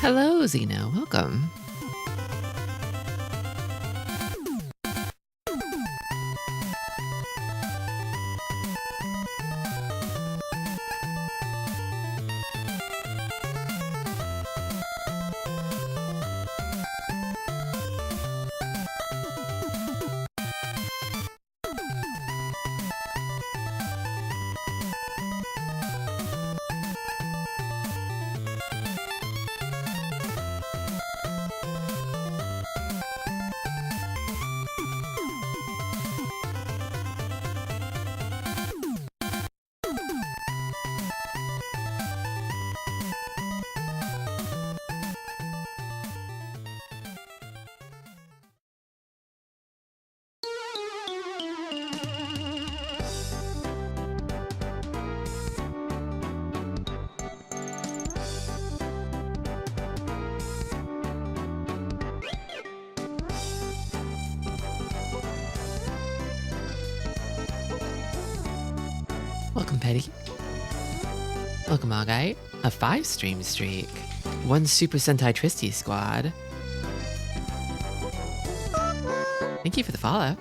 Hello, Zeno. Welcome. Welcome, Petty. Welcome, Agite. A 5-stream streak. 1 Super Sentai Tristi squad. Thank you for the follow.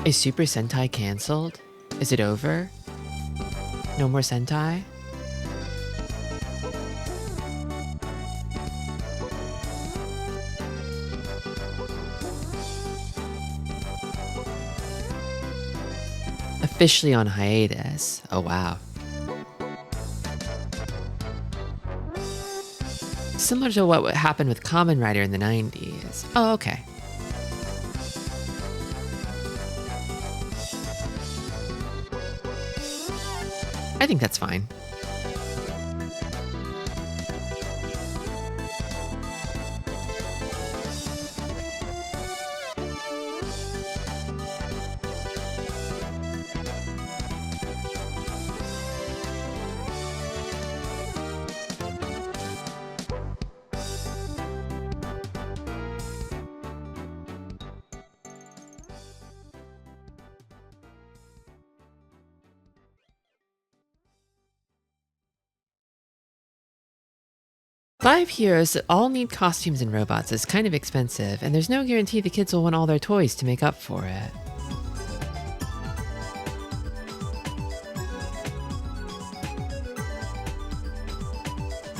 Is Super Sentai cancelled? Is it over? No more Sentai? Officially on hiatus. Oh, wow. Similar to what happened with Kamen Rider in the 90s. Oh, okay. I think that's fine. Five heroes that all need costumes and robots is kind of expensive, and there's no guarantee the kids will want all their toys to make up for it.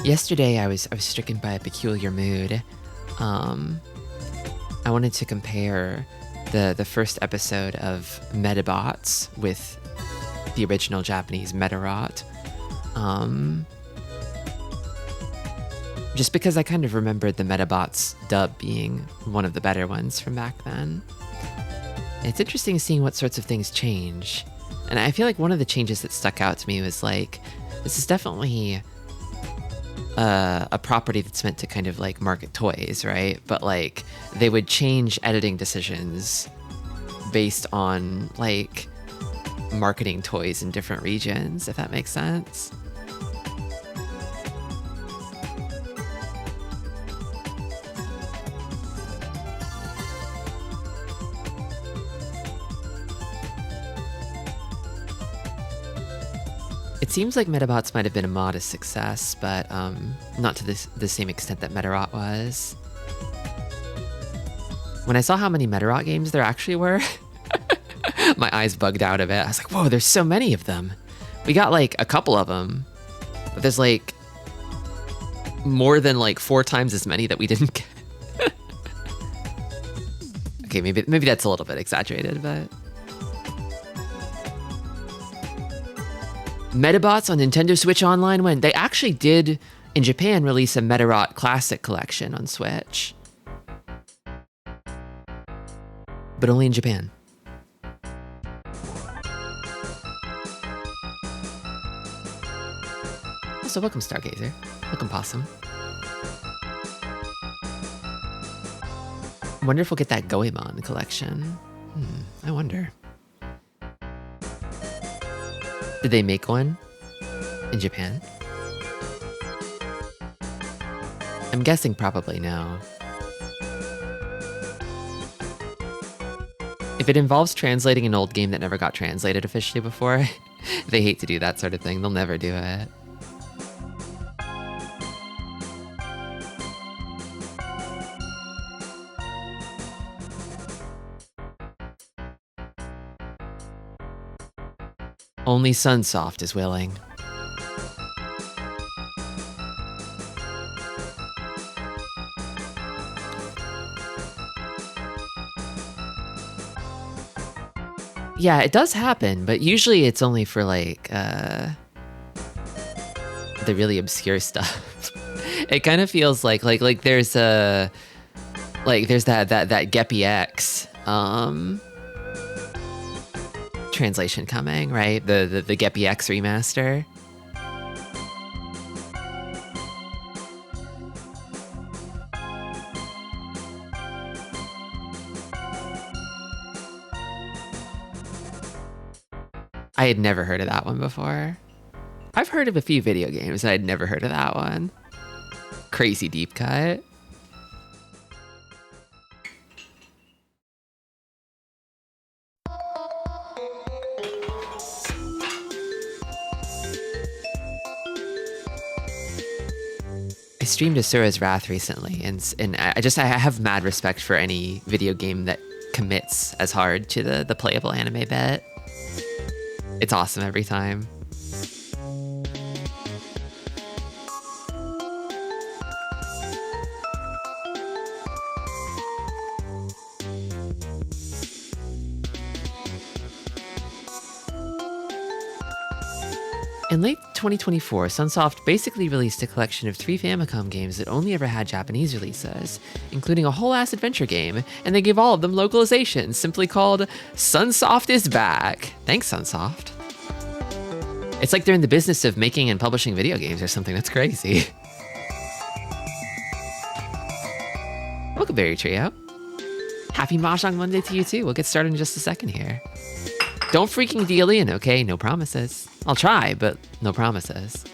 Yesterday I was stricken by a peculiar mood. I wanted to compare the first episode of Metabots with the original Japanese Metarot. Just because I kind of remembered the Metabots dub being one of the better ones from back then. It's interesting seeing what sorts of things change. And I feel like one of the changes that stuck out to me was like, this is definitely a property that's meant to kind of like market toys, right? But like they would change editing decisions based on like marketing toys in different regions, if that makes sense. It seems like Metabots might have been a modest success, but not to the same extent that Metarot was. When I saw how many Metarot games there actually were, my eyes bugged out a bit. I was like, whoa, there's so many of them. We got like a couple of them, but there's like more than like 4 times as many that we didn't get. Okay, maybe that's a little bit exaggerated, but... Metabots on Nintendo Switch Online when they actually did, in Japan, release a Metarot Classic Collection on Switch. But only in Japan. Also, welcome Stargazer. Welcome Possum. I wonder if we'll get that Goemon collection. I wonder. Did they make one in Japan? I'm guessing probably no. If it involves translating an old game that never got translated officially before, they hate to do that sort of thing. They'll never do it. Only Sunsoft is willing. Yeah, it does happen, but usually it's only for like the really obscure stuff. It kind of feels like there's a there's that Geppy X translation coming, right? The Geppy X remaster. I had never heard of that one before. I've heard of a few video games, and I'd never heard of that one. Crazy deep cut. I streamed Asura's Wrath recently, and I have mad respect for any video game that commits as hard to the playable anime bit. It's awesome every time. In late 2024, Sunsoft basically released a collection of 3 Famicom games that only ever had Japanese releases, including a whole-ass adventure game, and they gave all of them localizations, simply called Sunsoft is Back. Thanks, Sunsoft. It's like they're in the business of making and publishing video games or something. That's crazy. Welcome, Berry Trio. Happy Mahjong Monday to you, too. We'll get started in just a second here. Don't freaking deal in, okay? No promises. I'll try, but no promises.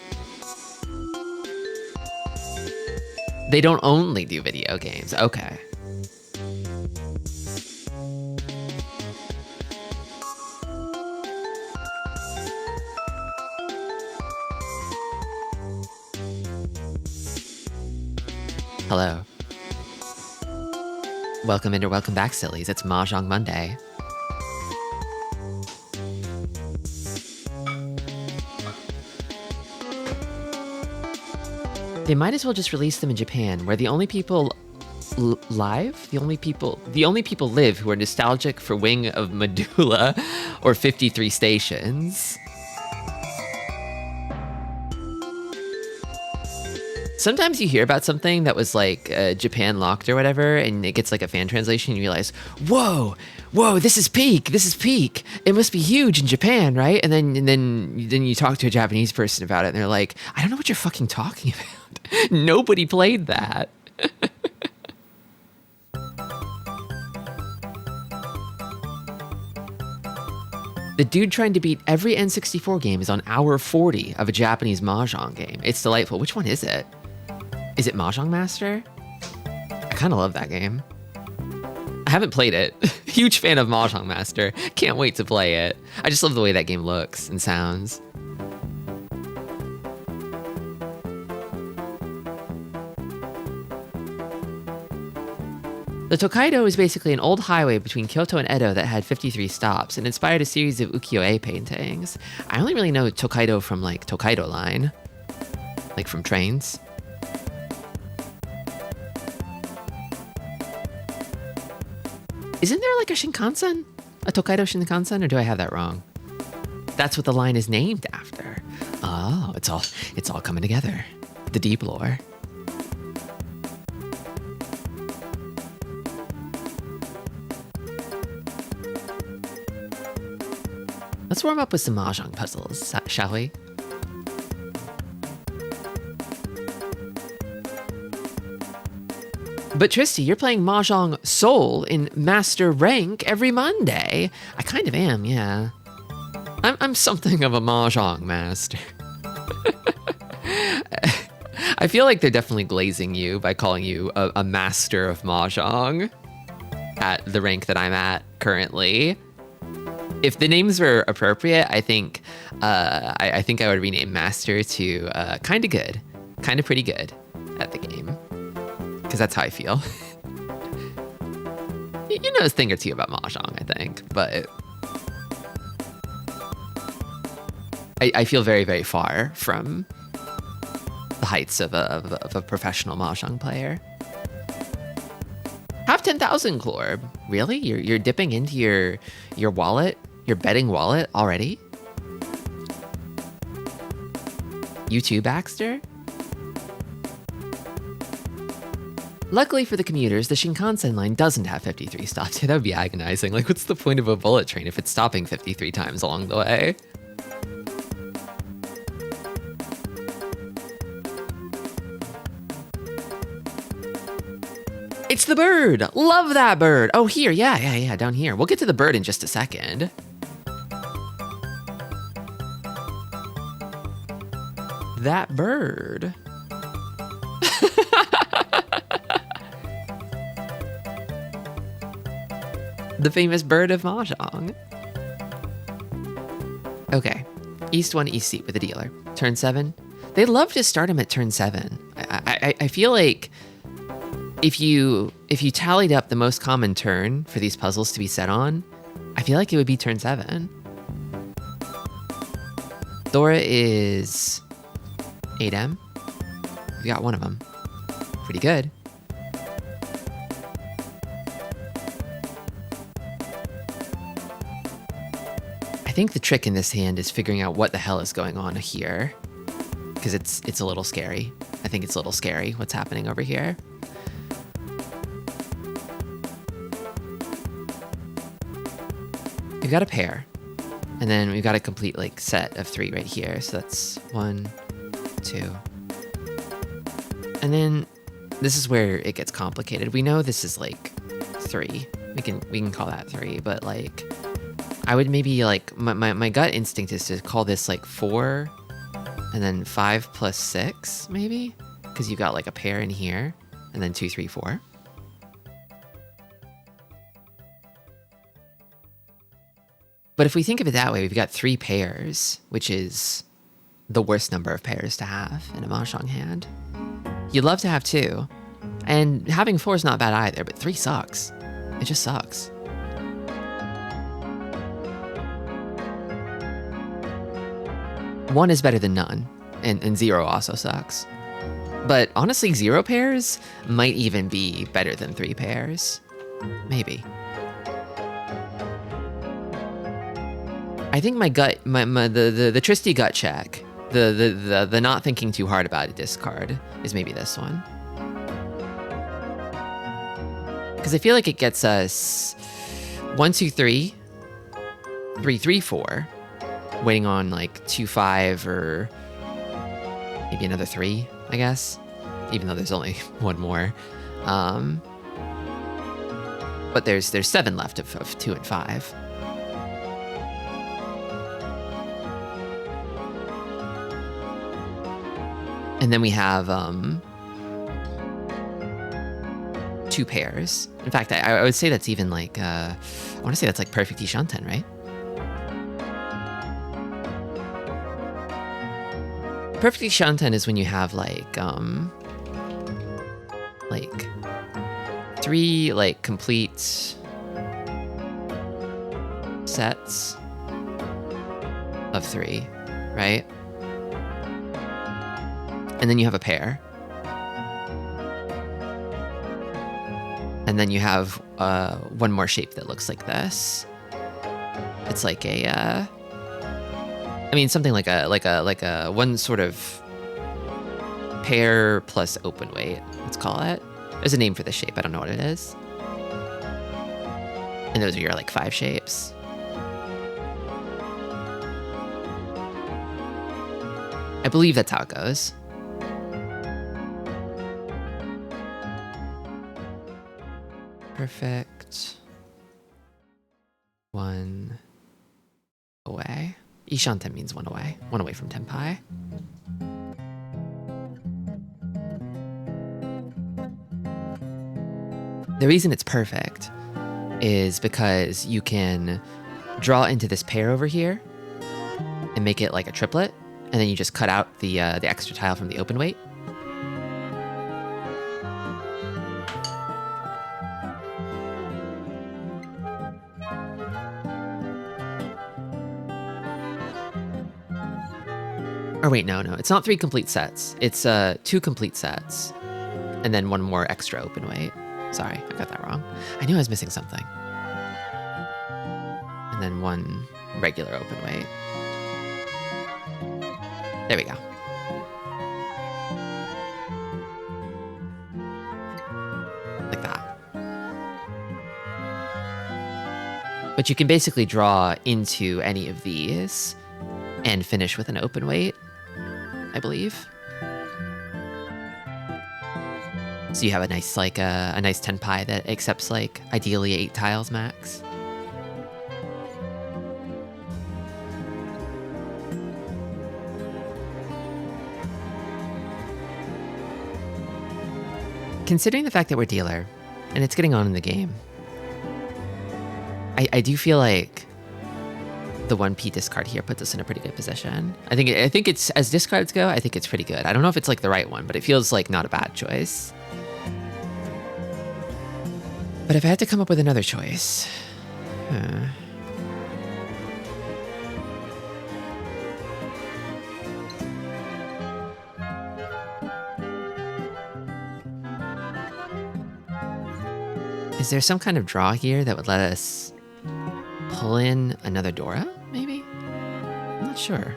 They don't only do video games. Okay. Hello. Welcome in or welcome back, sillies. It's Mahjong Monday. They might as well just release them in Japan, where the only people the only people live who are nostalgic for Wing of Medulla or 53 Stations. Sometimes you hear about something that was like Japan locked or whatever, and it gets like a fan translation, and you realize, whoa, this is peak. It must be huge in Japan, right? And then you talk to a Japanese person about it, and they're like, I don't know what you're fucking talking about. Nobody played that. The dude trying to beat every N64 game is on hour 40 of a Japanese Mahjong game. It's delightful. Which one is it? Is it Mahjong Master? I kind of love that game. I haven't played it. Huge fan of Mahjong Master. Can't wait to play it. I just love the way that game looks and sounds. The Tokaido is basically an old highway between Kyoto and Edo that had 53 stops and inspired a series of ukiyo-e paintings. I only really know Tokaido from like Tokaido Line, like from trains. Isn't there like a Shinkansen? A Tokaido Shinkansen, or do I have that wrong? That's what the line is named after. Oh, it's all coming together. The deep lore. Let's warm up with some Mahjong puzzles, shall we? But Tristi, you're playing Mahjong Soul in Master Rank every Monday. I kind of am, yeah. I'm something of a Mahjong master. I feel like they're definitely glazing you by calling you a master of Mahjong at the rank that I'm at currently. If the names were appropriate, I think I would rename Master to kind of good, kind of pretty good at the game, because that's how I feel. You know a thing or two about Mahjong, I think, but I feel very, very far from the heights of a professional Mahjong player. Have 10,000, Clorb. Really? You're dipping into your wallet? Your betting wallet already? You too, Baxter? Luckily for the commuters, the Shinkansen line doesn't have 53 stops. Yeah, that would be agonizing. Like, what's the point of a bullet train if it's stopping 53 times along the way? It's the bird! Love that bird! Oh, here, yeah, down here. We'll get to the bird in just a second. That bird. The famous bird of Mahjong. Okay, East 1, East seat with the dealer. Turn 7. They love to start him at turn 7. I feel like if you tallied up the most common turn for these puzzles to be set on, I feel like it would be turn 7. Thora is 8M. We got one of them. Pretty good. I think the trick in this hand is figuring out what the hell is going on here, because it's a little scary. I think it's a little scary what's happening over here. We've got a pair, and then we've got a complete like set of 3 right here. So that's 1, 2, and then this is where it gets complicated. We know this is like 3. We can call that 3, but like I would maybe like my gut instinct is to call this like 4, and then 5 plus 6 maybe, because you've got like a pair in here, and then 2, 3, 4. But if we think of it that way, we've got 3 pairs, which is the worst number of pairs to have in a Mahjong hand. You'd love to have 2, and having 4 is not bad either, but 3 sucks. It just sucks. One is better than none, and 0 also sucks. But honestly, 0 pairs might even be better than 3 pairs. Maybe. I think my gut, the Tristi gut check, the not thinking too hard about a discard is maybe this one. Because I feel like it gets us 1, 2, 3, 3, 3, 4, waiting on like 2, 5, or maybe another 3, I guess, even though there's only 1 more. But there's 7 left of 2 and 5. And then we have 2 pairs. In fact, I would say that's even like, I want to say that's like perfect Ishanten, right? Perfect Ishanten is when you have like 3 like complete sets of 3, right? And then you have a pair. And then you have 1 more shape that looks like this. It's like a, I mean, something like a one sort of pair plus open weight, let's call it. There's a name for this shape, I don't know what it is. And those are your like 5 shapes. I believe that's how it goes. Perfect. 1 away. Ishanten means 1 away. 1 away from Tenpai. The reason it's perfect is because you can draw into this pair over here and make it like a triplet, and then you just cut out the extra tile from the open weight. Or wait, no, it's not 3 complete sets. It's 2 complete sets, and then 1 more extra open weight. Sorry, I got that wrong. I knew I was missing something. And then 1 regular open weight. There we go. Like that. But you can basically draw into any of these and finish with an open weight, I believe. So you have a nice like a nice Tenpai that accepts like ideally 8 tiles max. Considering the fact that we're dealer and it's getting on in the game, I do feel like the 1p discard here puts us in a pretty good position. I think it's, as discards go, I think it's pretty good. I don't know if it's like the right one, but it feels like not a bad choice. But if I had to come up with another choice, is there some kind of draw here that would let us pull in another Dora, maybe? I'm not sure.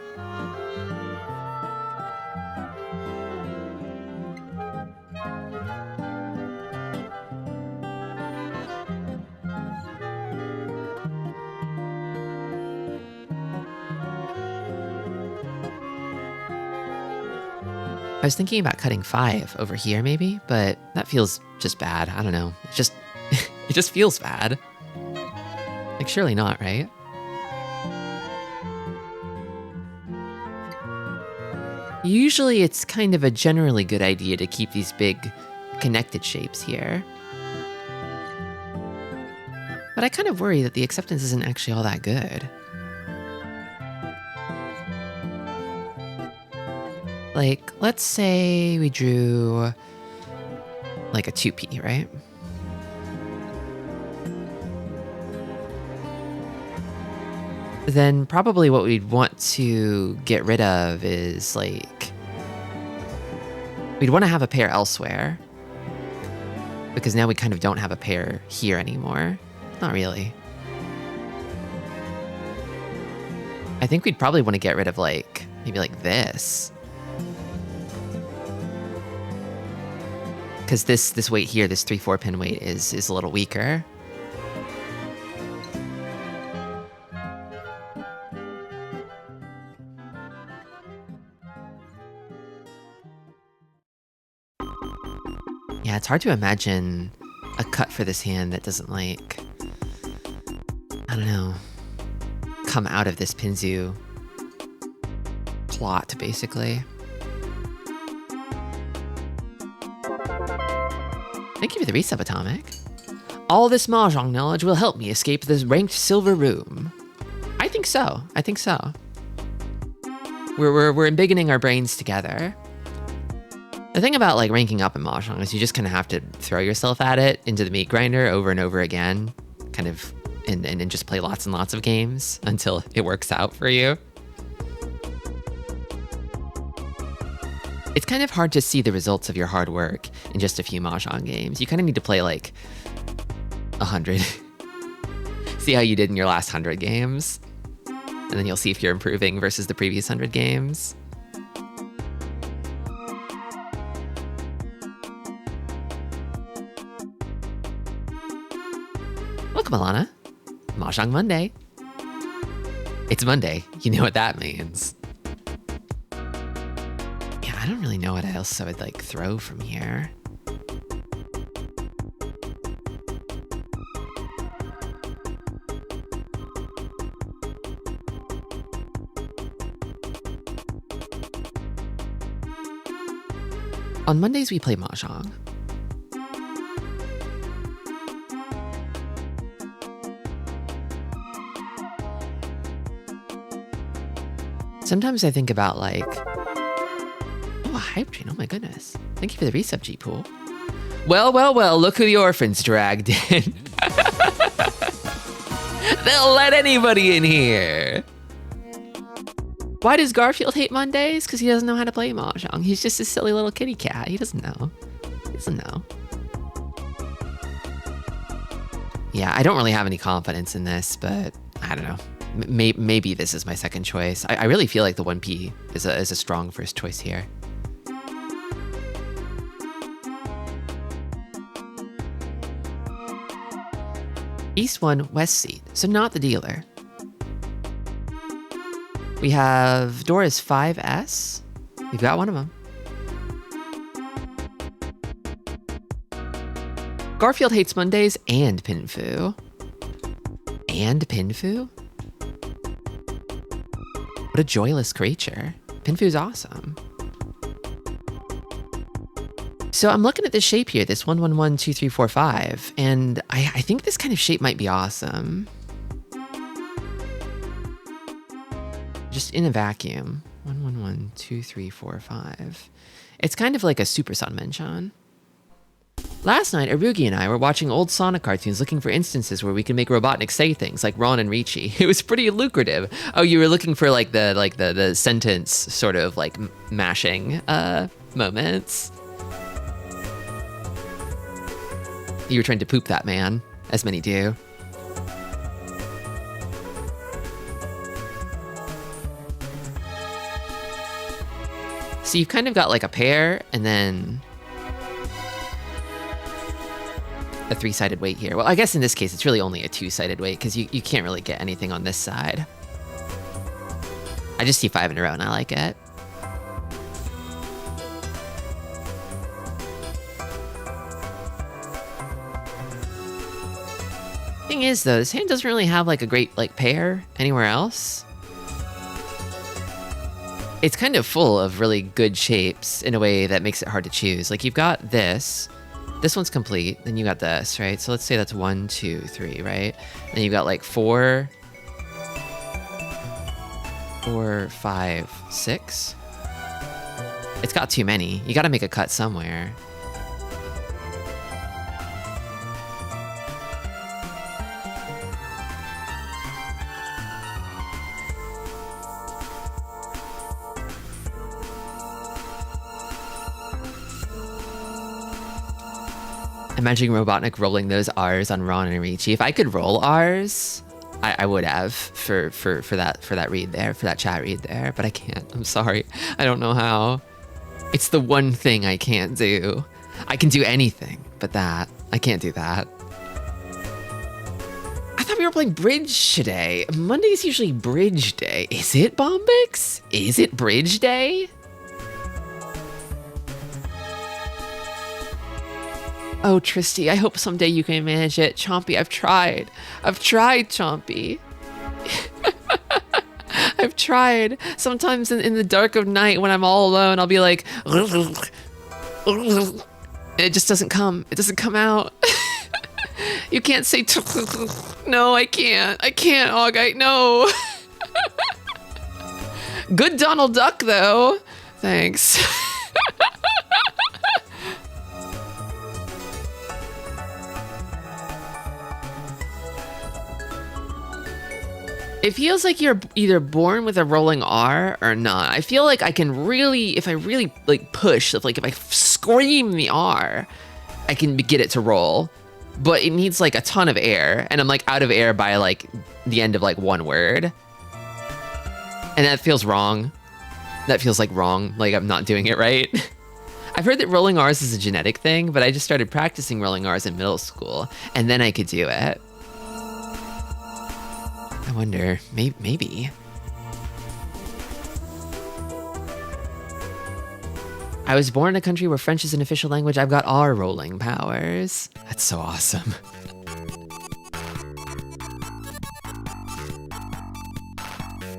I was thinking about cutting 5 over here maybe, but that feels just bad. I don't know. It just feels bad. Like, surely not, right? Usually it's kind of a generally good idea to keep these big connected shapes here. But I kind of worry that the acceptance isn't actually all that good. Like, let's say we drew like a 2P, right? Then probably what we'd want to get rid of is like, we'd want to have a pair elsewhere, because now we kind of don't have a pair here anymore. Not really. I think we'd probably want to get rid of like, maybe like this. Because this weight here, this 3/4 pin weight is a little weaker. Yeah, it's hard to imagine a cut for this hand that doesn't like, I don't know, come out of this Pinzu plot, basically. Thank you for the resub, Atomic. All this Mahjong knowledge will help me escape this ranked silver room. I think so. I think so. We're embiggening our brains together. The thing about like ranking up in Mahjong is you just kind of have to throw yourself at it into the meat grinder over and over again, kind of, and just play lots and lots of games until it works out for you. It's kind of hard to see the results of your hard work in just a few Mahjong games. You kind of need to play like 100. See how you did in your last 100 games. And then you'll see if you're improving versus the previous 100 games. Welcome, Alana. Mahjong Monday. It's Monday. You know what that means. I don't really know what else I would like throw from here. On Mondays we play Mahjong. Sometimes I think about like, oh, a hype train, oh my goodness. Thank you for the resub, G-Pool. Well, well, well, look who the orphans dragged in. They'll let anybody in here. Why does Garfield hate Mondays? Because he doesn't know how to play Mahjong. He's just a silly little kitty cat. He doesn't know. He doesn't know. Yeah, I don't really have any confidence in this, but I don't know. Maybe this is my second choice. I really feel like the 1P is a strong first choice here. East 1, West seat, so not the dealer. We have Dora's 5S. We've got one of them. Garfield hates Mondays and Pinfu. And Pinfu? What a joyless creature. Pinfu's awesome. So I'm looking at this shape here, this 1, 1, 1, 2, 3, 4, 5, and I think this kind of shape might be awesome. Just in a vacuum. 1, 1, 1, 2, 3, 4, 5. It's kind of like a Super Sunmenchon. Last night, Arugi and I were watching old Sonic cartoons looking for instances where we can make Robotnik say things like Ron and Ricci. It was pretty lucrative. Oh, you were looking for like the sentence sort of like mashing moments. You were trying to poop that man, as many do. So you've kind of got like a pair and then a 3-sided weight here. Well, I guess in this case, it's really only a 2-sided weight because you can't really get anything on this side. I just see 5 in a row and I like it. Thing is though, this hand doesn't really have like a great like pair anywhere else. It's kind of full of really good shapes in a way that makes it hard to choose. Like you've got this one's complete, then you got this, right? So let's say that's 1, 2, 3, right? And you've got like 4, 5, 6. It's got too many. You got to make a cut somewhere. Imagining Robotnik rolling those R's on Ron and Ricci. If I could roll R's, I would have for that read there, for that chat read there, but I can't. I'm sorry. I don't know how. It's the one thing I can't do. I can do anything, but that. I can't do that. I thought we were playing bridge today. Monday's usually bridge day. Is it, Bombix? Is it bridge day? Oh, Tristi, I hope someday you can manage it. Chompy, I've tried. I've tried, Chompy. I've tried. Sometimes in the dark of night when I'm all alone, I'll be like, and it just doesn't come. It doesn't come out. You can't say, no, I can't. I can't, Augite, no. Good Donald Duck, though. Thanks. It feels like you're either born with a rolling R or not. I feel like I can really, if I really like push, if I scream the R, I can get it to roll. But it needs like a ton of air, and I'm like out of air by like the end of like one word. And that feels wrong. That feels like wrong, like I'm not doing it right. I've heard that rolling R's is a genetic thing, but I just started practicing rolling R's in middle school, and then I could do it. I wonder, maybe. I was born in a country where French is an official language. I've got R rolling powers. That's so awesome.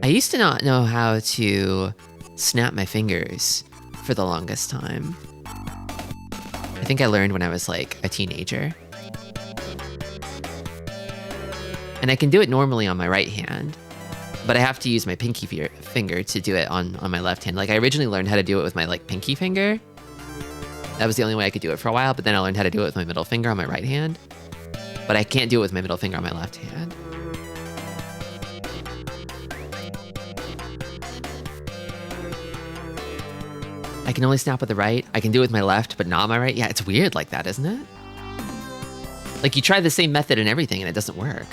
I used to not know how to snap my fingers for the longest time. I think I learned when I was like a teenager. And I can do it normally on my right hand, but I have to use my pinky finger to do it on my left hand. Like I originally learned how to do it with my like pinky finger. That was the only way I could do it for a while, but then I learned how to do it with my middle finger on my right hand. But I can't do it with my middle finger on my left hand. I can only snap with the right. I can do it with my left, but not my right. Yeah, it's weird like that, isn't it? Like you try the same method and everything and it doesn't work.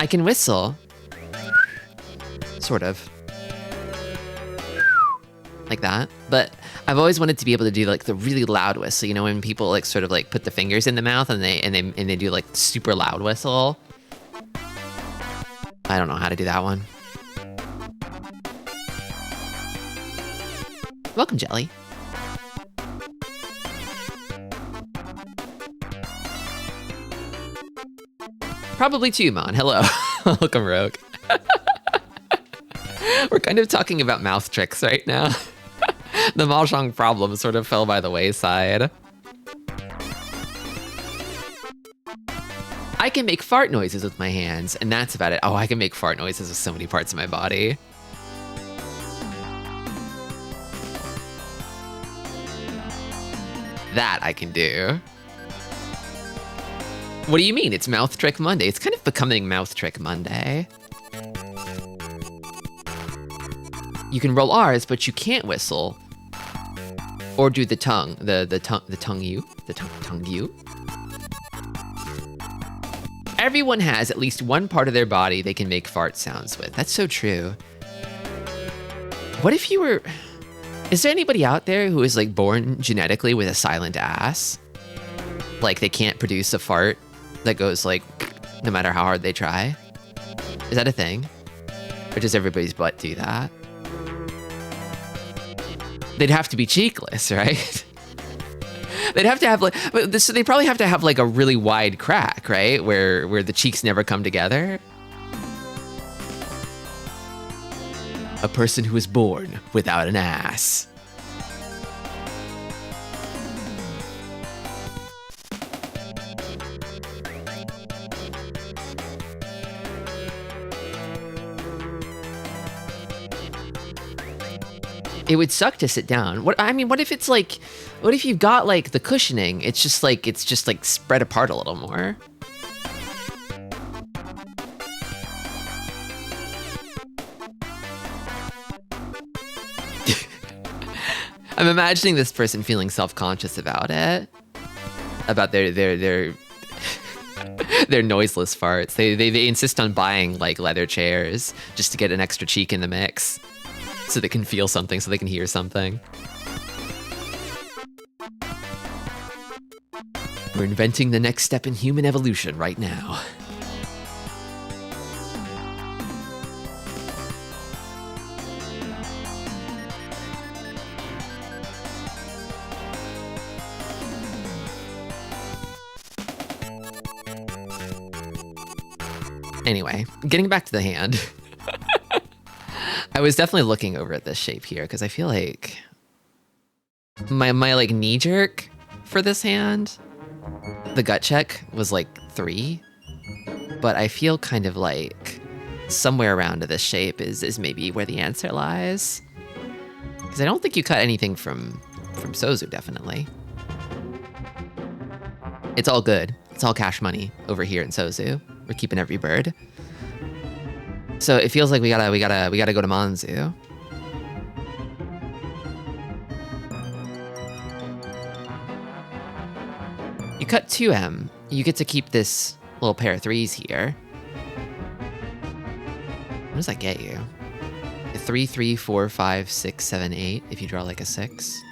I can whistle, sort of, like that. But I've always wanted to be able to do like the really loud whistle. You know, when people like sort of like put the fingers in the mouth and they do like super loud whistle. I don't know how to do that one. Welcome, Jelly. Probably too, Mon. Hello. Welcome, Rogue. We're kind of talking about mouth tricks right now. The Mahjong problem sort of fell by the wayside. I can make fart noises with my hands, and that's about it. Oh, I can make fart noises with so many parts of my body. That I can do. What do you mean? It's Mouth Trick Monday. It's kind of becoming Mouth Trick Monday. You can roll R's, but you can't whistle. Or do the tongue. The tongue you. Everyone has at least one part of their body they can make fart sounds with. That's so true. What if you were... Is there anybody out there who is like born genetically with a silent ass? Like they can't produce a fart that goes like, no matter how hard they try? Is that a thing? Or does everybody's butt do that? They'd have to be cheekless, right? They'd have to have like, so they probably have to have like a really wide crack, right? Where the cheeks never come together. A person who is born without an ass. It would suck to sit down. What if it's like, what if you've got like the cushioning? It's just like spread apart a little more. I'm imagining this person feeling self-conscious about it, about their their noiseless farts. They insist on buying like leather chairs just to get an extra cheek in the mix, so they can feel something, so they can hear something. We're inventing the next step in human evolution right now. Anyway, getting back to the hand. I was definitely looking over at this shape here because I feel like my like knee jerk for this hand, the gut check was like 3, but I feel kind of like somewhere around this shape is maybe where the answer lies. Because I don't think you cut anything from Sozu, definitely. It's all good. It's all cash money over here in Sozu. We're keeping every bird. So it feels like we gotta go to Manzu. You cut 2M, you get to keep this little pair of 3s here. What does that get you? 3, 3, 4, 5, 6, 7, 8, if you draw like a 6.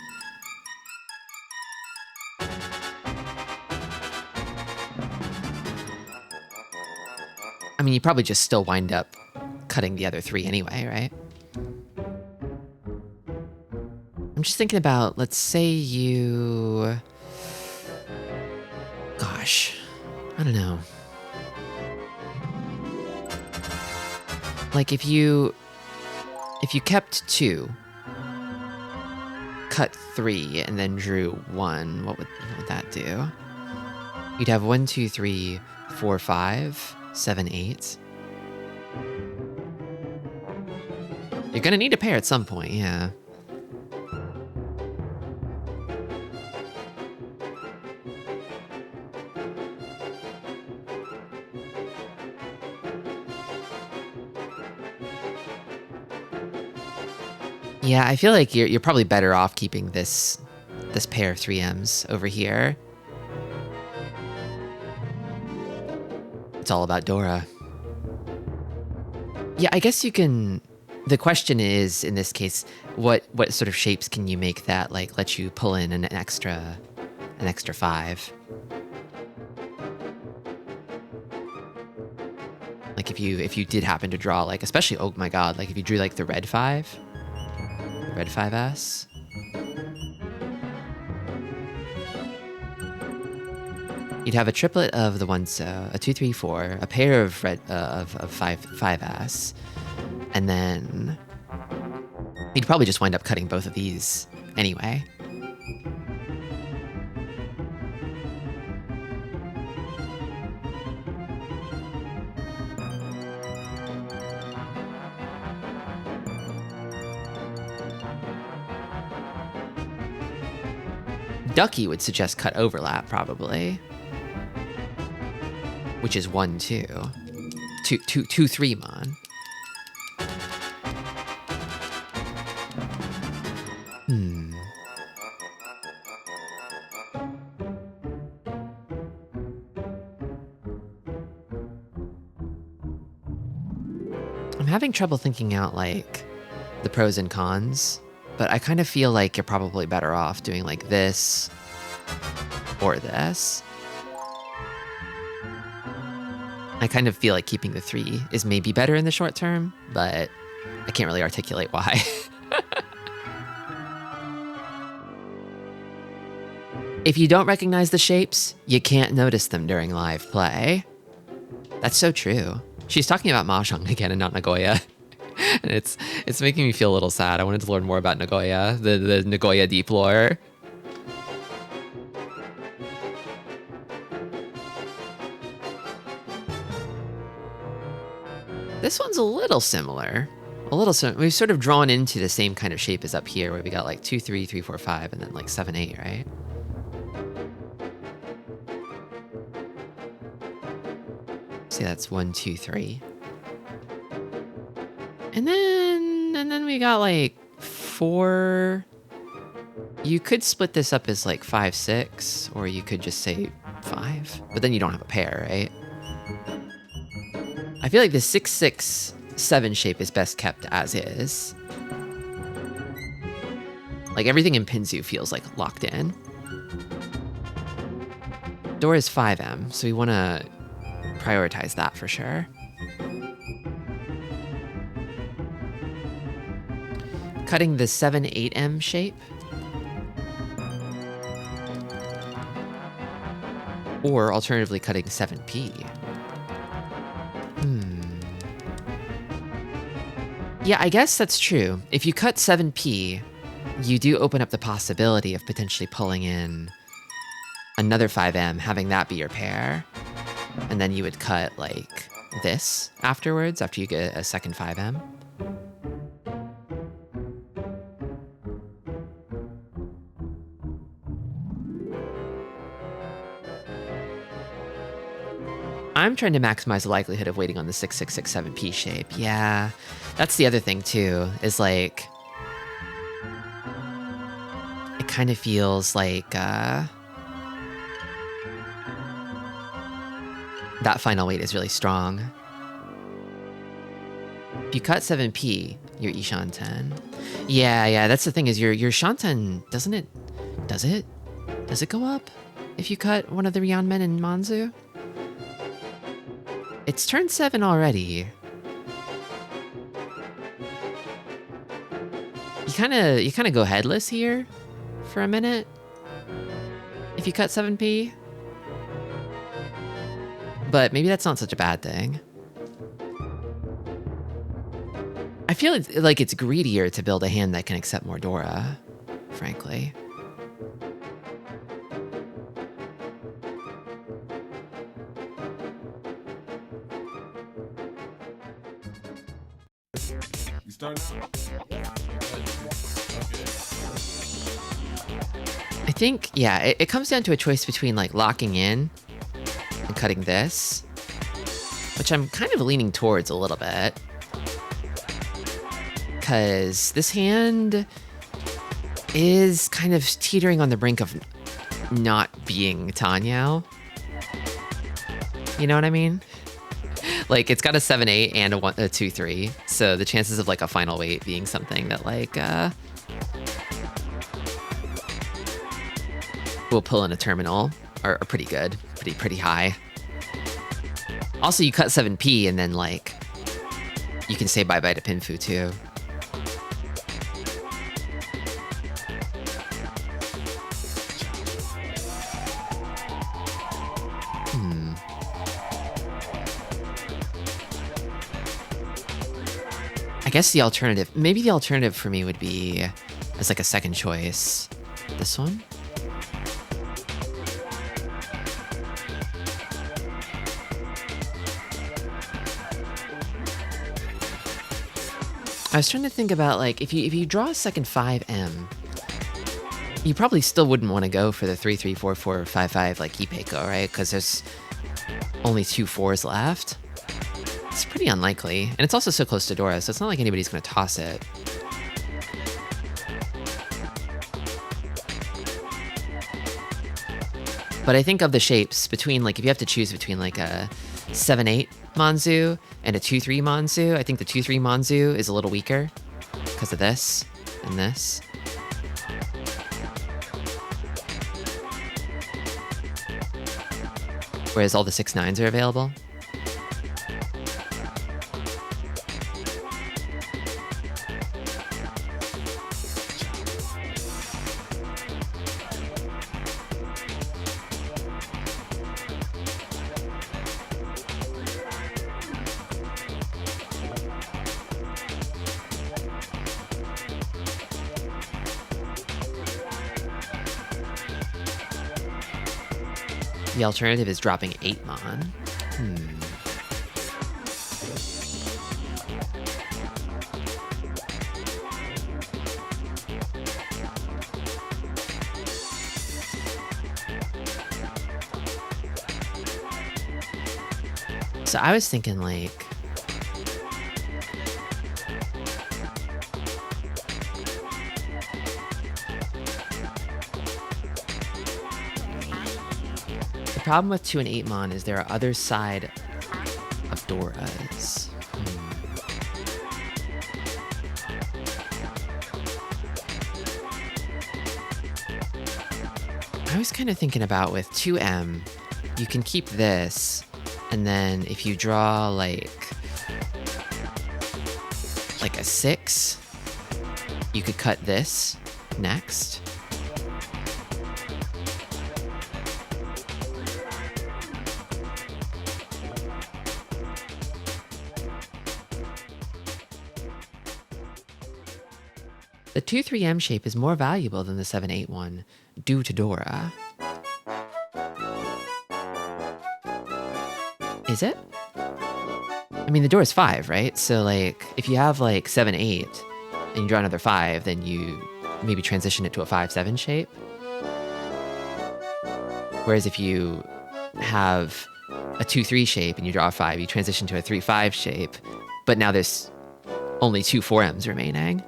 I mean, you probably just still wind up cutting the other 3 anyway, right? I'm just thinking about, let's say you... Gosh, I don't know. Like if you kept 2, cut 3, and then drew 1, what would that do? You'd have 1, 2, 3, 4, 5, 7, 8. You're gonna need a pair at some point, yeah. Yeah, I feel like you're probably better off keeping this pair of 3Ms over here. It's all about Dora. Yeah, I guess you can... The question is, in this case, what sort of shapes can you make that like let you pull in an extra 5? Like if you did happen to draw like, especially, oh my god, like if you drew like the red 5, red 5S. You'd have a triplet of the 1, so a 2, 3, 4, a pair of red of 5S, and then you'd probably just wind up cutting both of these anyway. Ducky would suggest cut overlap, probably. Which is 1, 2. 2, 3, mon. I'm having trouble thinking out like the pros and cons, but I kind of feel like you're probably better off doing like this or this. I kind of feel like keeping the 3 is maybe better in the short term, but I can't really articulate why. If you don't recognize the shapes, you can't notice them during live play. That's so true. She's talking about Mahjong again and not Nagoya. And it's making me feel a little sad. I wanted to learn more about Nagoya, the Nagoya deep lore. This one's a little similar. We've sort of drawn into the same kind of shape as up here, where we got like 2, 3, 3, 4, 5, and then like 7, 8, right? See, that's 1, 2, 3. And then we got like 4. You could split this up as like 5, 6, or you could just say 5, but then you don't have a pair, right? I feel like the 6, 6, 7 shape is best kept as is. Like everything in Pinzu feels like locked in. Door is 5M, so we want to prioritize that for sure. Cutting the 7, 8M shape. Or alternatively cutting 7P. Yeah, I guess that's true. If you cut 7P, you do open up the possibility of potentially pulling in another 5M, having that be your pair. And then you would cut like this afterwards, after you get a second 5M. I'm trying to maximize the likelihood of waiting on the 6, 6, 6, 7P shape. Yeah, that's the other thing too, is like, it kind of feels like that final weight is really strong. If you cut 7P, your Ishan 10. Yeah, that's the thing, is your Shanten, does it go up if you cut one of the Ryanmen in Manzu? It's turn 7 already. You kind of go headless here for a minute if you cut 7P. But maybe that's not such a bad thing. I feel like it's greedier to build a hand that can accept more Dora, frankly. I think, yeah, it comes down to a choice between like locking in and cutting this, which I'm kind of leaning towards a little bit. Because this hand is kind of teetering on the brink of not being Tanyao. You know what I mean? Like, it's got a 7-8 and a 2-3, so the chances of like a final weight being something that like will pull in a terminal are pretty good, pretty high. Also, you cut 7P and then like you can say bye bye to Pinfu too. I guess the alternative, maybe the alternative for me would be as like a second choice, this one. I was trying to think about like, if you draw a second 5M, you probably still wouldn't want to go for the 3, 3, 4, 4, 5, 5 like Ipeko, right? Because there's only 2 4s left. It's pretty unlikely. And it's also so close to Dora, so it's not like anybody's going to toss it. But I think of the shapes between, like, if you have to choose between, like, a 7-8 Manzu and a 2-3 Manzu. I think the 2-3 Manzu is a little weaker because of this and this. Whereas all the 6-9s are available. The alternative is dropping 8 Mon. So I was thinking like... The problem with 2 and 8 Mon is there are other side of Doras. I was kind of thinking about with 2M, you can keep this, and then if you draw like a 6, you could cut this next. The 2-3M shape is more valuable than the 7-8 one, due to Dora. Is it? I mean, the Dora's 5, right? So, like, if you have, like, 7-8, and you draw another 5, then you maybe transition it to a 5-7 shape. Whereas if you have a 2-3 shape and you draw a 5, you transition to a 3-5 shape, but now there's only 2 4Ms remaining.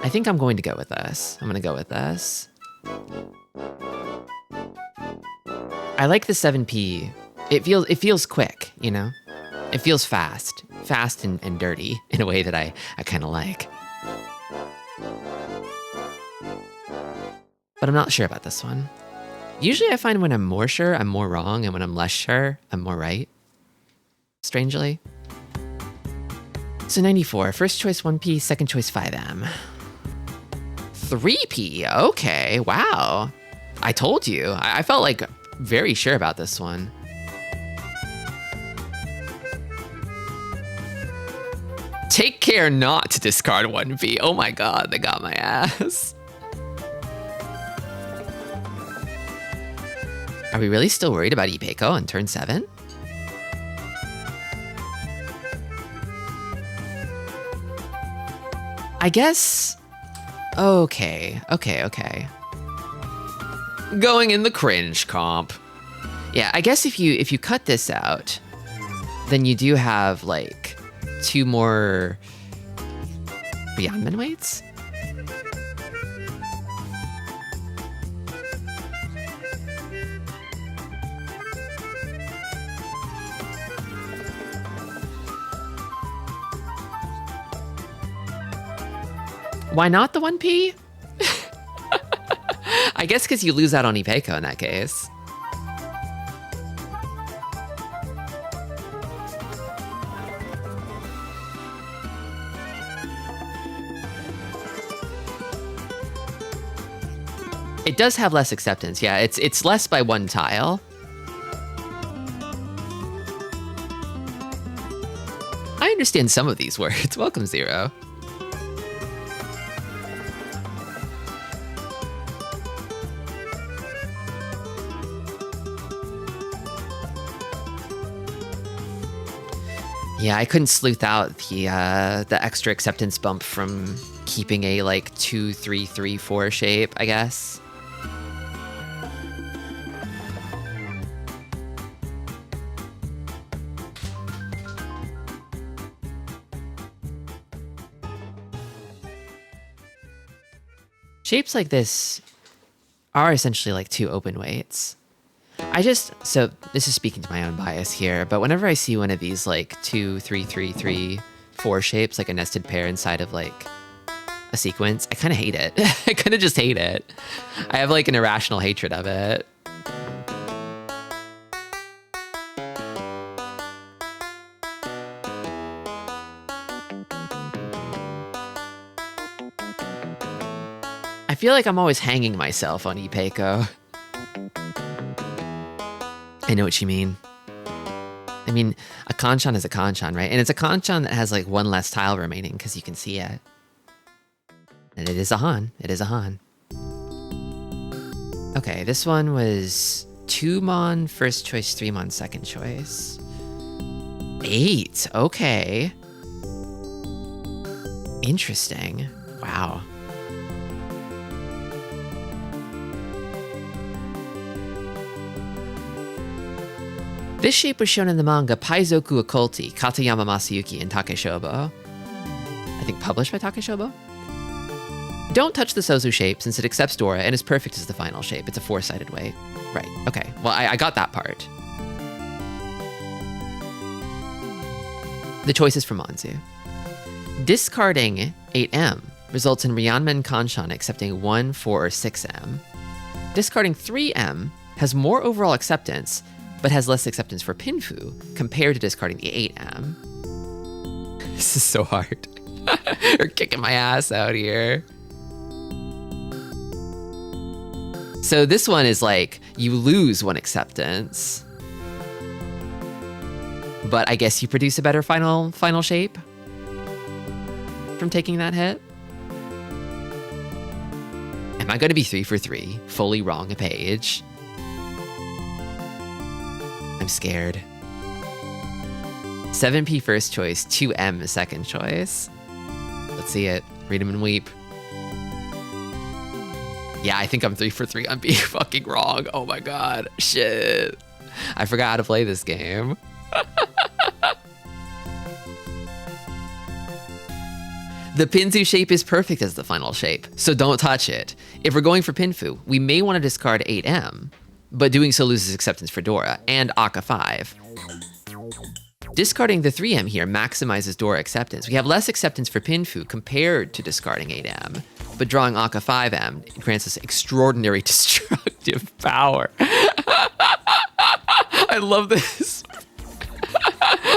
I think I'm going to go with this. I'm going to go with this. I like the 7P. It feels quick, you know? It feels fast. Fast and dirty in a way that I kind of like. But I'm not sure about this one. Usually I find when I'm more sure, I'm more wrong, and when I'm less sure, I'm more right. Strangely. So 94, first choice 1P, second choice 5M. 3P, okay, wow. I told you. I felt like very sure about this one. Take care not to discard 1P. Oh my god, they got my ass. Are we really still worried about Ipeco on turn 7? I guess... Okay. Going in the cringe comp. Yeah, I guess if you cut this out, then you do have like 2 more Beyond Minweights? Why not the 1P? I guess because you lose out on Ipeco in that case. It does have less acceptance, yeah. It's less by 1 tile. I understand some of these words. Welcome, Zero. Yeah, I couldn't sleuth out the extra acceptance bump from keeping a like 2-3-3-4 shape, I guess. Shapes like this are essentially like two open weights. So this is speaking to my own bias here, but whenever I see one of these like 2, 3, 3, 3, 4 shapes, like a nested pair inside of like a sequence, I kind of hate it. I kind of just hate it. I have like an irrational hatred of it. I feel like I'm always hanging myself on Ipeco. I know what you mean. I mean, a kanchan is a kanchan, right? And it's a kanchan that has like one less tile remaining because you can see it. And it is a Han. It is a Han. Okay, this one was 2 mon first choice, 3 mon second choice. 8, okay. Interesting. Wow. This shape was shown in the manga Paizoku Occulti, Katayama Masayuki and Takeshobo. I think published by Takeshobo? Don't touch the Sozu shape since it accepts Dora and is perfect as the final shape. It's a 4-sided weight. Right, okay. Well, I got that part. The choice is from Monzu. Discarding 8M results in Ryanmen Kanshan accepting 1, 4, or 6M. Discarding 3M has more overall acceptance, but has less acceptance for Pinfu compared to discarding the 8M. This is so hard. You're kicking my ass out here. So this one is like, you lose 1 acceptance, but I guess you produce a better final shape from taking that hit. Am I gonna be 3 for 3, fully wrong a page? I'm scared. 7P first choice, 2M second choice. Let's see it. Read 'em and weep. Yeah, I think I'm 3 for 3. I'm being fucking wrong. Oh my god. Shit. I forgot how to play this game. The Pinzu shape is perfect as the final shape, so don't touch it. If we're going for Pinfu, we may want to discard 8M, but doing so loses acceptance for Dora and Akka 5. Discarding the 3M here maximizes Dora acceptance. We have less acceptance for Pinfu compared to discarding 8M, but drawing Akka 5M grants us extraordinary destructive power. I love this.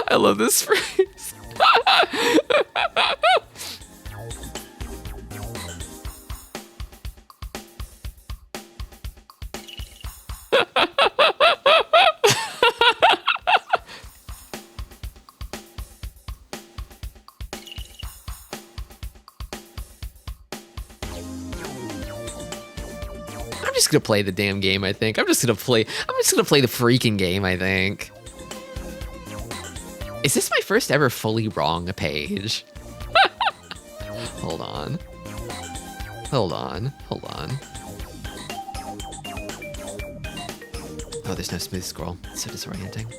I love this phrase. I'm just gonna play the damn game, I think. I'm just gonna play the freaking game, I think. Is this my first ever fully wrong page? Hold on. Hold on. Oh, there's no smooth scroll. It's so disorienting.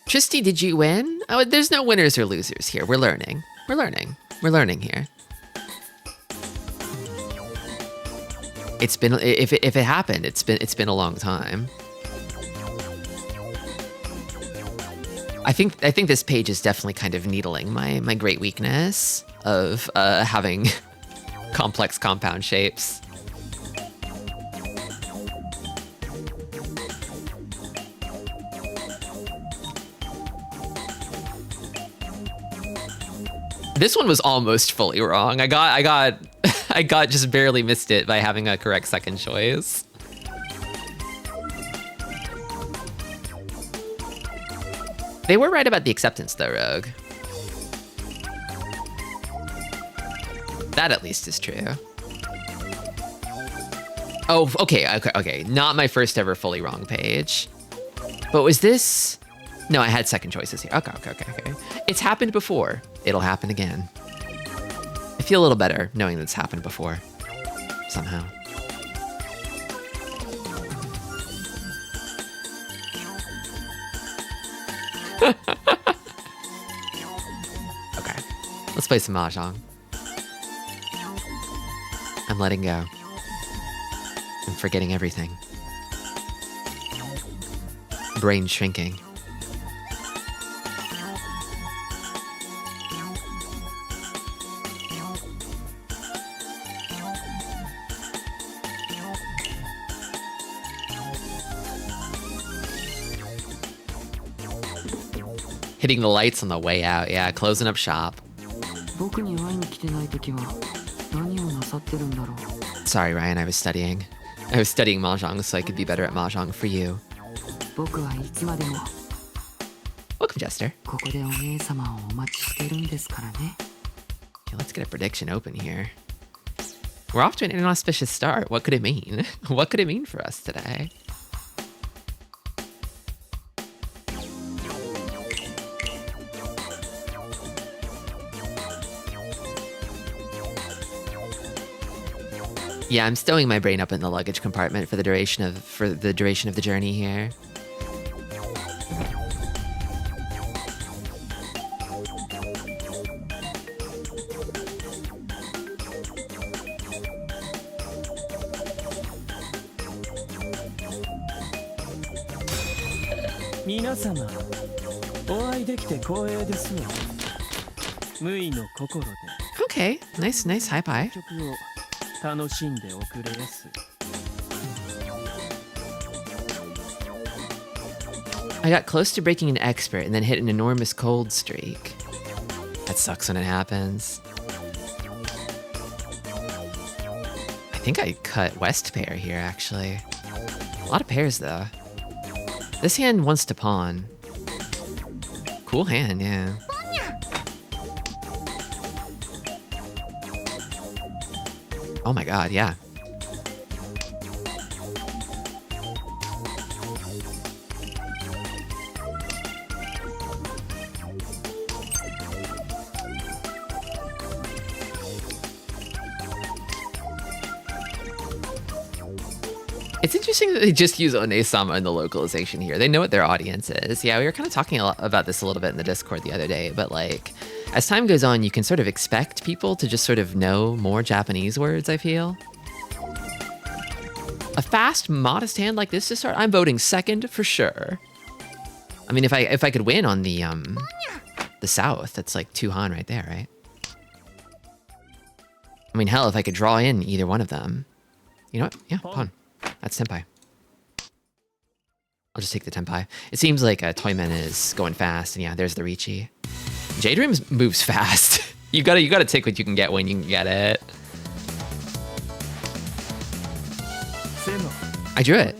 Tristi, did you win? Oh, there's no winners or losers here. We're learning. We're learning here. It's been, if it happened, it's been a long time. I think this page is definitely kind of needling my great weakness of having complex compound shapes. This one was almost fully wrong. I got just barely missed it by having a correct second choice. They were right about the acceptance though, Rogue. That at least is true. Oh, okay. Not my first ever fully wrong page. But was this? No, I had second choices here. Okay. It's happened before. It'll happen again. I feel a little better knowing that's happened before. Somehow. play some Mahjong. I'm letting go. I'm forgetting everything. Brain shrinking. Hitting the lights on the way out. Yeah, closing up shop. Sorry, Ryan, I was studying. I was studying Mahjong so I could be better at Mahjong for you. Welcome, Jester. Okay, let's get a prediction open here. We're off to an inauspicious start. What could it mean? What could it mean for us today? Yeah, I'm stowing my brain up in the luggage compartment for the duration of the journey here. Okay, nice high pie. I got close to breaking an expert and then hit an enormous cold streak. That sucks when it happens. I think I cut West pair here, actually. A lot of pairs, though. This hand wants to pawn. Cool hand, yeah. Oh my god, yeah. It's interesting that they just use One-sama in the localization here. They know what their audience is. Yeah, we were kind of talking about this a little bit in the Discord the other day, but like, as time goes on, you can sort of expect people to just sort of know more Japanese words, I feel. A fast, modest hand like this to start, I'm voting second for sure. I mean, if I could win on the South, that's like 2 Han right there, right? I mean, hell, if I could draw in either one of them. You know what? Yeah, pawn. That's Tenpai. I'll just take the Tenpai. It seems like Toyman is going fast, and yeah, there's the Ricci. J-Dreams moves fast. you gotta take what you can get when you can get it. I drew it.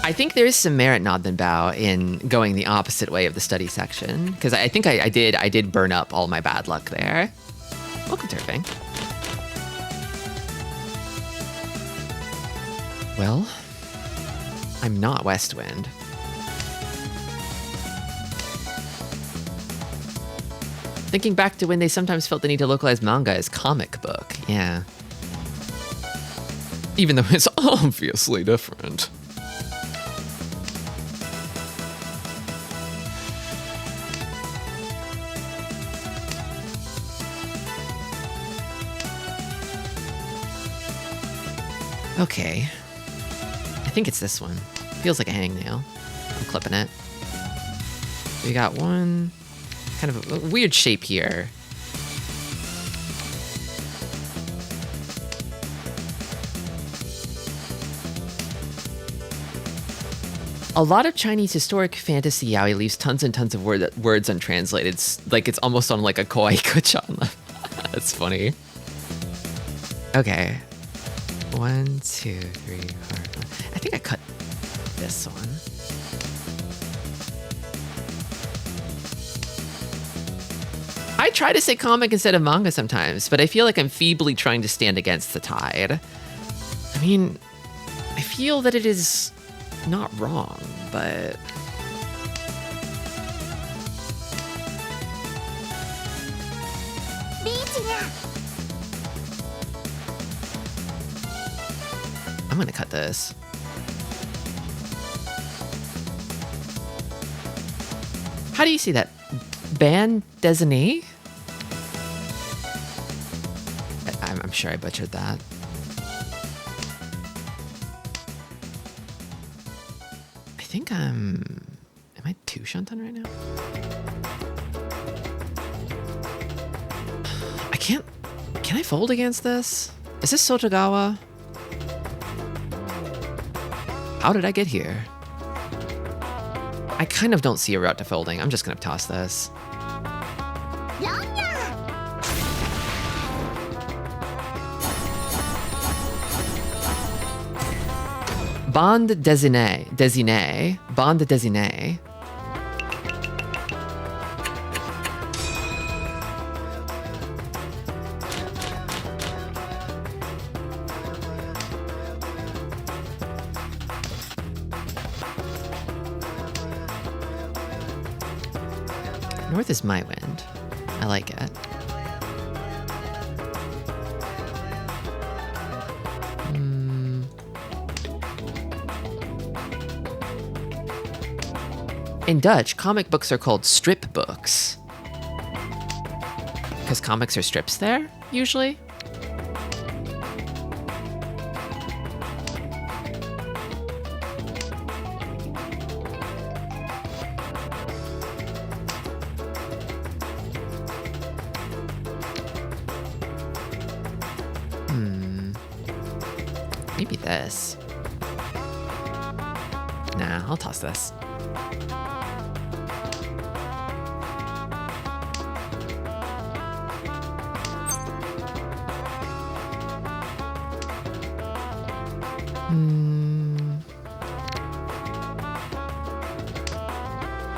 I think there is some merit, Nodden Bao, in going the opposite way of the study section, because I think I did burn up all my bad luck there. Welcome, Turfing. Well, I'm not Westwind. Thinking back to when they sometimes felt the need to localize manga as comic book, yeah. Even though it's obviously different. Okay. I think it's this one. Feels like a hangnail. I'm clipping it. We got one kind of a weird shape here. A lot of Chinese historic fantasy yaoi leaves tons and tons of words untranslated. It's almost on like a kawaii kuchan. That's funny. Okay. 1, 2, 3, 4, 5. I think I cut this one. I try to say comic instead of manga sometimes, but I feel like I'm feebly trying to stand against the tide. I mean, I feel that it is not wrong, but... I'm gonna cut this. How do you see that? Band désigné? I'm sure I butchered that. I think am I 2 shuntan right now? I can't, can I fold against this? Is this Sotogawa? How did I get here? I kind of don't see a route to folding. I'm just gonna toss this. Bande désignée, bande désignée. North is my wind. I like it. In Dutch, comic books are called strip books. Because comics are strips there, usually? Maybe this. Nah, I'll toss this.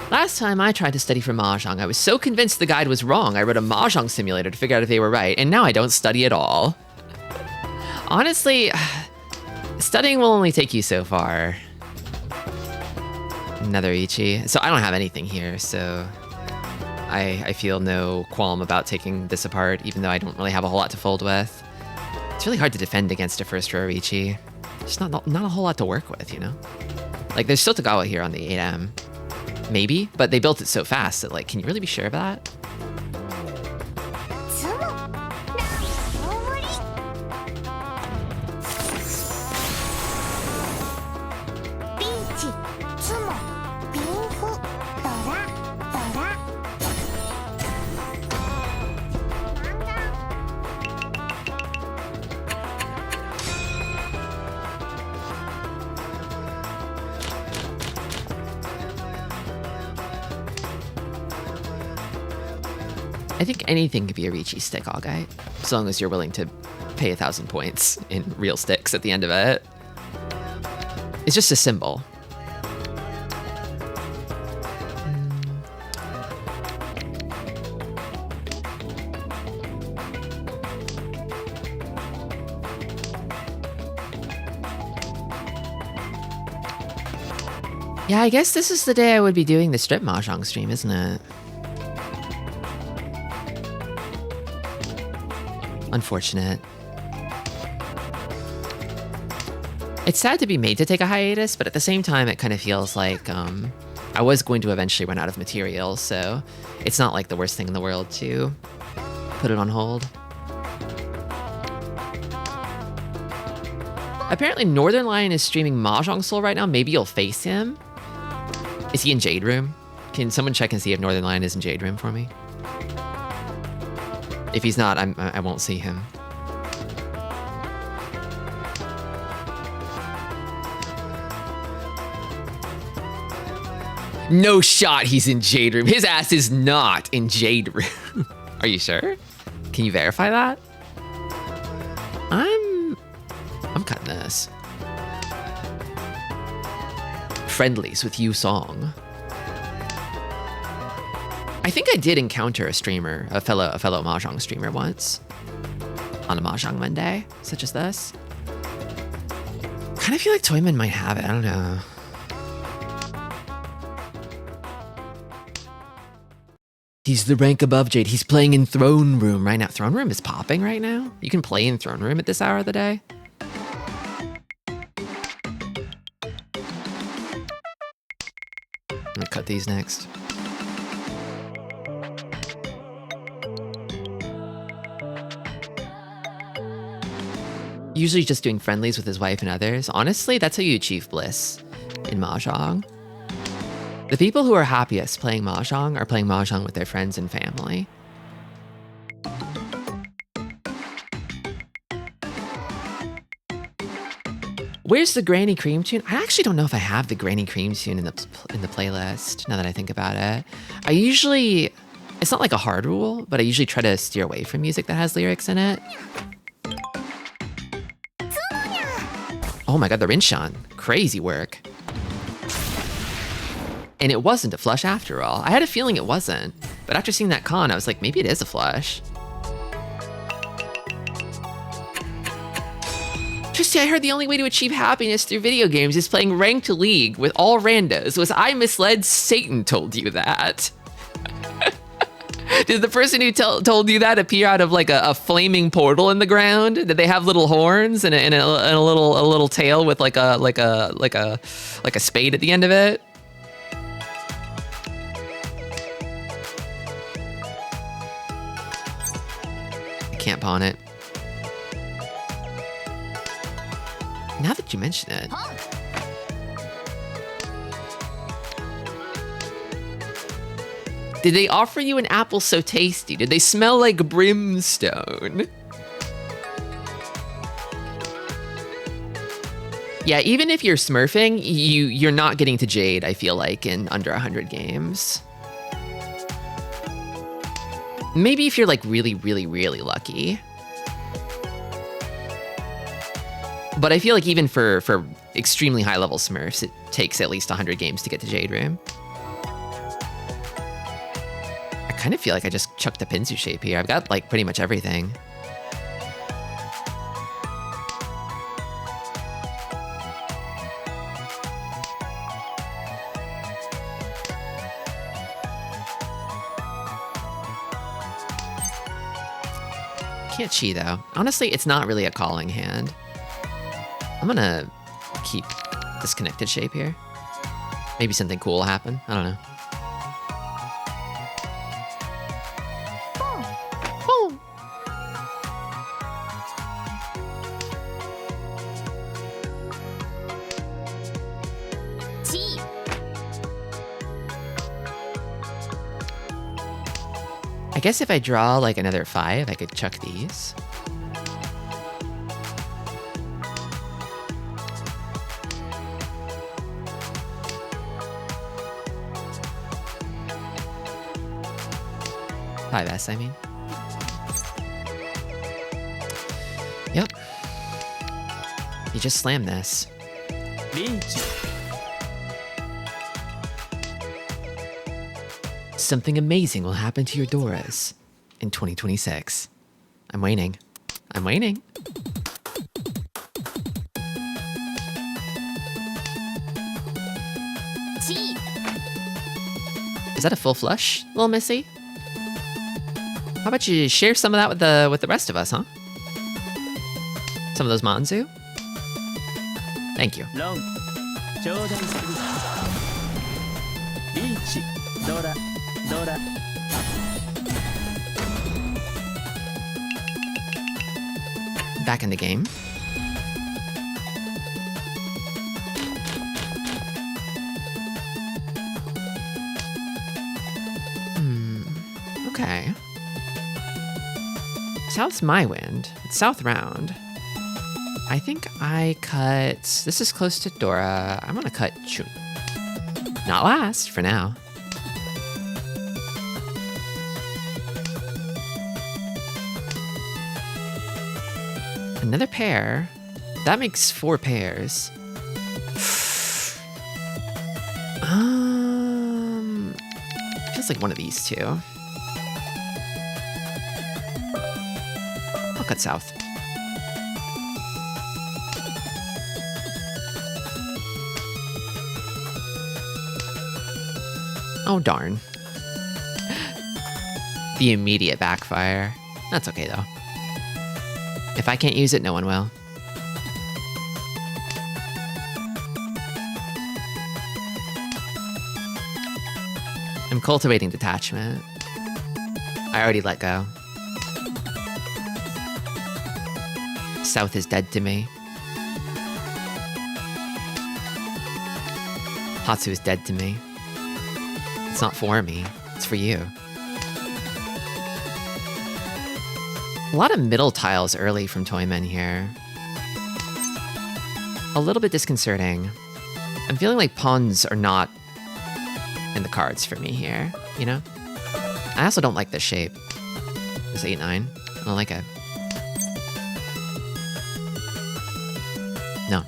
Last time I tried to study for Mahjong, I was so convinced the guide was wrong, I wrote a Mahjong simulator to figure out if they were right, and now I don't study at all. Honestly, studying will only take you so far. Another Ichi. So I don't have anything here, so I feel no qualm about taking this apart, even though I don't really have a whole lot to fold with. It's really hard to defend against a first row Ichi. Just not a whole lot to work with, you know? Like, there's Sotogawa here on the 8M. Maybe, but they built it so fast that, like, can you really be sure of that? I think anything could be a Riichi stick, all guy, as long as you're willing to pay 1,000 points in real sticks at the end of it. It's just a symbol. Yeah, I guess this is the day I would be doing the strip Mahjong stream, isn't it? Unfortunate. It's sad to be made to take a hiatus, but at the same time, it kind of feels like I was going to eventually run out of material, so it's not like the worst thing in the world to put it on hold. Apparently, Northern Lion is streaming Mahjong Soul right now. Maybe you'll face him. Is he in Jade Room? Can someone check and see if Northern Lion is in Jade Room for me? If he's not, I won't see him. No shot he's in Jade Room. His ass is not in Jade Room. Are you sure? Can you verify that? I'm cutting this. Friendlies with you song. I think I did encounter a streamer, a fellow Mahjong streamer once on a Mahjong Monday, such as this. Kind of feel like Toyman might have it, I don't know. He's the rank above Jade. He's playing in Throne Room right now. Throne Room is popping right now? You can play in Throne Room at this hour of the day? I'm gonna cut these next. Usually just doing friendlies with his wife and others. Honestly, that's how you achieve bliss in Mahjong. The people who are happiest playing Mahjong are playing Mahjong with their friends and family. Where's the Granny Cream tune? I actually don't know if I have the Granny Cream tune in the playlist, now that I think about it. I usually, it's not like a hard rule, but I usually try to steer away from music that has lyrics in it. Oh my god, the Rinshan. Crazy work. And it wasn't a flush after all. I had a feeling it wasn't, but after seeing that con, I was like, maybe it is a flush. Tristi, I heard the only way to achieve happiness through video games is playing ranked league with all randos. Was I misled? Satan told you that. Did the person who told you that appear out of like a flaming portal in the ground? Did they have little horns and a little tail with like a spade at the end of it? I can't pawn it. Now that you mention it. Did they offer you an apple so tasty? Did they smell like brimstone? Yeah, even if you're smurfing, you're not getting to Jade, I feel like, in under 100 games. Maybe if you're like really, really, really lucky. But I feel like even for extremely high level smurfs, it takes at least 100 games to get to Jade Room. I kind of feel like I just chucked a Pinzu shape here. I've got like pretty much everything. Can't chi though. Honestly, it's not really a calling hand. I'm gonna keep disconnected shape here. Maybe something cool will happen. I don't know. Boom. I guess if I draw like another 5, I could chuck these. S, I mean. Yep. You just slam this. Something amazing will happen to your Doras in 2026. I'm waiting. I'm waiting. Is that a full flush, little missy? How about you share some of that with the rest of us, huh? Some of those Manzu? Thank you. Back in the game. Okay. South's my wind. It's south round. I think I cut... This is close to Dora. I'm gonna cut Chun. Not last, for now. Another pair. That makes 4 pairs. Feels like one of these two. I'll cut south. Oh, darn. The immediate backfire. That's okay, though. If I can't use it, no one will. I'm cultivating detachment. I already let go. South is dead to me. Hatsu is dead to me. It's not for me, it's for you. A lot of middle tiles early from Toymen here. A little bit disconcerting. I'm feeling like pawns are not in the cards for me here, you know? I also don't like this shape. This 8-9. I don't like it. No.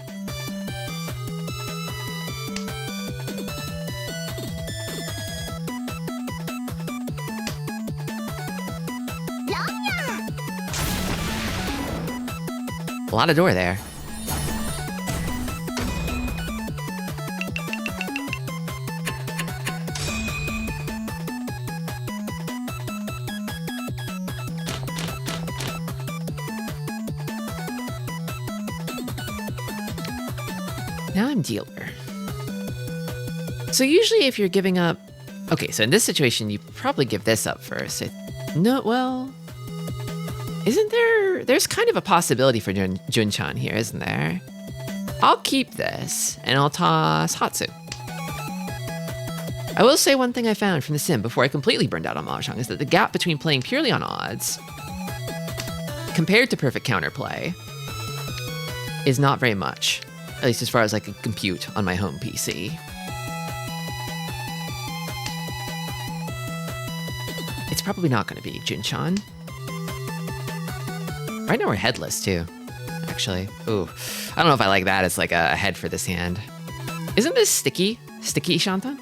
A lot of door there. Now I'm dealer. So usually if you're giving up... Okay, so in this situation, you probably give this up first. No, well... Isn't there... There's kind of a possibility for Junchan here, isn't there? I'll keep this, and I'll toss Hatsu. I will say one thing I found from the sim before I completely burned out on Mahjong is that the gap between playing purely on odds compared to perfect counterplay is not very much. At least as far as I could compute on my home PC. It's probably not going to be Junchan. Right now we're headless too, actually. Ooh, I don't know if I like that as like a head for this hand. Isn't this sticky? Sticky Shantan?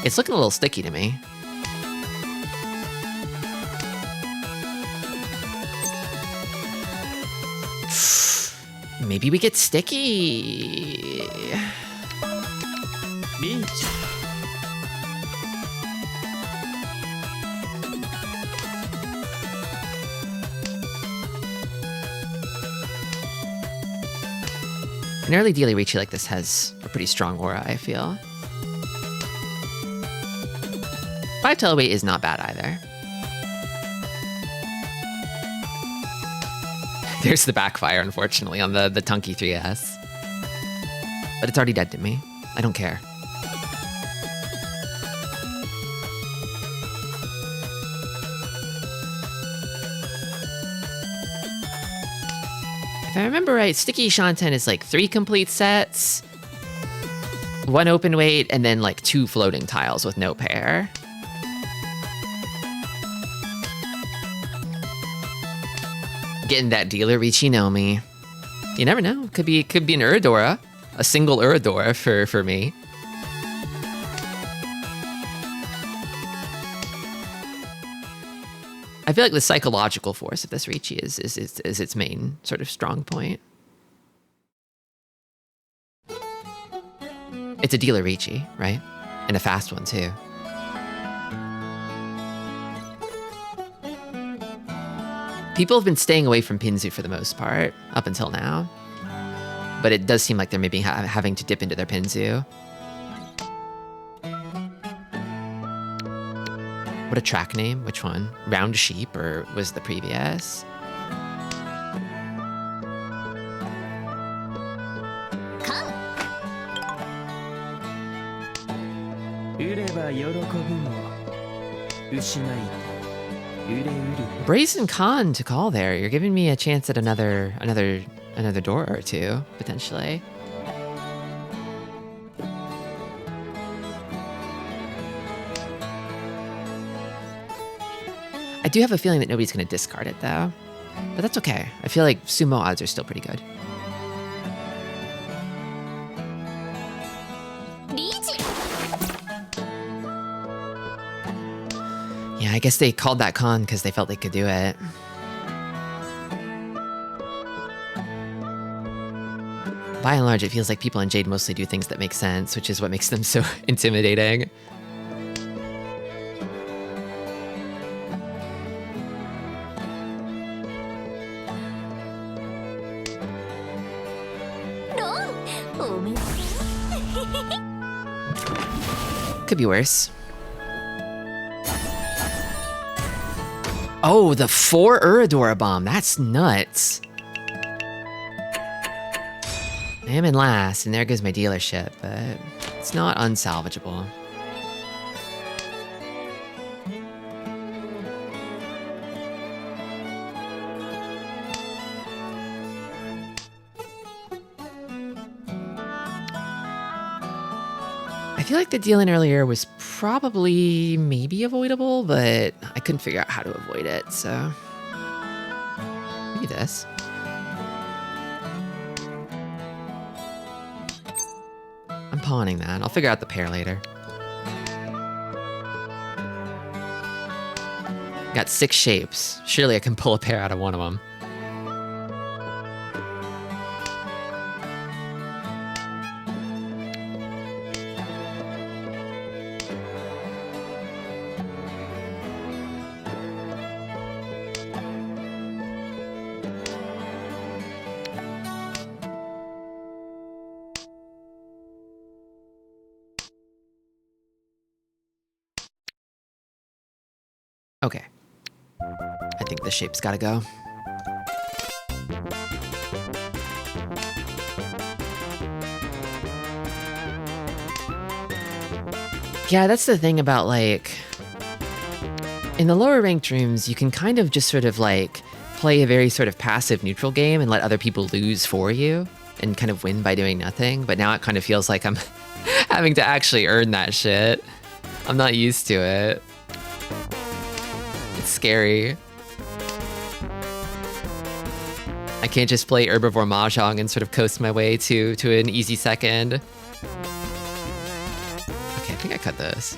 It's looking a little sticky to me. Maybe we get sticky. An early Dealy Ricci like this has a pretty strong aura, I feel. 5 Teleweight is not bad either. There's the backfire, unfortunately, on the Tunky 3S. But it's already dead to me. I don't care. If I remember right, Sticky Shanten is like 3 complete sets, 1 open weight, and then like 2 floating tiles with no pair. Getting that Dealer Ricci Nomi. You never know. Could be an Uradora. A single Uradora for me. I feel like the psychological force of this Ricci is its main sort of strong point. It's a Dealer Ricci, right? And a fast one too. People have been staying away from Pinzu for the most part, up until now. But it does seem like they're maybe having to dip into their Pinzu. What a track name? Which one? Round Sheep, or was the previous? Brazen Khan to call there. You're giving me a chance at another door or two, potentially. I do have a feeling that nobody's going to discard it, though. But that's okay. I feel like sumo odds are still pretty good. Yeah, I guess they called that con because they felt they could do it. By and large, it feels like people in Jade mostly do things that make sense, which is what makes them so intimidating. Could be worse. Oh, the 4 Uradora bomb. That's nuts. I am in last, and there goes my dealership, but it's not unsalvageable. I feel like the deal in earlier was probably maybe avoidable, but I couldn't figure out how to avoid it, so maybe this. I'm pawning that. I'll figure out the pair later. Got 6 shapes. Surely I can pull a pair out of one of them. Okay. I think the shape's gotta go. Yeah, that's the thing about, like, in the lower ranked rooms, you can kind of just sort of like play a very sort of passive neutral game and let other people lose for you and kind of win by doing nothing. But now it kind of feels like I'm having to actually earn that shit. I'm not used to it. It's scary. I can't just play Herbivore Mahjong and sort of coast my way to an easy second. Okay, I think I cut this.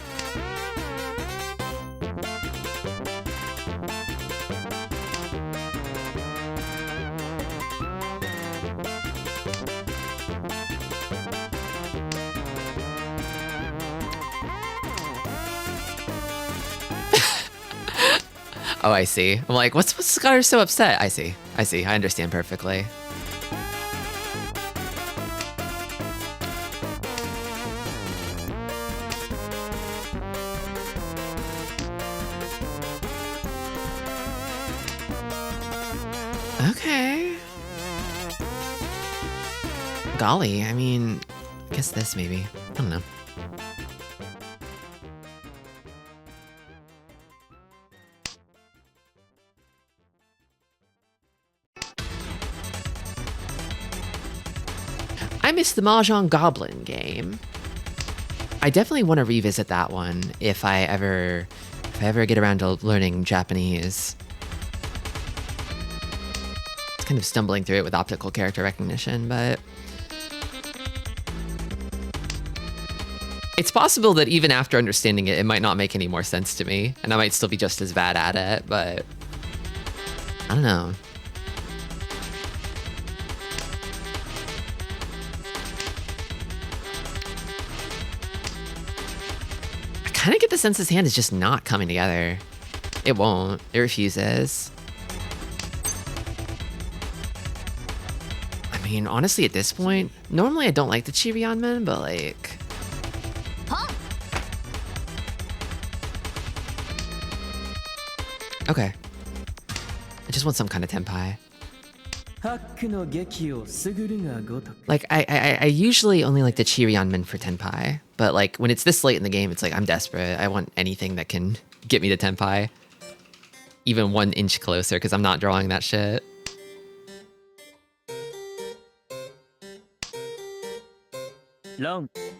Oh, I see. I'm like, what's got her so upset? I see. I understand perfectly. Okay. Golly, I mean, I guess this maybe. I don't know. I missed the Mahjong Goblin game. I definitely want to revisit that one if I ever get around to learning Japanese. It's kind of stumbling through it with optical character recognition, but it's possible that even after understanding it, it might not make any more sense to me, and I might still be just as bad at it, but I don't know. I kind of get the sense his hand is just not coming together. It won't. It refuses. I mean, honestly, at this point, normally I don't like the Chirionmen, but like... Huh? Okay. I just want some kind of tenpai. Like, I usually only like the Chirionmen for tenpai, but like when it's this late in the game, it's like I'm desperate. I want anything that can get me to tenpai. Even 1 inch closer, because I'm not drawing that shit.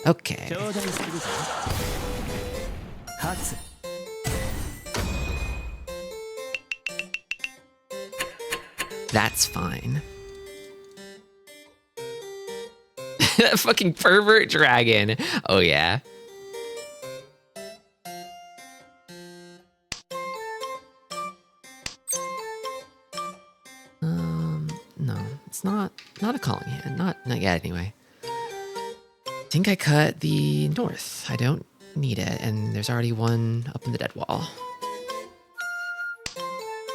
Okay. That's fine. That fucking pervert dragon. Oh yeah. No, it's not a calling hand. Not yet anyway. I think I cut the north. I don't need it, and there's already one up in the dead wall.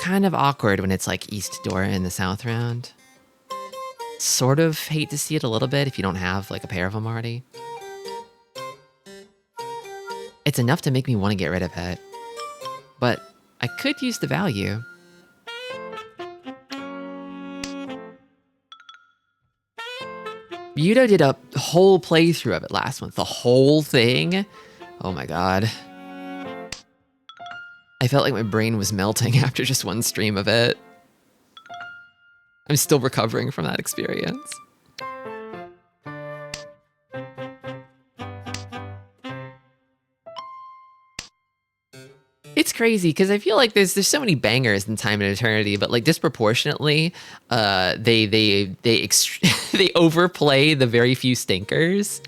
Kind of awkward when it's like east door in the south round. Sort of hate to see it a little bit if you don't have like a pair of them already. It's enough to make me want to get rid of it. But I could use the value. Yudo did a whole playthrough of it last month. The whole thing. Oh my god. I felt like my brain was melting after just one stream of it. I'm still recovering from that experience. It's crazy because I feel like there's so many bangers in Time and Eternity, but like disproportionately, they they overplay the very few stinkers.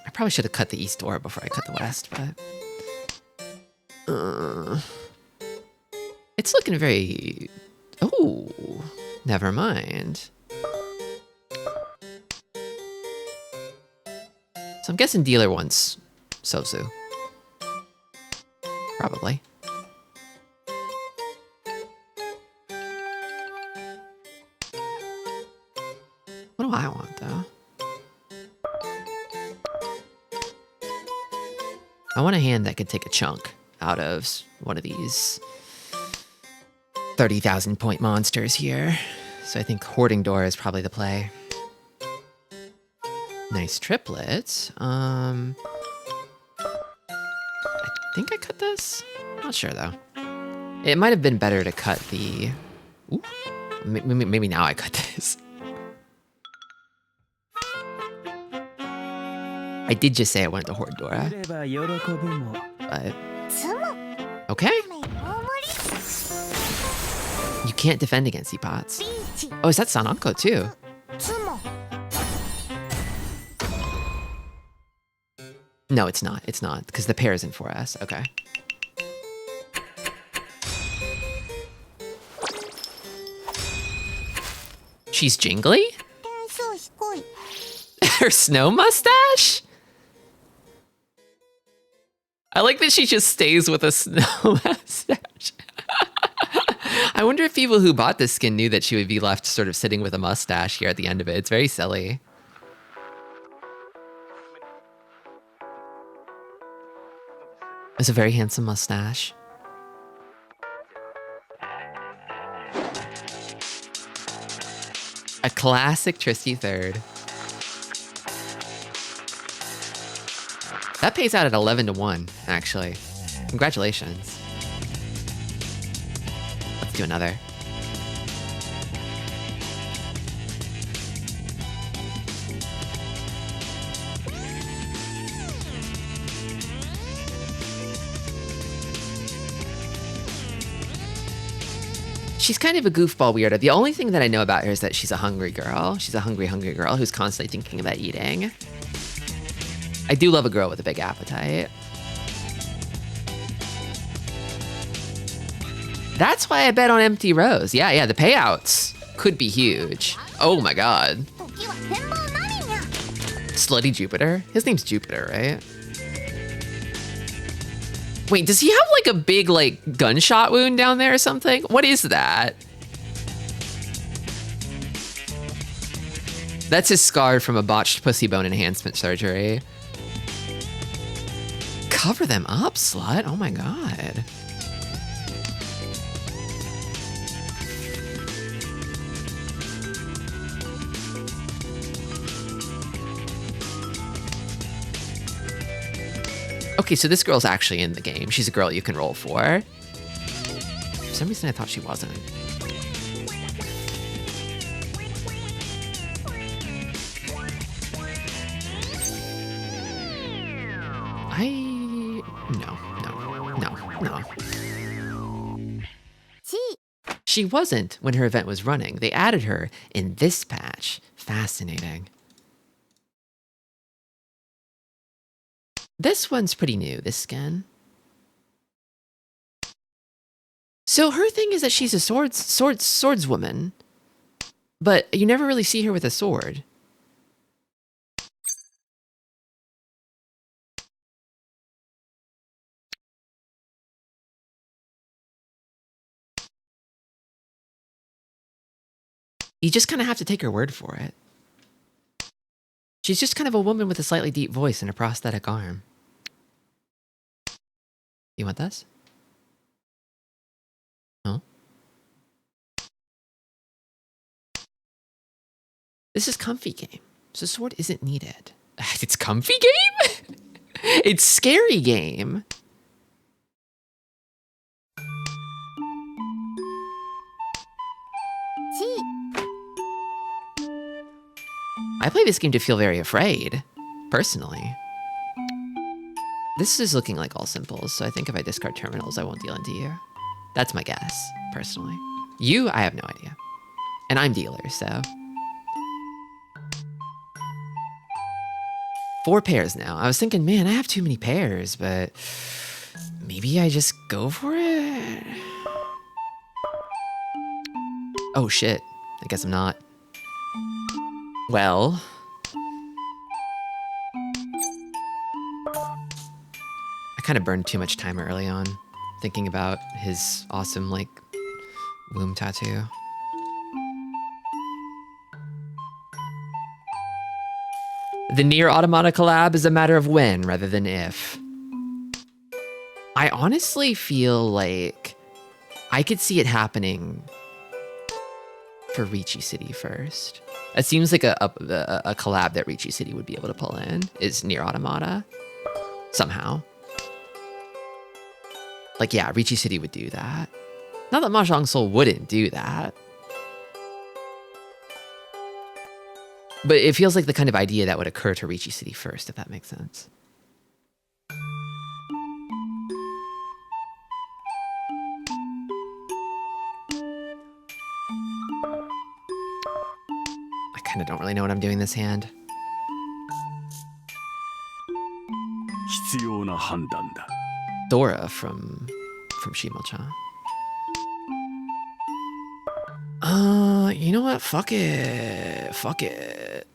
I probably should have cut the east door before I cut the west, but it's looking very. Oh, never mind. So I'm guessing dealer wants Sosu. Probably. What do I want, though? I want a hand that could take a chunk out of one of these 30,000 point monsters here. So I think Hoarding Door is probably the play. Nice triplet. I think I cut this? Not sure though. It might have been better to cut the... Ooh, maybe now I cut this. I did just say I wanted to hoard Dora. But... Okay. You can't defend against E-Pots. Oh, is that Sananko too? No, it's not. It's not, because the pair is in 4S. Okay. She's jingly? Her snow mustache? I like that she just stays with a snow mustache. I wonder if people who bought this skin knew that she would be left sort of sitting with a mustache here at the end of it. It's very silly. It's a very handsome mustache. A classic Tristi third. That pays out at 11-1, actually. Congratulations. Let's do another. She's kind of a goofball weirdo. The only thing that I know about her is that she's a hungry girl. She's a hungry girl who's constantly thinking about eating. I do love a girl with a big appetite. That's why I bet on Empty Rose. Yeah, the payouts could be huge. Oh my god. Slutty Jupiter? His name's Jupiter, right? Wait, does he have like a big like gunshot wound down there or something? What is that? That's his scar from a botched pussy bone enhancement surgery. Cover them up, slut. Oh my god. Okay, so this girl's actually in the game. She's a girl you can roll for. For some reason, I thought she wasn't. No. She wasn't when her event was running. They added her in this patch. Fascinating. This one's pretty new, this skin. So her thing is that she's a swordswoman, but you never really see her with a sword. you just kind of have to take her word for it. She's just kind of a woman with a slightly deep voice and a prosthetic arm. You want this? No? This is comfy game. So sword isn't needed. It's comfy game? It's scary game. I play this game to feel very afraid, personally. This is looking like all simples, so I think if I discard terminals, I won't deal into you. That's my guess, personally. You, I have no idea. And I'm dealer, so. 4 pairs now. I was thinking, man, I have too many pairs, but maybe I just go for it? Oh shit, I guess I'm not. Well. I kind of burned too much time early on, thinking about his awesome, like, womb tattoo. The Nier Automata collab is a matter of when rather than if. I honestly feel like I could see it happening for Ricci City first. It seems like a collab that Ricci City would be able to pull in is Nier Automata. Somehow. Like, yeah, Ricci City would do that. Not that Mahjong Soul wouldn't do that. But it feels like the kind of idea that would occur to Ricci City first, if that makes sense. I kind of don't really know what I'm doing this hand. Dora from Shimo-chan. You know what? Fuck it. Fuck it.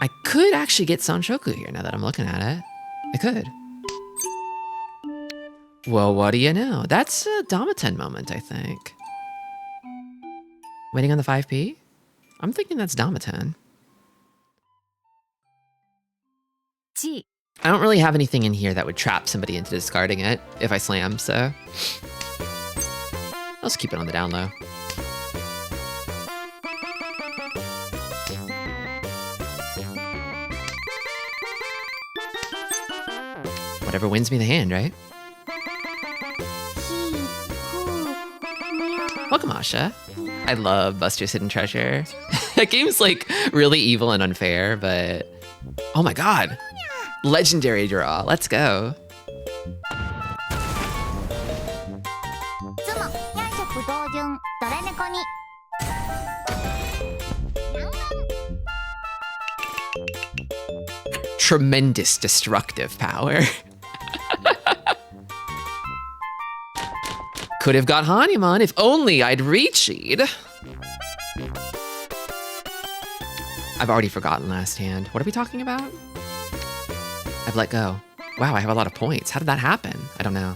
I could actually get Sanshoku here now that I'm looking at it. I could. Well, what do you know? That's a Damaten moment, I think. Waiting on the 5p? I'm thinking that's Damaten. I don't really have anything in here that would trap somebody into discarding it if I slam, so... Let's keep it on the down low. Whatever wins me the hand, right? Welcome, Asha. I love Buster's Hidden Treasure. That game's like really evil and unfair, but... Oh my god! Legendary draw, let's go. Tremendous destructive power. Could have got Hanuman if only I'd reached. I've already forgotten last hand. What are we talking about? I've let go. Wow, I have a lot of points. How did that happen? I don't know.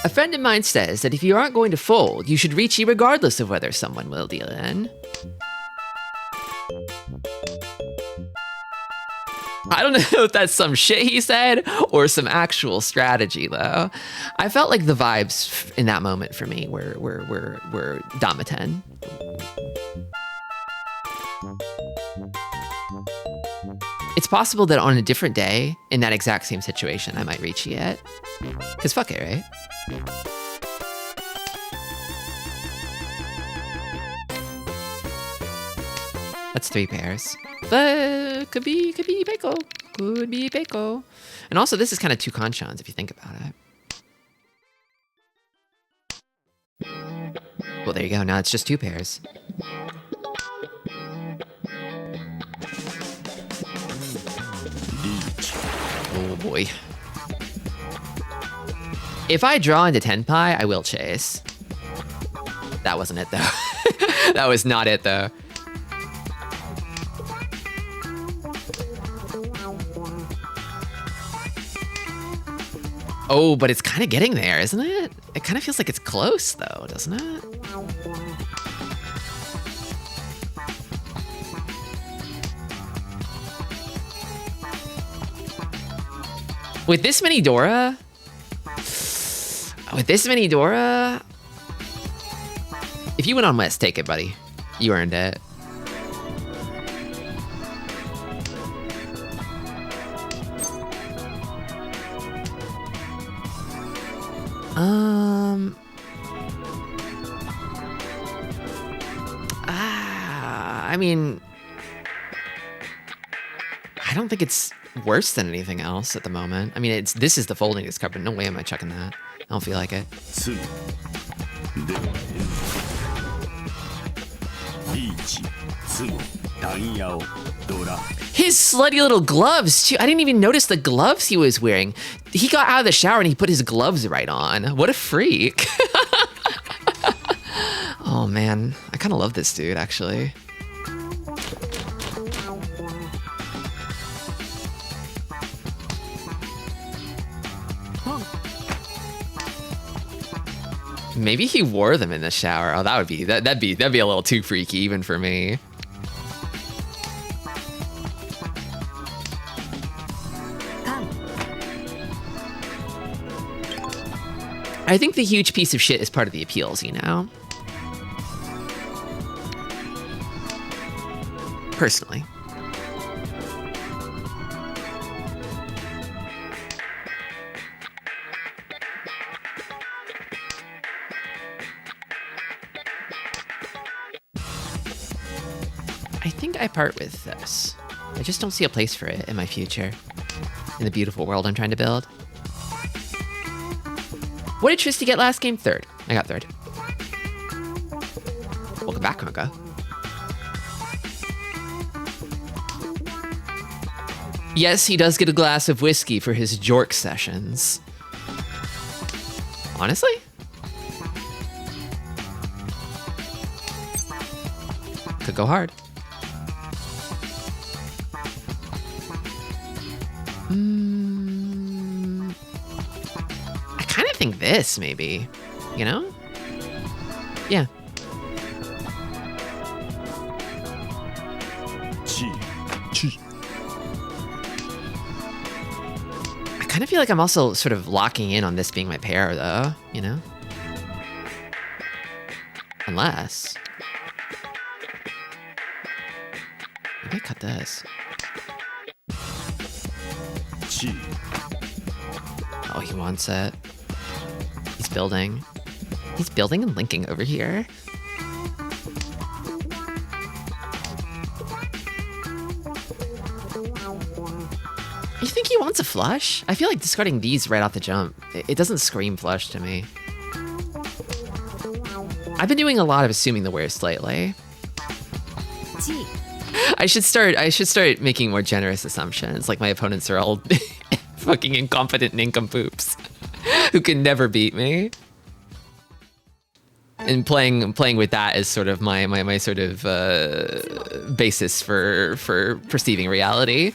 A friend of mine says that if you aren't going to fold, you should reach regardless of whether someone will deal in. I don't know if that's some shit he said or some actual strategy, though. I felt like the vibes in that moment for me were Damaten. It's possible that on a different day, in that exact same situation, I might reach it. Because fuck it, right? That's 3 pairs. But could be Peiko. Could be Peiko. And also, this is kind of 2 Kanchans if you think about it. Well, there you go. Now it's just 2 pairs. Oh boy. If I draw into Tenpai, I will chase. That wasn't it, though. That was not it, though. Oh, but it's kind of getting there, isn't it? It kind of feels like it's close, though, doesn't it? With this many Dora? If you went on West, take it, buddy. You earned it. I mean, I don't think it's worse than anything else at the moment. I mean, this is the folding discard, but no way am I chucking that. I don't feel like it. His slutty little gloves, too. I didn't even notice the gloves he was wearing. He got out of the shower and he put his gloves right on. What a freak. Oh, man. I kind of love this dude, actually. Maybe he wore them in the shower. Oh, that'd be a little too freaky even for me. I think the huge piece of shit is part of the appeals, you know? Personally. I think I part with this. I just don't see a place for it in my future. In the beautiful world I'm trying to build. What did Tristi get last game? Third. I got third. Welcome back, Honka. Yes, he does get a glass of whiskey for his jork sessions. Honestly? Could go hard. I kind of think this, maybe. You know? Yeah. I kind of feel like I'm also sort of locking in on this being my pair, though, you know? Unless... maybe I cut this. Oh, he wants it. He's building. He's building and linking over here. You think he wants a flush? I feel like discarding these right off the jump. It doesn't scream flush to me. I've been doing a lot of assuming the worst lately. I should start making more generous assumptions. Like my opponents are all fucking incompetent nincompoops who can never beat me. And playing with that is sort of my sort of basis for perceiving reality.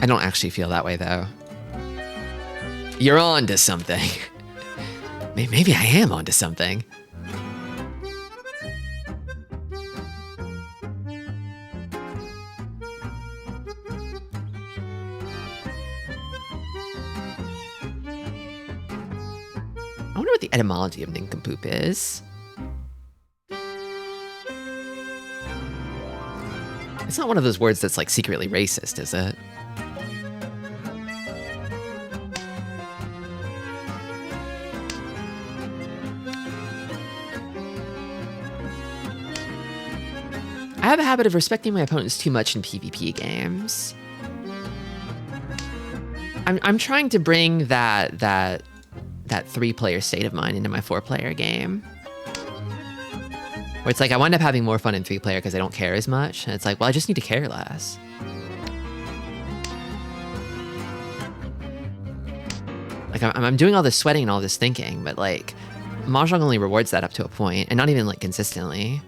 I don't actually feel that way though. You're on to something. Maybe I am onto something. I wonder what the etymology of nincompoop is. It's not one of those words that's like secretly racist, is it? I have a habit of respecting my opponents too much in PvP games. I'm trying to bring that 3-player state of mind into my 4-player game. Where it's like I wind up having more fun in 3-player because I don't care as much. And it's like, well, I just need to care less. Like, I'm doing all this sweating and all this thinking, but like, Mahjong only rewards that up to a point, and not even like consistently.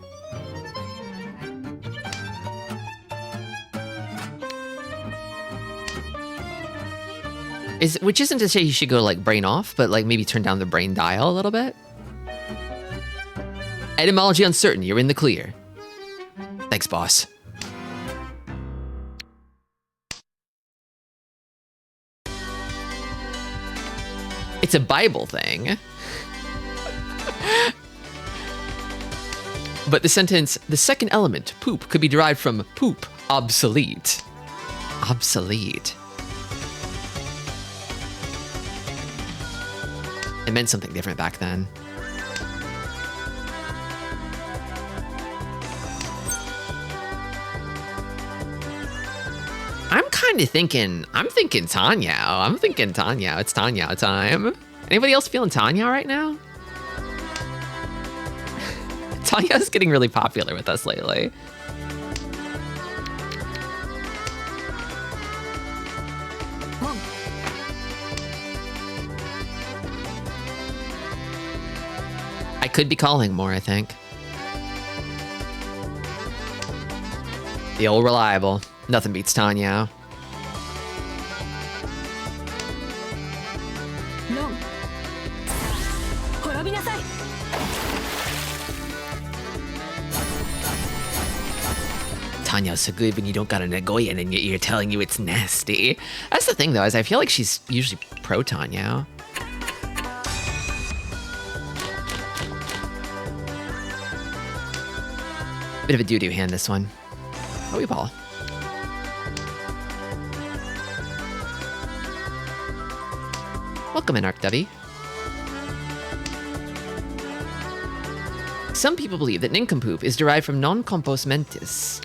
Which isn't to say you should go like brain off, but like maybe turn down the brain dial a little bit. Etymology uncertain, you're in the clear. Thanks, boss. It's a Bible thing. But the sentence, the second element, poop, could be derived from poop, obsolete. Obsolete. It meant something different back then. I'm kind of thinking, I'm thinking Tanya. I'm thinking Tanya. It's Tanya time. Anybody else feeling Tanya right now? Tanya's getting really popular with us lately. I could be calling more, I think. The old reliable. Nothing beats Tanya. Tanya's so good when you don't got a Nagoyan in your ear telling you it's nasty. That's the thing, though, is I feel like she's usually pro Tanya. Bit of a doo-doo hand, this one. Oh, we ball. Welcome in, Arcdubby. Some people believe that nincompoop is derived from non compos mentis.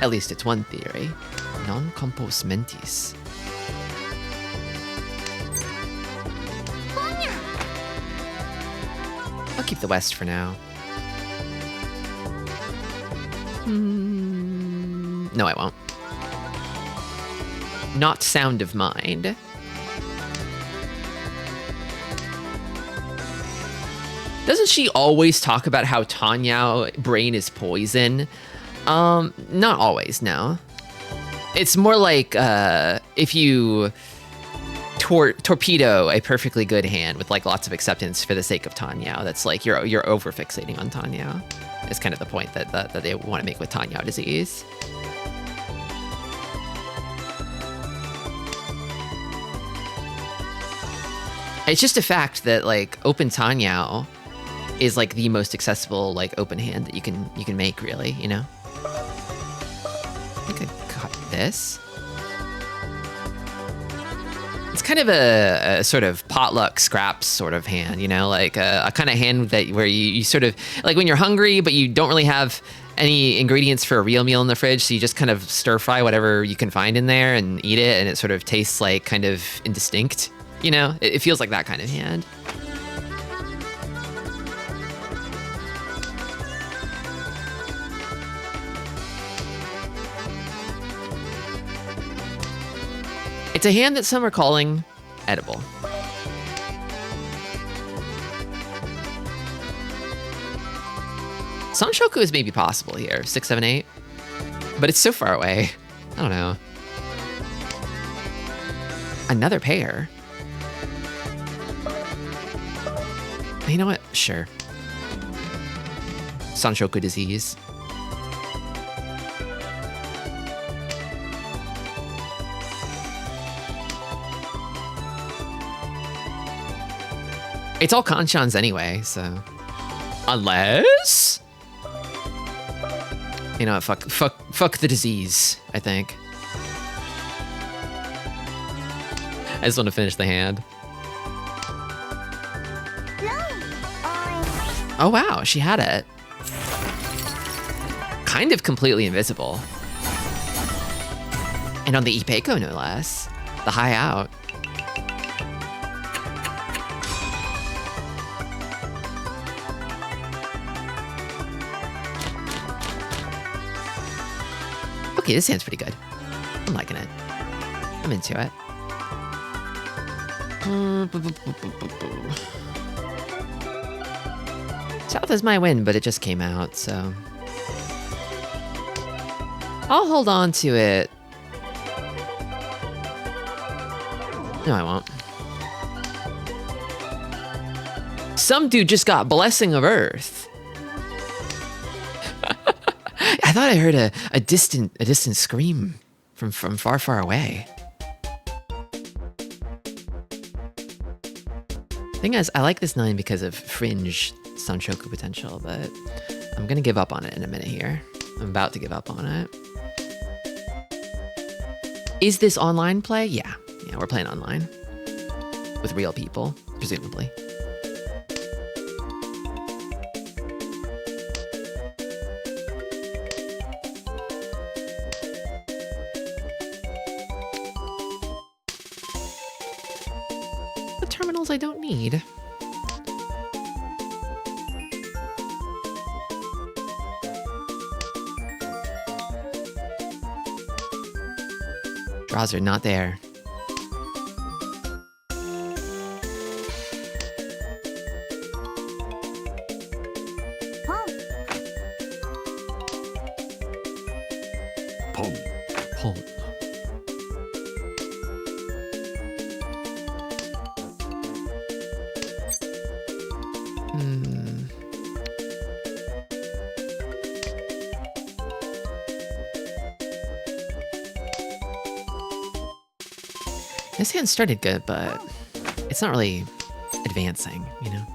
At least it's one theory. Non compos mentis. I'll keep the West for now. No, I won't. Not sound of mind. Doesn't she always talk about how Tanya brain is poison? Not always, no. It's more like if you torpedo a perfectly good hand with like lots of acceptance for the sake of Tanya. That's like you're over fixating on Tanya. It's kind of the point that they want to make with Tanya disease. It's just a fact that like open Tanya is like the most accessible like open hand that you can make, really, you know. I could cut this. It's kind of a sort of potluck scraps sort of hand, you know, like a kind of hand that where you sort of like when you're hungry, but you don't really have any ingredients for a real meal in the fridge. So you just kind of stir fry whatever you can find in there and eat it. And it sort of tastes like kind of indistinct, you know, it feels like that kind of hand. It's a hand that some are calling edible. Sanshoku is maybe possible here, 6, 7, 8. But it's so far away. I don't know. Another pair. You know what? Sure. Sanshoku disease. It's all Kanchans anyway, so. Unless? You know what, fuck the disease, I think. I just want to finish the hand. Oh wow, she had it. Kind of completely invisible. And on the Ipeco, no less. The high out. Okay, this hand's pretty good. I'm liking it. I'm into it. South is my win, but it just came out, so I'll hold on to it. No, I won't. Some dude just got Blessing of Earth. I thought I heard a distant scream from far, far away. Thing is, I like this 9 because of fringe Sanchoku potential, but I'm gonna give up on it in a minute here. I'm about to give up on it. Is this online play? Yeah, we're playing online with real people, presumably. The terminals I don't need. Draws are not there. Pom. Pull. This hand started good, but it's not really advancing, you know?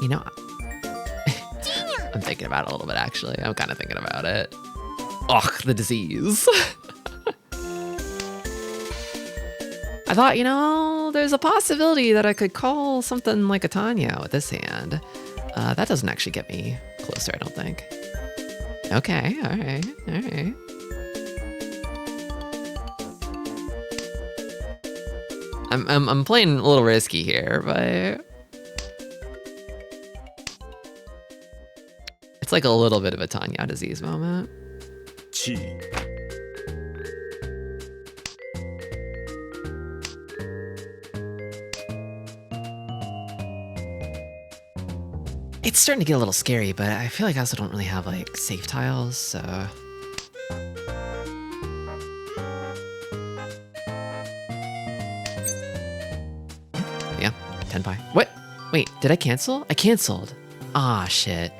You know, I'm thinking about it a little bit, actually. I'm kind of thinking about it. Ugh, the disease. I thought, you know, there's a possibility that I could call something like a Tanya with this hand. That doesn't actually get me closer, I don't think. Okay, all right. I'm playing a little risky here, but it's like a little bit of a Tanya disease moment. Chi. It's starting to get a little scary, but I feel like I also don't really have like safe tiles, so. Yeah, 10 pie. What? Wait, did I cancel? I canceled. Ah, shit.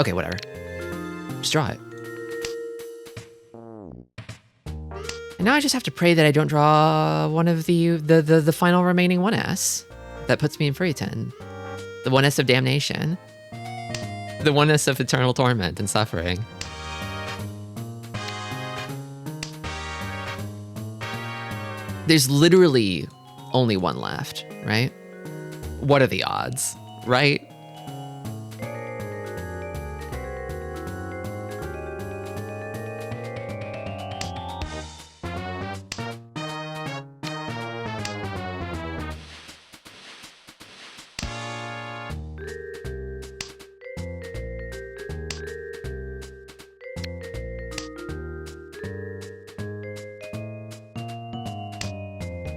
Okay, whatever. Just draw it. And now I just have to pray that I don't draw one of the final remaining 1S. That puts me in Furry 10. The 1S of damnation. The 1S of eternal torment and suffering. There's literally only one left, right? What are the odds, right?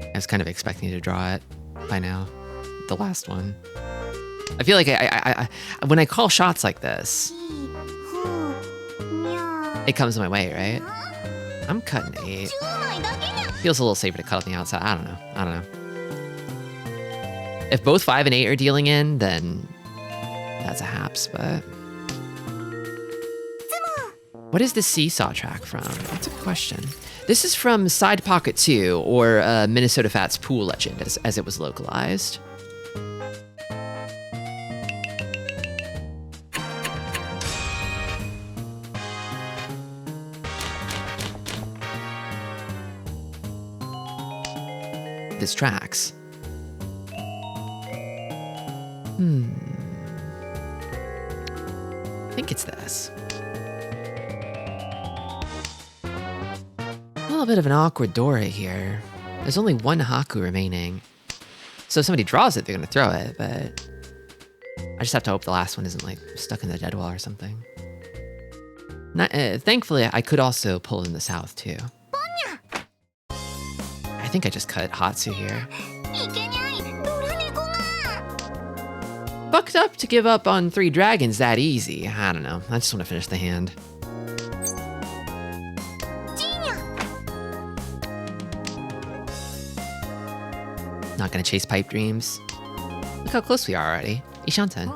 I was kind of expecting to draw it by now, the last one. I feel like I when I call shots like this, it comes my way, right? I'm cutting 8. Feels a little safer to cut on the outside. I don't know. If both 5 and 8 are dealing in, then that's a haps, but... What is the Seesaw track from? That's a good question. This is from Side Pocket 2, or Minnesota Fat's Pool Legend, as it was localized. This tracks. I think it's this. A little bit of an awkward Dora here. There's only one Haku remaining. So if somebody draws it, they're gonna throw it, but I just have to hope the last one isn't like stuck in the dead wall or something. Thankfully, I could also pull in the south too. I think I just cut Hatsu here. Fucked up to give up on 3 dragons that easy. I don't know. I just want to finish the hand. Not gonna chase pipe dreams. Look how close we are already. Ishanten.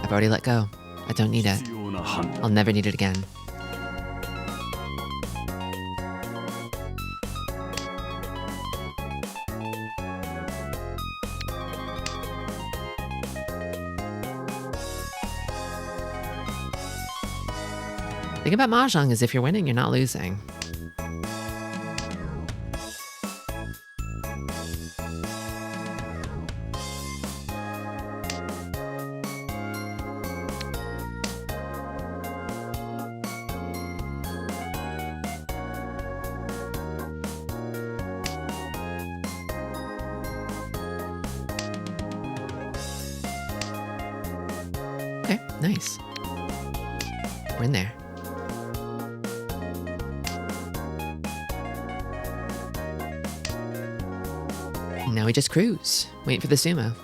I've already let go. I don't need it. I'll never need it again. The thing about Mahjong is if you're winning, you're not losing. Okay, nice. We're in there. Now we just cruise, waiting for the sumo.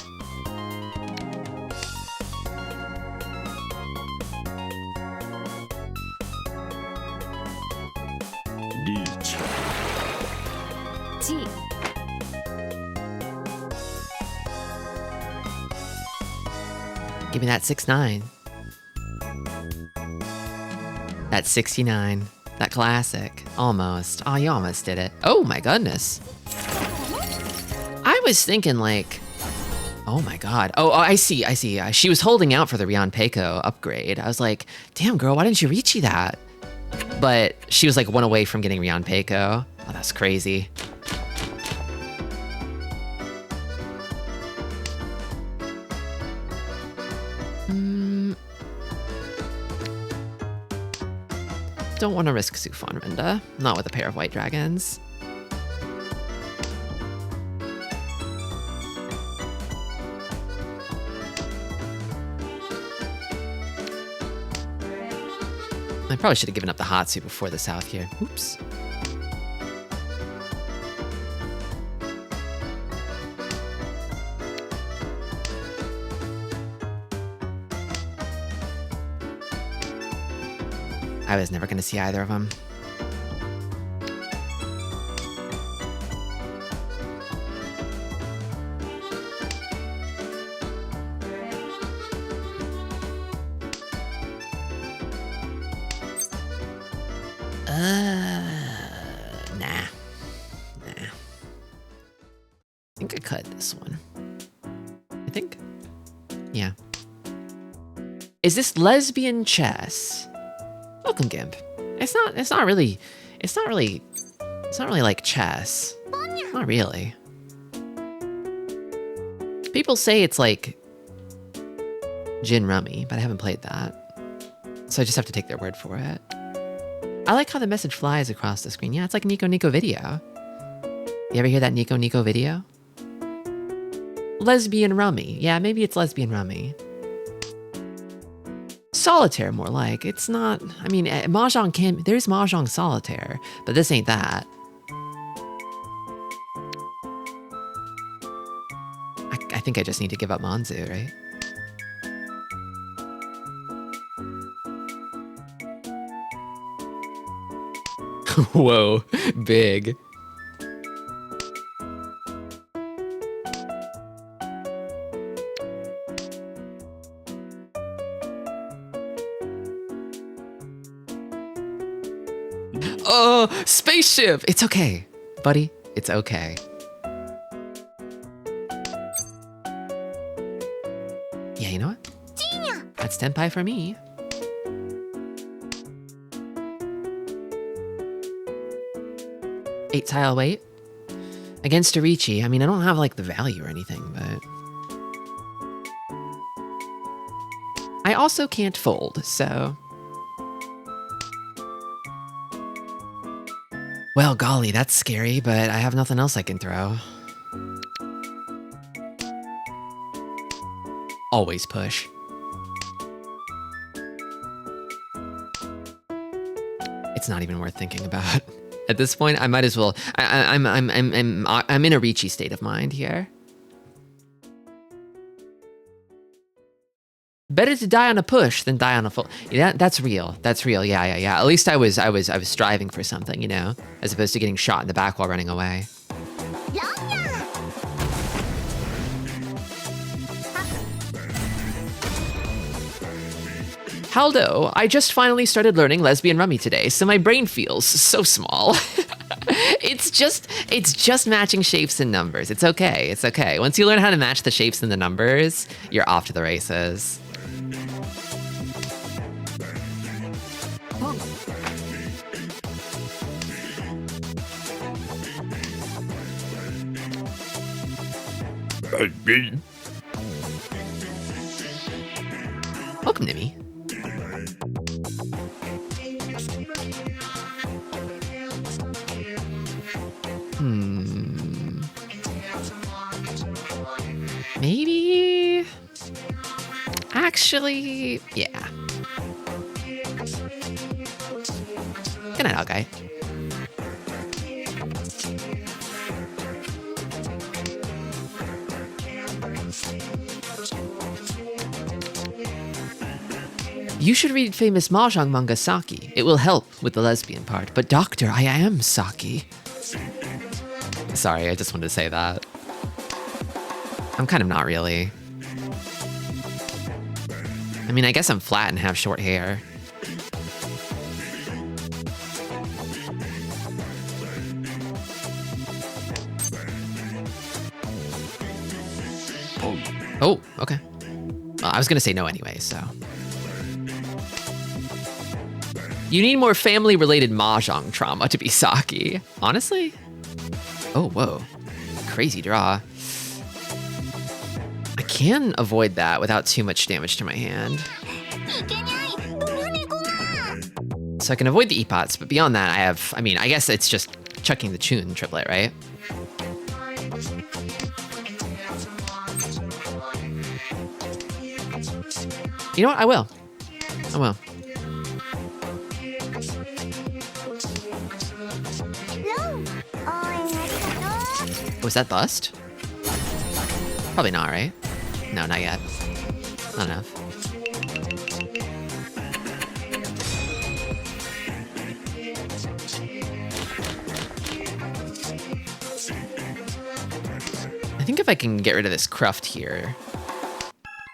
Give me that 6-9. That 69. That classic. Almost. Oh, you almost did it. Oh my goodness. I was thinking like, oh my god. Oh, I see. She was holding out for the Rion Peiko upgrade. I was like, damn girl, why didn't you reach that? But she was like 1 away from getting Rion Peiko. Oh, that's crazy. Don't want to risk Sufon Rinda. Not with a pair of white dragons. I probably should have given up the Hatsu before the south here. Oops. I was never going to see either of them. Nah. I think I cut this one. I think. Yeah. Is this lesbian chess? Welcome, Gimp. It's not really like chess. Not really. People say it's like Gin Rummy, but I haven't played that. So I just have to take their word for it. I like how the message flies across the screen. Yeah, it's like Nico Nico video. You ever hear that Nico Nico video? Lesbian Rummy. Yeah, maybe it's Lesbian Rummy. Solitaire, more like. It's not... I mean, Mahjong can... There's Mahjong Solitaire, but this ain't that. I think I just need to give up Manzu, right? Whoa, big. Oh, spaceship! It's okay, buddy. It's okay. Yeah, you know what? That's tenpai for me. Eight tile weight. Against Arichi. I mean, I don't have like the value or anything, but... I also can't fold, so... Well, golly, that's scary, but I have nothing else I can throw. always push. It's not even worth thinking about. At this point, I might as well. I'm in a reachy state of mind here. Better to die on a push than die on a full. Yeah, that's real. That's real. Yeah. At least I was striving for something, you know, as opposed to getting shot in the back while running away. Haldo, I just finally started learning lesbian rummy today, so my brain feels so small. It's just matching shapes and numbers. It's okay. It's okay. Once you learn how to match the shapes and the numbers, you're off to the races. Welcome, Nimmy. Maybe. Actually, yeah. Good night, out guy. You should read famous Mahjong manga Saki. It will help with the lesbian part. But doctor, I am Saki. Sorry, I just wanted to say that. I'm kind of not really. I mean, I guess I'm flat and have short hair. Oh, okay. Well, I was gonna say no anyway, so. You need more family-related Mahjong trauma to be Saki. Honestly? Oh, whoa. Crazy draw. I can avoid that without too much damage to my hand. So I can avoid the E-pots, but beyond that, I guess it's just chucking the Chun triplet, right? You know what? I will. Was that bust? Probably not, right? No, not yet. Not enough. I think if I can get rid of this cruft here,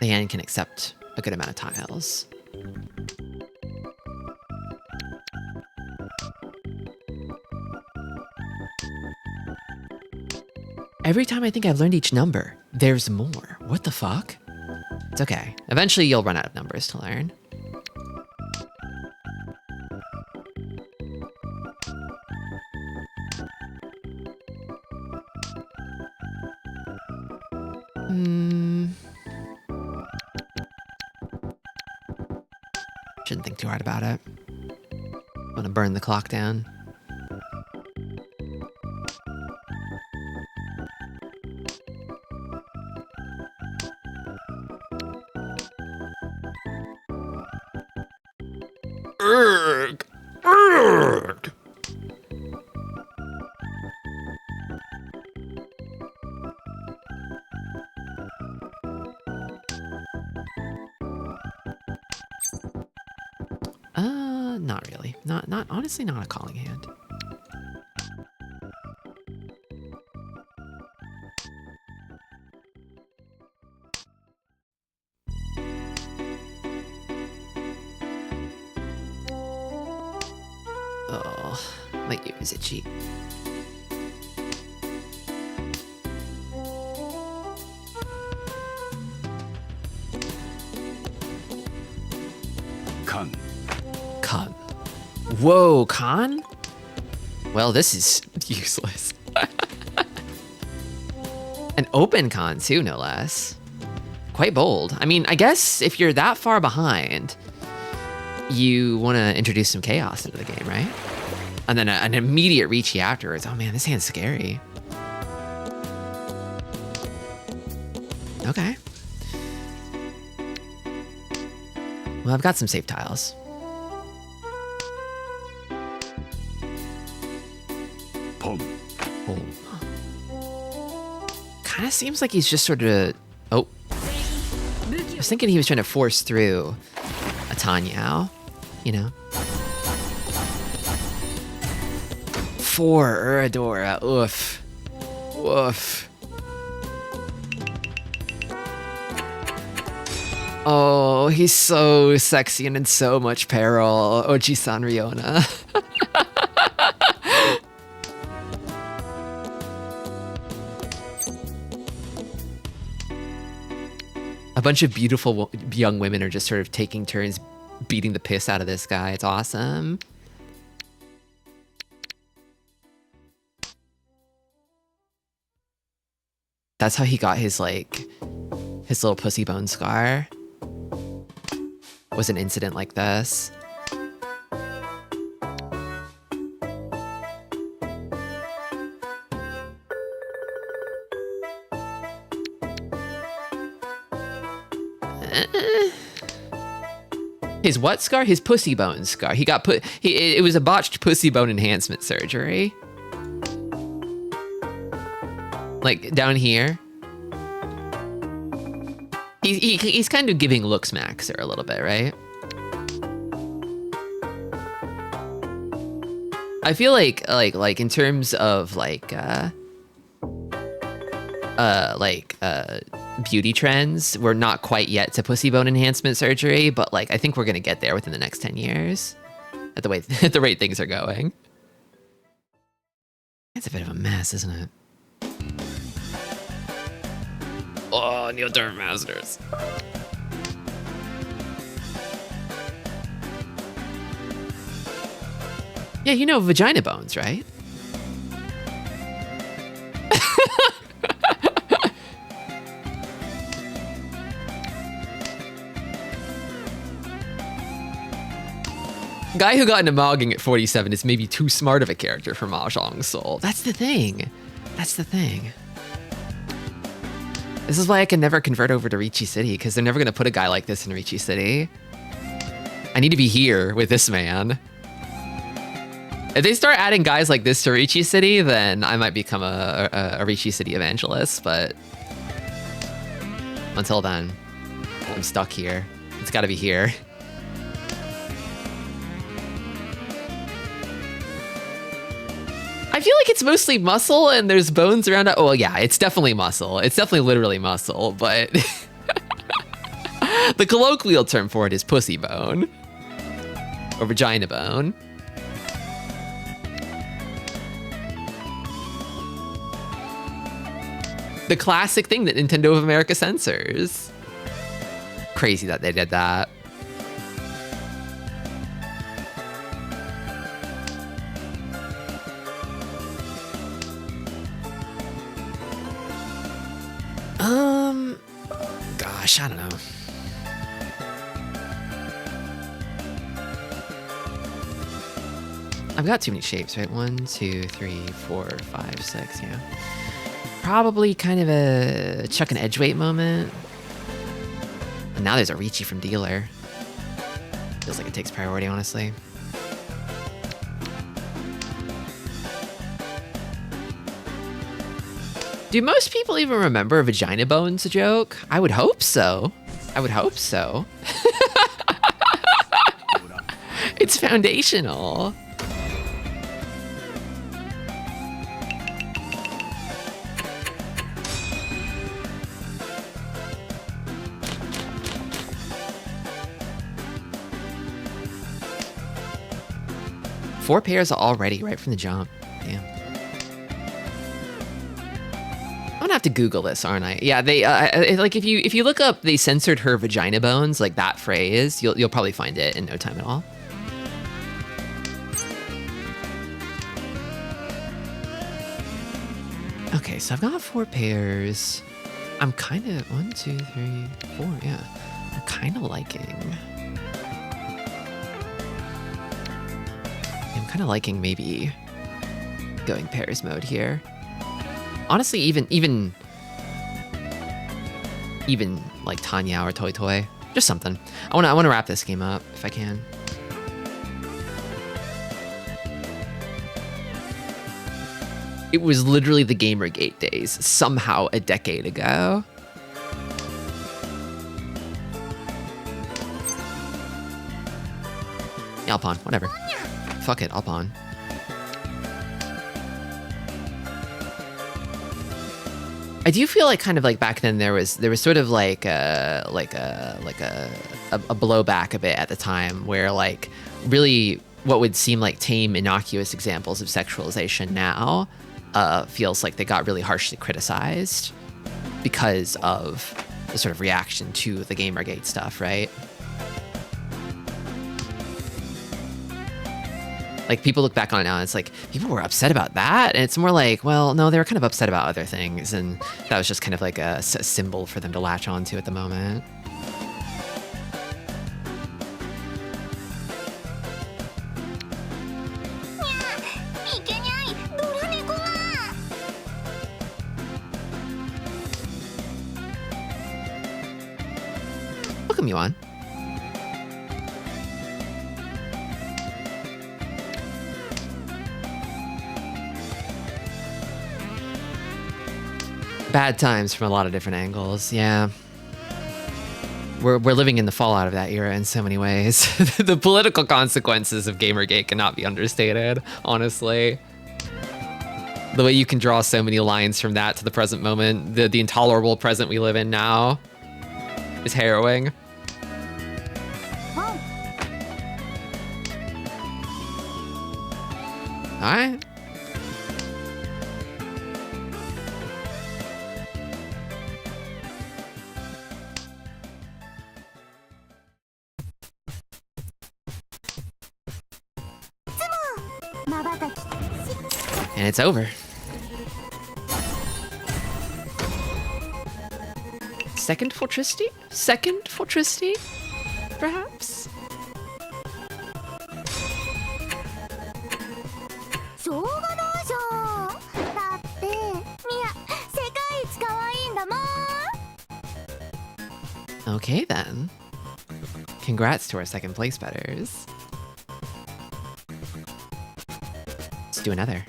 the hand can accept a good amount of tiles. Every time I think I've learned each number, there's more. What the fuck? It's okay. Eventually you'll run out of numbers to learn. Shouldn't think too hard about it. Want to burn the clock down. Urgh. Urgh. Not really. Not honestly not a calling hand. Oh, my ear is itchy. Con. Whoa, Con? Well, this is useless. An open Con too, no less. Quite bold. I mean, I guess if you're that far behind, you want to introduce some chaos into the game, right? And then an immediate reachy afterwards. Oh man, this hand's scary. Well, I've got some safe tiles. Pum. Kind of seems like he's just sort of... Oh. I was thinking he was trying to force through a Tanyao, you know? 4 Uradora. Oof. Woof. Oh, he's so sexy and in so much peril. Oji-san Riona. A bunch of beautiful young women are just sort of taking turns beating the piss out of this guy. It's awesome. That's how he got his, like, his little pussy bone scar. Was an incident like this. His what scar? His pussy bone scar. He got it was a botched pussy bone enhancement surgery. Like down here. He's kind of giving looks maxer a little bit, right? I feel like in terms of beauty trends, we're not quite yet to pussy bone enhancement surgery, but like I think we're gonna get there within the next 10 years at the rate things are going. It's a bit of a mess, isn't it? Oh, Neoderm Masters. Yeah, you know vagina bones, right? Guy who got into Mahjong at 47 is maybe too smart of a character for Mahjong Soul. That's the thing. That's the thing. This is why I can never convert over to Ricci City, because they're never going to put a guy like this in Ricci City. I need to be here with this man. If they start adding guys like this to Ricci City, then I might become a Ricci City evangelist, but until then, I'm stuck here. It's got to be here. I feel like it's mostly muscle and there's bones around it. Oh, well, yeah, it's definitely muscle. It's definitely literally muscle, but the colloquial term for it is pussy bone or vagina bone. The classic thing that Nintendo of America censors. Crazy that they did that. Gosh, I don't know. I've got too many shapes, right? 1, 2, 3, 4, 5, 6, yeah. Probably kind of a chuck and edge weight moment. And now there's a Ricci from dealer. Feels like it takes priority, honestly. Do most people even remember a vagina bones joke? I would hope so. I would hope so. It's foundational. Four pairs already, right from the jump. Damn. I'm gonna have to Google this, aren't I? Yeah, they like if you look up they censored her vagina bones, like that phrase, you'll probably find it in no time at all. Okay, so I've got 4 pairs. I'm kind of 1, 2, 3, 4. Yeah, I'm kind of liking. I'm kind of liking maybe going pairs mode here. Honestly, even like Tanya or Toy Toy, Just something. I wanna wrap this game up if I can. It was literally the Gamergate days, somehow a decade ago. Yeah, I'll pawn, whatever. Fuck it, I'll pawn. I do feel like kind of like back then there was sort of like a blowback a bit at the time where like really what would seem like tame, innocuous examples of sexualization now feels like they got really harshly criticized because of the sort of reaction to the Gamergate stuff, right? Like, people look back on it now and it's like, people were upset about that? And it's more like, well, no, they were kind of upset about other things. And that was just kind of like a symbol for them to latch onto at the moment. Welcome, Yuan. Bad times from a lot of different angles, yeah. We're living in the fallout of that era in so many ways. The political consequences of Gamergate cannot be understated, honestly. The way you can draw so many lines from that to the present moment, the intolerable present we live in now, is harrowing. All right. And it's over. Second for Tristi? Second for Tristi? Perhaps? Okay then. Congrats to our second place betters. Let's do another.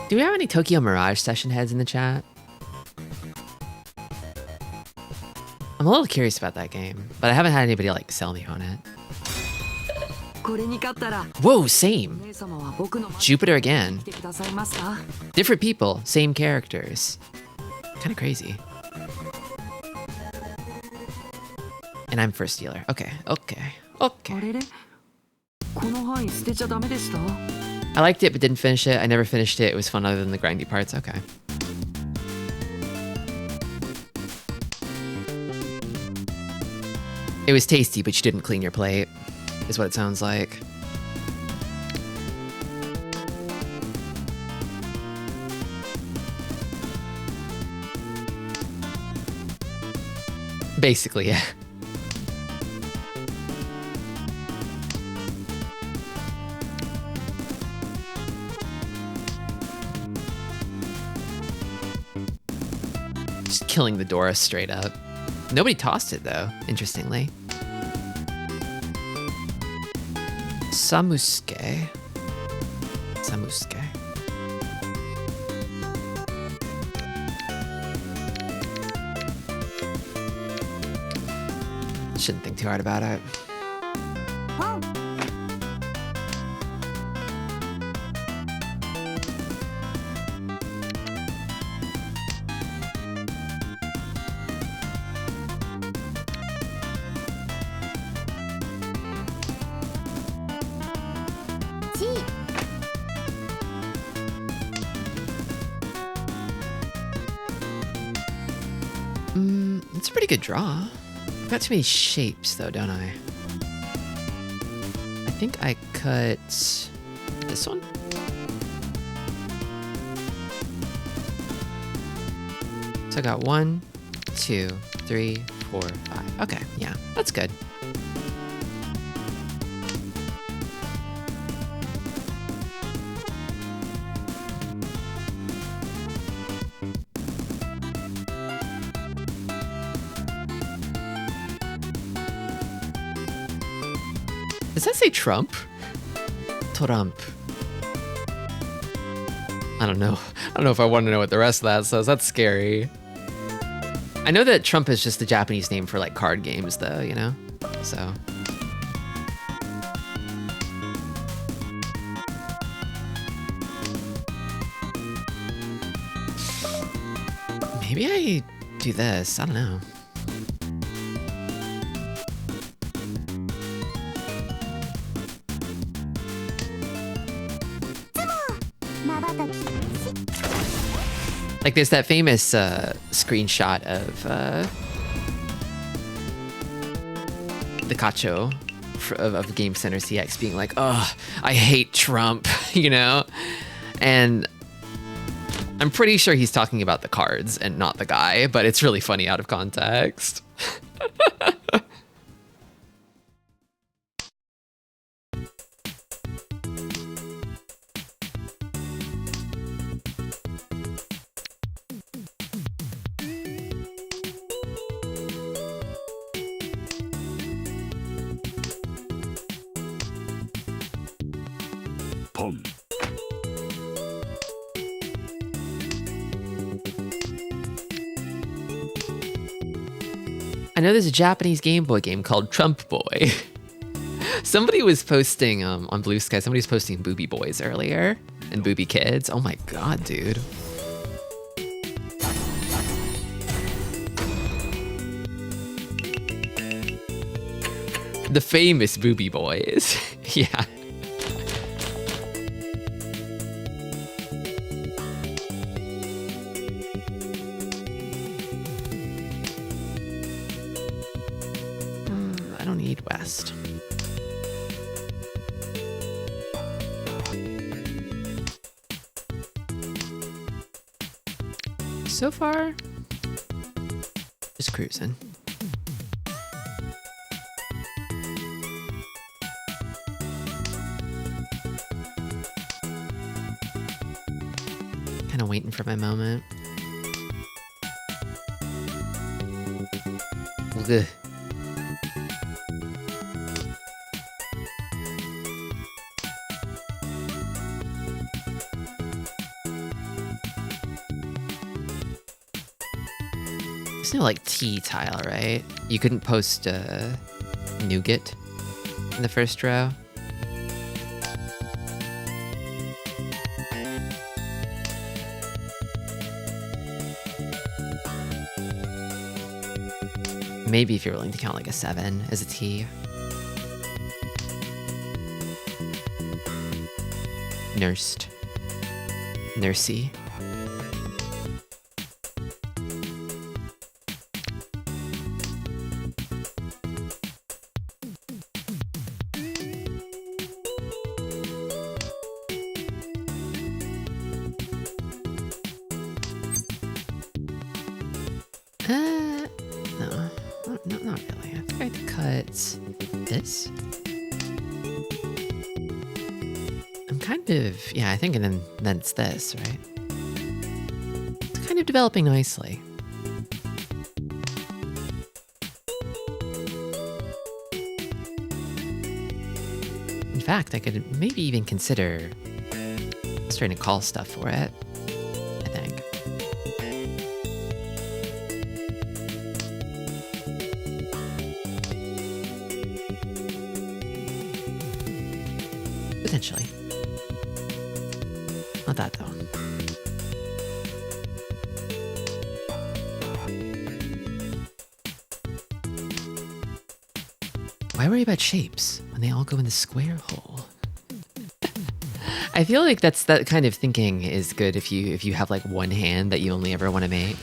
Do we have any Tokyo Mirage session heads in the chat? I'm a little curious about that game, but I haven't had anybody like sell me on it. Whoa, same. Jupiter again. Different people, same characters. Kind of crazy. And I'm first dealer. Okay, okay, okay. I liked it, but didn't finish it. I never finished it. It was fun other than the grindy parts. Okay. It was tasty, but you didn't clean your plate, is what it sounds like. Basically, yeah. Just killing the Dora straight up. Nobody tossed it though, interestingly. Samusuke. Samusuke. Shouldn't think too hard about it. It's a pretty good draw. I've got too many shapes though, don't I? I think I cut this one. So I got 1, 2, 3, 4, 5. Okay, yeah, that's good. Does that say Trump? Trump. I don't know. I don't know if I want to know what the rest of that says. That's scary. I know that Trump is just the Japanese name for like card games though, you know? So. Maybe I do this. I don't know. Like there's that famous screenshot of the Kacho of Game Center CX being like, "Oh, I hate Trump," you know? And I'm pretty sure he's talking about the cards and not the guy, but it's really funny out of context. I know there's a Japanese Game Boy game called Trump Boy. Somebody was posting on Blue Sky, somebody was posting Booby Boys earlier and Booby Kids. Oh my god, dude. The famous Booby Boys. Yeah. I don't need West. So far, just cruising. Kind of waiting for my moment. Ugh. There's no like T tile, right? You couldn't post nougat in the first row. Maybe if you're willing to count like a 7 as a T. Nursed. Nursey. No, not really. I think I had to cut this. I'm kind of, yeah, I think, and then it's this, right? It's kind of developing nicely. In fact, I could maybe even consider starting to call stuff for it, I think. Potentially. Not that though. Why worry about shapes when they all go in the square hole? I feel like that kind of thinking is good if you have like one hand that you only ever want to make.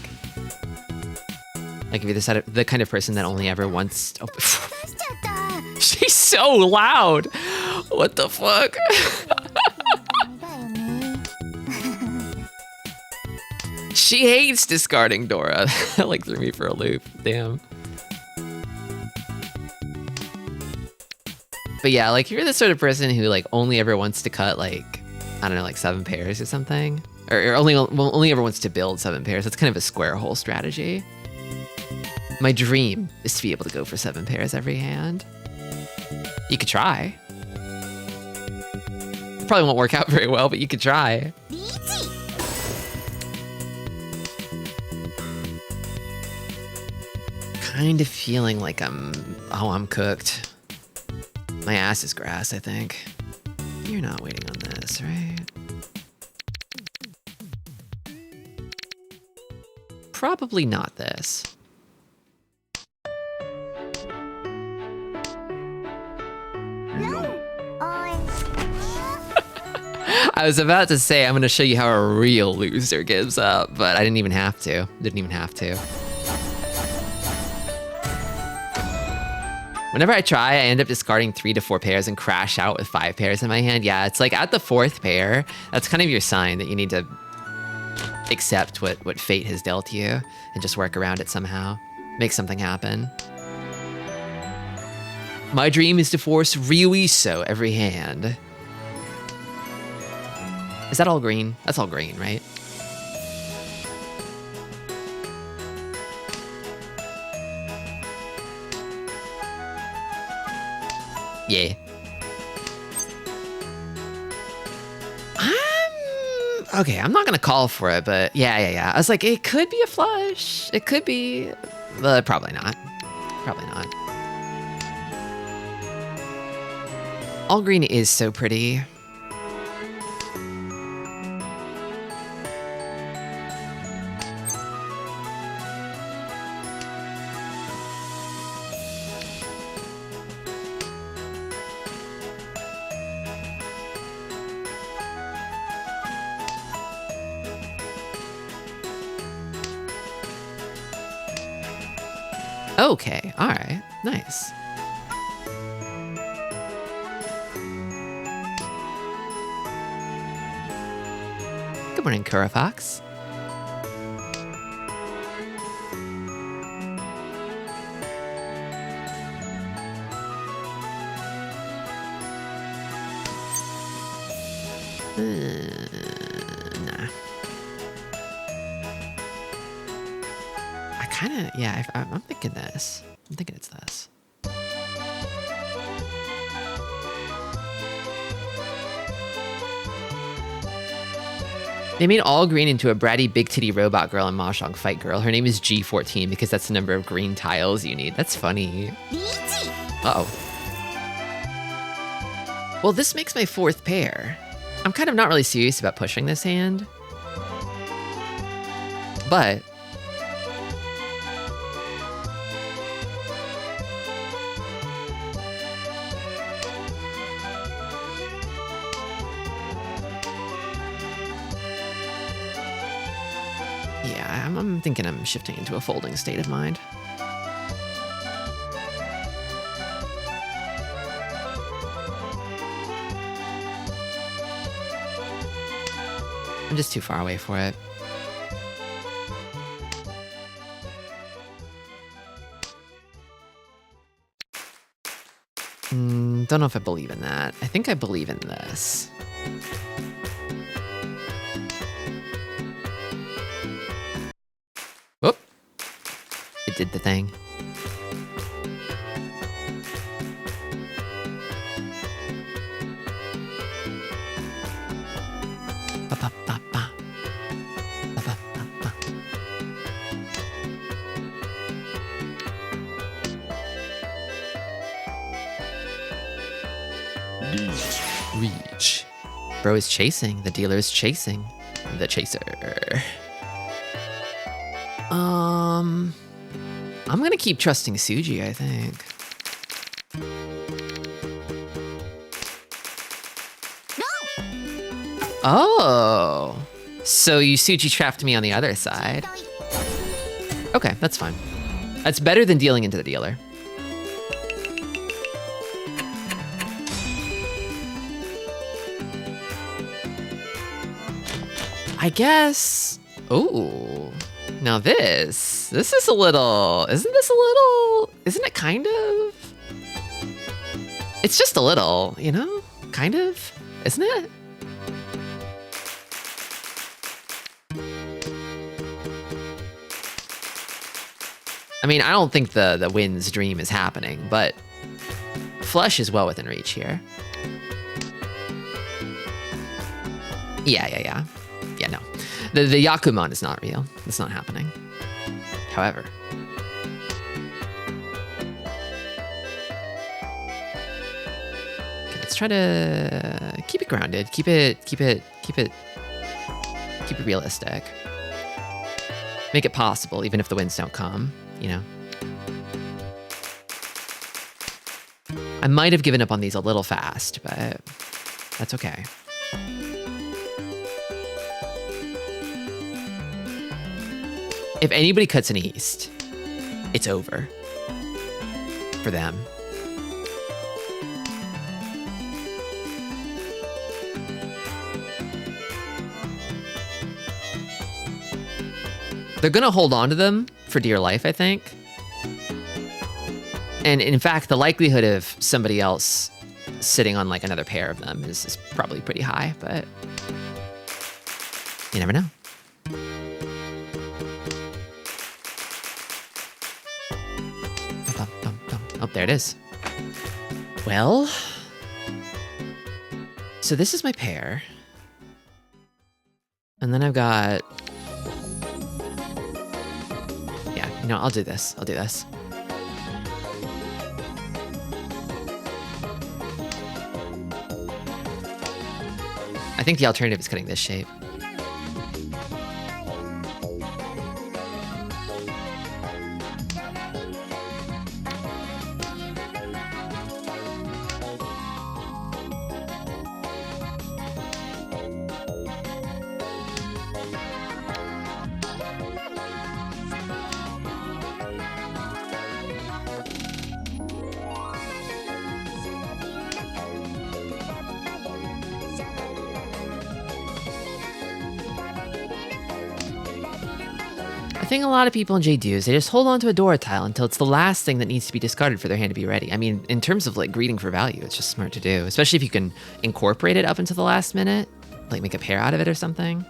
Like if you're the kind of person that only ever wants. Oh, she's so loud. What the fuck? She hates discarding Dora. That like threw me for a loop. Damn. But yeah, like you're the sort of person who like only ever wants to cut like, I don't know, like 7 pairs or something. Or only ever wants to build 7 pairs. That's kind of a square hole strategy. My dream is to be able to go for 7 pairs every hand. You could try. probably won't work out very well, but you could try. Kind of feeling like I'm cooked. My ass is grass, I think. You're not waiting on this, right? Probably not this. I was about to say I'm gonna show you how a real loser gives up, but I didn't even have to. Whenever I try, I end up discarding 3 to 4 pairs and crash out with 5 pairs in my hand. Yeah, it's like at the 4th pair, that's kind of your sign that you need to accept what fate has dealt you and just work around it somehow. Make something happen. My dream is to force Ryuiso every hand. Is that all green? That's all green, right? Yeah. Okay, I'm not gonna call for it, but yeah. I was like, it could be a flush. It could be, but probably not. Probably not. All green is so pretty. Okay, all right, nice. Good morning, Kura Fox. Nah. Yeah, I'm thinking this. I'm thinking it's this. They made all green into a bratty big titty robot girl in Mahjong Fight Girl. Her name is G14 because that's the number of green tiles you need. That's funny. Uh-oh. Well, this makes my 4th pair. I'm kind of not really serious about pushing this hand. But yeah, I'm thinking I'm shifting into a folding state of mind. I'm just too far away for it. Don't know if I believe in that. I think I believe in this. Whoop. It did the thing. Reach. Bro is chasing. The dealer is chasing the chaser. I'm gonna keep trusting Suji, I think. No. Oh. So you Suji trapped me on the other side. Okay, that's fine. That's better than dealing into the dealer. I guess. Oh, now this is a little, isn't it kind of? It's just a little, you know, kind of, isn't it? I mean, I don't think the wind's dream is happening, but flush is well within reach here. Yeah. Yeah, no. The Yakumon is not real. It's not happening. However, okay, let's try to keep it grounded. Keep it realistic. Make it possible, even if the winds don't come, you know? I might have given up on these a little fast, but that's okay. If anybody cuts an east, it's over for them. They're gonna hold on to them for dear life, I think. And in fact, the likelihood of somebody else sitting on like another pair of them is probably pretty high, but you never know. Oh, there it is. Well, so this is my pair. And then I've got, yeah, you know, I'll do this. I think the alternative is cutting this shape. The thing a lot of people in J do is they just hold on to a Dora tile until it's the last thing that needs to be discarded for their hand to be ready. I mean, in terms of like greeting for value, it's just smart to do, especially if you can incorporate it up until the last minute, like make a pair out of it or something.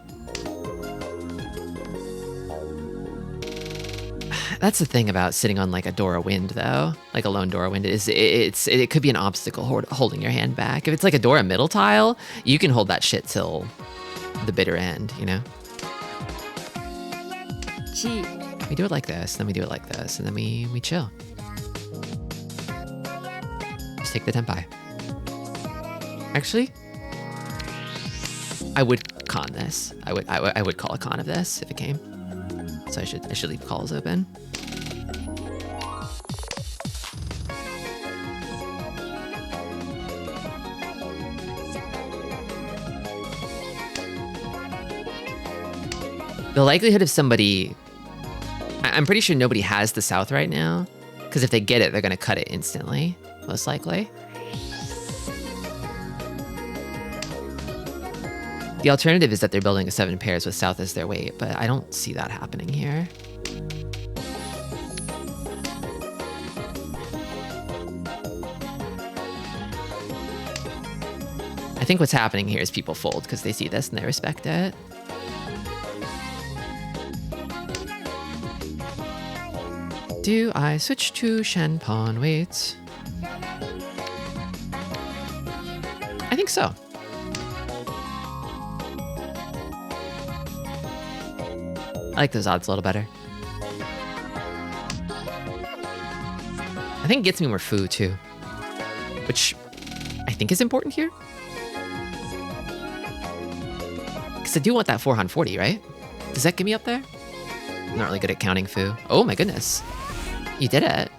That's the thing about sitting on like a Dora Wind though, like a lone Dora Wind, is it could be an obstacle holding your hand back. If it's like a Dora middle tile, you can hold that shit till the bitter end, you know? We do it like this, then we do it like this, and then we chill. Just take the tenpai. Actually, I would con this. I would call a con of this if it came. So I should leave calls open. The likelihood of somebody, I'm pretty sure nobody has the south right now, because if they get it, they're going to cut it instantly, most likely. The alternative is that they're building a 7 pairs with south as their weight, but I don't see that happening here. I think what's happening here is people fold because they see this and they respect it. Do I switch to Shen pawn? Wait. I think so. I like those odds a little better. I think it gets me more food too, which I think is important here. Because I do want that 440, right? Does that get me up there? I'm not really good at counting foo. Oh my goodness. You did it.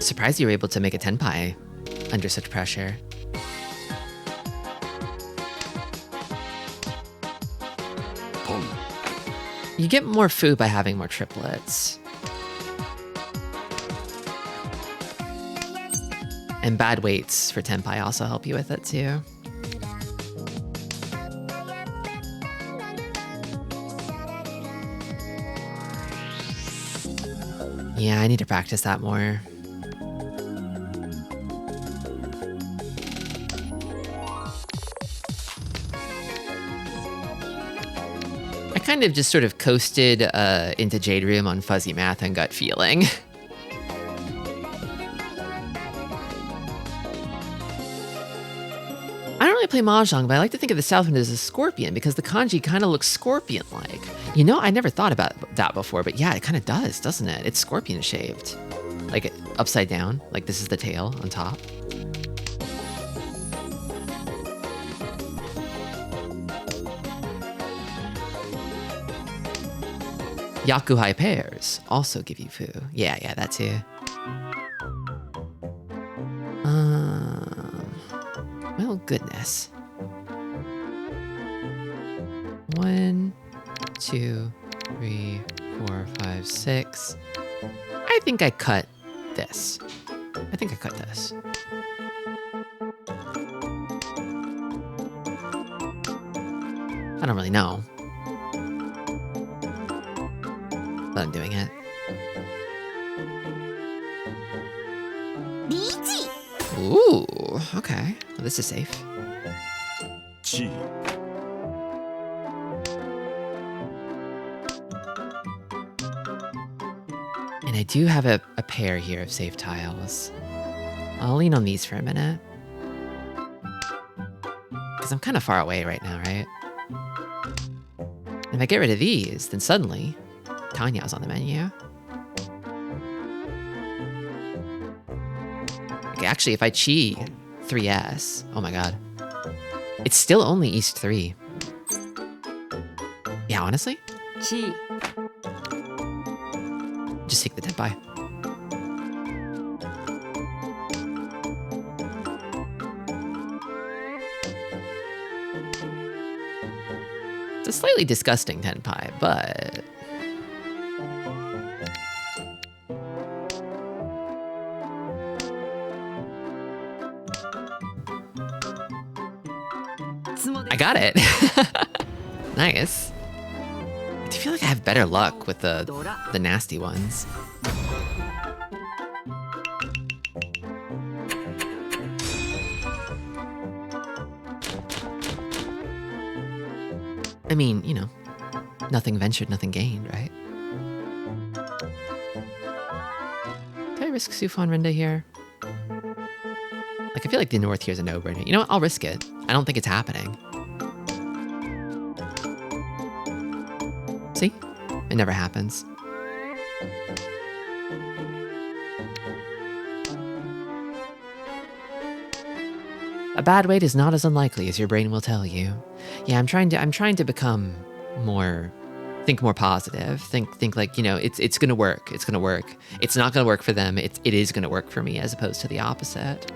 Surprised you were able to make a tenpai under such pressure. You get more food by having more triplets. And bad weights for tenpai also help you with it too. Yeah, I need to practice that more. I kind of just sort of coasted into Jade Room on fuzzy math and gut feeling. I don't really play Mahjong, but I like to think of the Southwind as a scorpion because the kanji kind of looks scorpion-like. You know, I never thought about that before, but yeah, it kind of does, doesn't it? It's scorpion-shaped. Like upside down, like this is the tail on top. Yakuhai pairs also give you foo. Yeah, that too. Well, goodness. 1, 2, 3, 4, 5, 6. I think I cut this. I don't really know. But I'm doing it. Ooh, okay. Well, this is safe. G. And I do have a pair here of safe tiles. I'll lean on these for a minute. Because I'm kind of far away right now, right? If I get rid of these, then suddenly, Tanya's on the menu. Okay, actually, if I chi 3S, oh my god. It's still only East 3. Yeah, honestly? Chi. Just take the dead bye. It's a slightly disgusting tenpai, but... I got it! Nice. I do feel like I have better luck with the nasty ones. I mean, you know, nothing ventured, nothing gained, right? Can I risk Sufon Renda here? Like, I feel like the north here is a no-brainer. You know what? I'll risk it. I don't think it's happening. See? It never happens. A bad wait is not as unlikely as your brain will tell you. Yeah, I'm trying to become more, think more positive. Think like, you know, it's gonna work. It's gonna work. It's not gonna work for them. It is gonna work for me, as opposed to the opposite.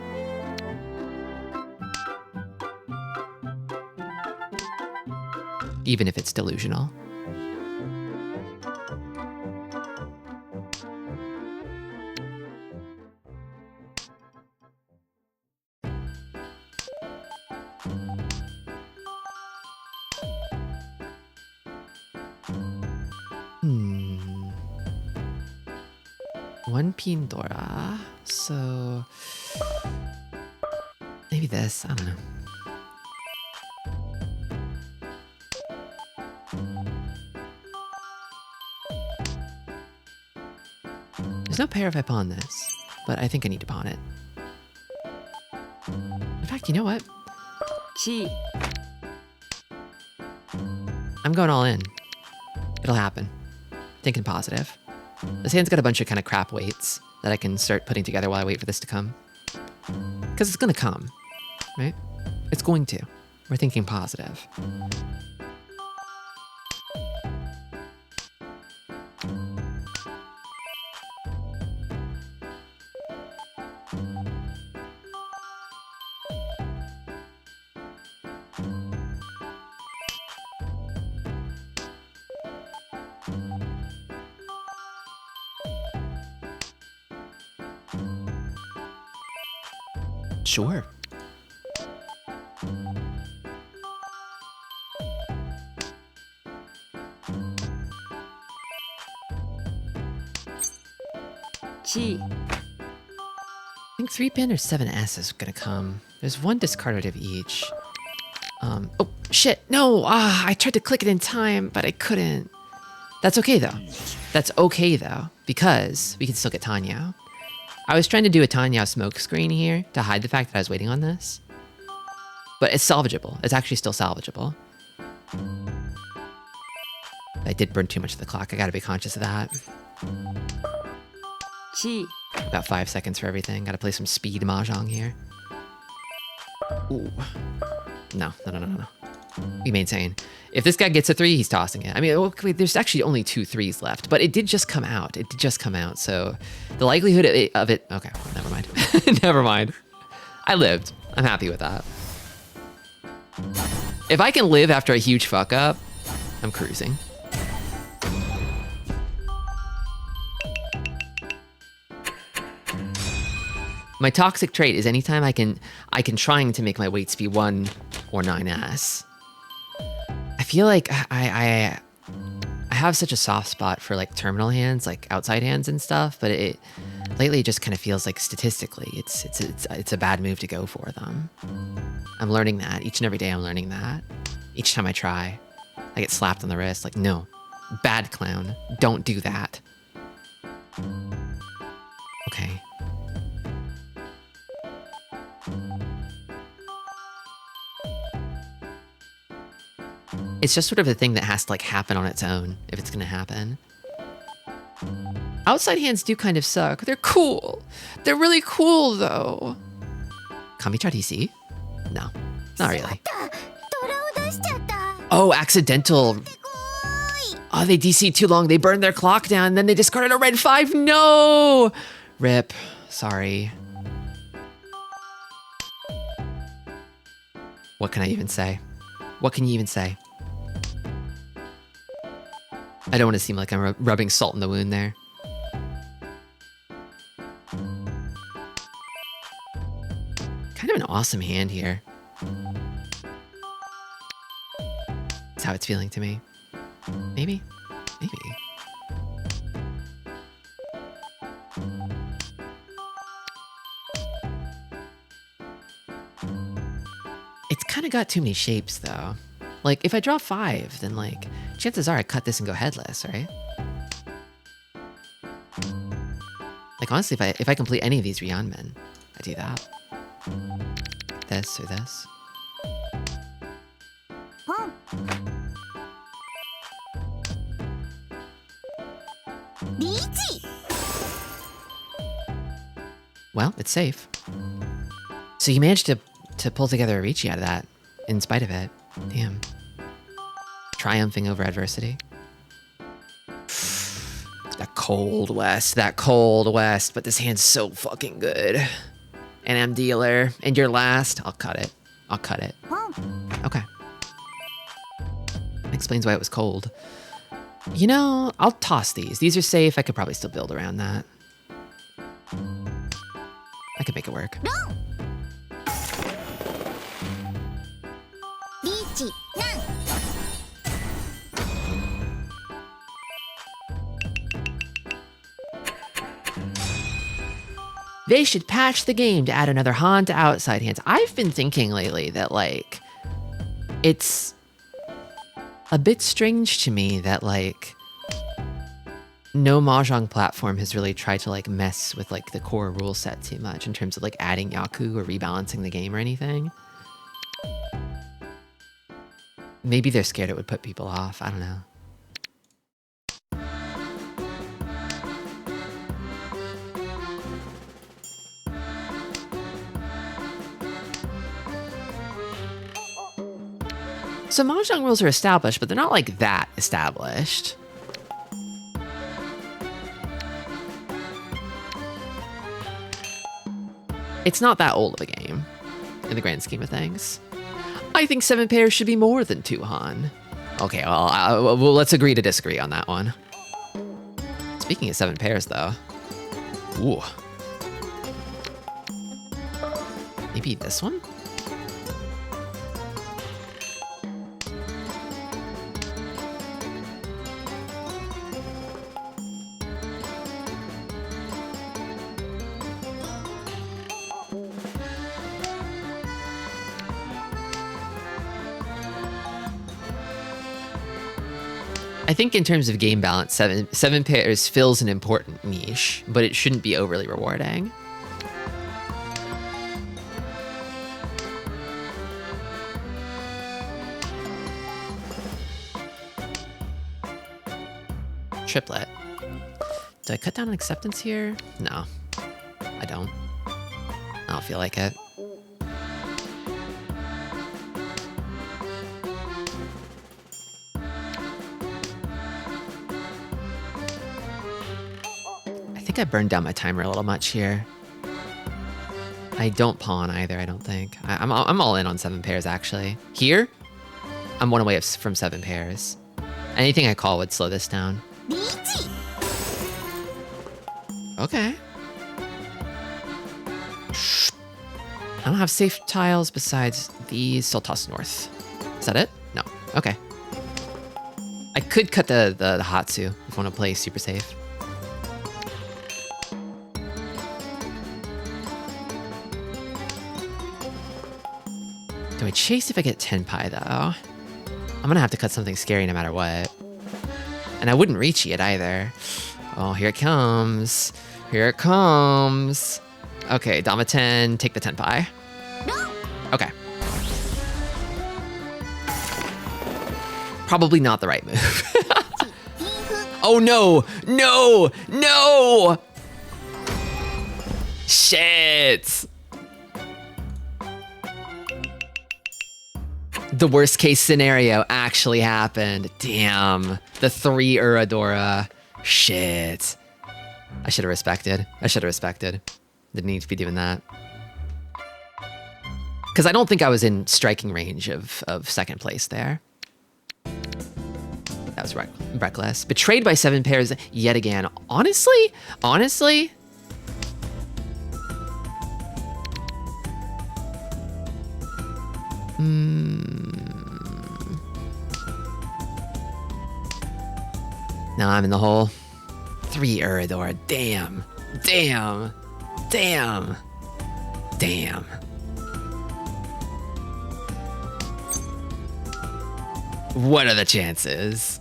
Even if it's delusional. One Pindora, so maybe this, I don't know. There's no pair if I pawn this, but I think I need to pawn it. In fact, you know what? Chi. I'm going all in. It'll happen. Thinking positive. This hand's got a bunch of kind of crap weights that I can start putting together while I wait for this to come. Because it's gonna come, right? It's going to. We're thinking positive. Sure. Chi. I think 3-pin or 7S is gonna come. There's one discarded of each. Oh, shit. No, I tried to click it in time, but I couldn't. That's okay, though. That's okay, though, because we can still get Tanya. I was trying to do a Tanya smoke screen here to hide the fact that I was waiting on this. But it's salvageable. It's actually still salvageable. I did burn too much of the clock. I gotta be conscious of that. ち About 5 seconds for everything. Gotta play some speed mahjong here. Ooh. No. We maintain. If this guy gets a 3, he's tossing it. I mean, wait, there's actually only 2 3s left, but it did just come out. So the likelihood of it okay, well, never mind. Never mind. I lived. I'm happy with that. If I can live after a huge fuck up, I'm cruising. My toxic trait is anytime I can trying to make my weights be 1 or 9s. I feel like I have such a soft spot for like terminal hands, like outside hands and stuff, but lately it just kind of feels like statistically it's a bad move to go for them. I'm learning that each and every day. I'm learning that each time I try, I get slapped on the wrist. Like, no, bad clown, don't do that. Okay. It's just sort of a thing that has to like happen on its own if it's gonna happen. Outside hands do kind of suck. They're cool. They're really cool though. Kamicha DC? No, not really. Oh, accidental. Oh, they DC too long. They burned their clock down and then they discarded a red 5. No! Rip. Sorry. What can I even say? What can you even say? I don't want to seem like I'm rubbing salt in the wound there. Kind of an awesome hand here. That's how it's feeling to me. Maybe. It's kind of got too many shapes though. Like, if I draw 5, then, like, chances are I cut this and go headless, right? Like, honestly, if I complete any of these Ryanmen, I do that. This or this. Well, it's safe. So you managed to pull together a Ricci out of that, in spite of it. Damn. Triumphing over adversity. That cold west, but this hand's so fucking good. And I'm dealer, and you're last. I'll cut it. Okay. Explains why it was cold. You know, I'll toss these. These are safe. I could probably still build around that. I could make it work. They should patch the game to add another Han to outside hands. I've been thinking lately that, like, it's a bit strange to me that, like, no Mahjong platform has really tried to, like, mess with, like, the core rule set too much in terms of, like, adding Yaku or rebalancing the game or anything. Maybe they're scared it would put people off. I don't know. So Mahjong rules are established, but they're not like that established. It's not that old of a game in the grand scheme of things. I think 7 pairs should be more than 2 Han. Okay, well, let's agree to disagree on that one. Speaking of 7 pairs, though. Ooh. Maybe this one? I think in terms of game balance, seven pairs fills an important niche, but it shouldn't be overly rewarding. Triplet. Do I cut down on acceptance here? No, I don't. I don't feel like it. I think I burned down my timer a little much here. I don't pawn either, I don't think. I'm all in on 7 pairs, actually. Here, I'm one away from 7 pairs. Anything I call would slow this down. Okay. I don't have safe tiles besides these. Still toss north. Is that it? No. Okay. I could cut the Hatsu if I want to play super safe. Do I chase if I get Tenpai though? I'm gonna have to cut something scary no matter what. And I wouldn't reach it either. Oh, here it comes. Here it comes. Okay, Dama 10, take the Tenpai. Okay. Probably not the right move. Oh no! No! No! Shit! The worst case scenario actually happened. Damn. The 3 Uradora. Shit. I should have respected. Didn't need to be doing that. Because I don't think I was in striking range of second place there. That was reckless. Betrayed by 7 pairs yet again. Honestly? Now I'm in the hole. 3 Urador. Damn. What are the chances?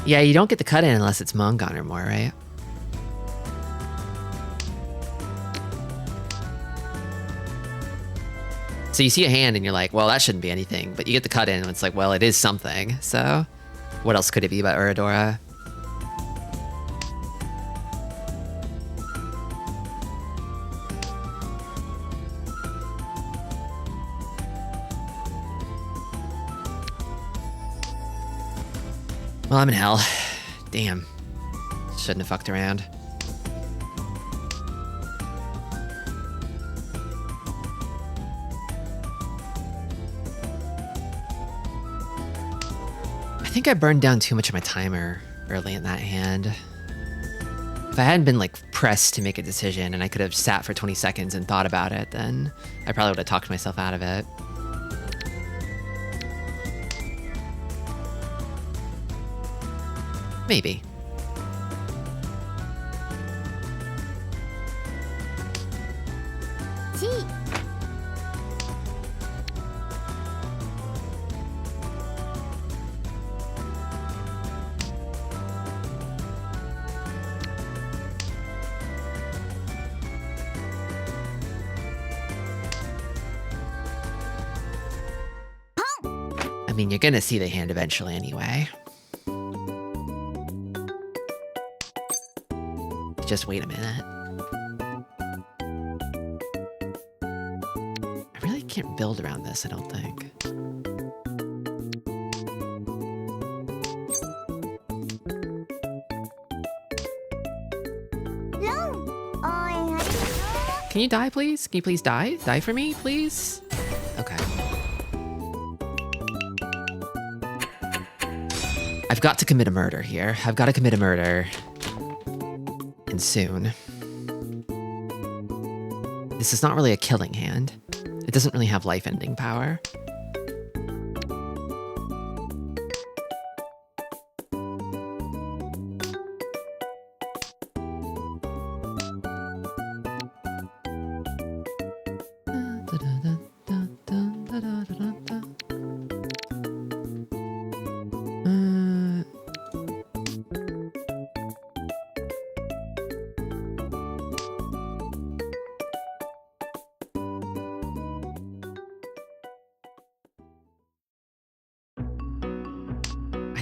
Yeah, you don't get the cut in unless it's Mongon or more, right? So you see a hand and you're like, well, that shouldn't be anything. But you get the cut in and it's like, well, it is something. So what else could it be but Uradora? Well, I'm in hell. Damn. Shouldn't have fucked around. I think I burned down too much of my timer early in that hand. If I hadn't been like pressed to make a decision and I could have sat for 20 seconds and thought about it, then I probably would have talked myself out of it. Maybe. I mean, you're gonna see the hand eventually anyway. Just wait a minute. I really can't build around this, I don't think. Can you die, please? Can you please die? Die for me, please? Okay. I've got to commit a murder here. I've got to commit a murder. And soon. This is not really a killing hand. It doesn't really have life-ending power.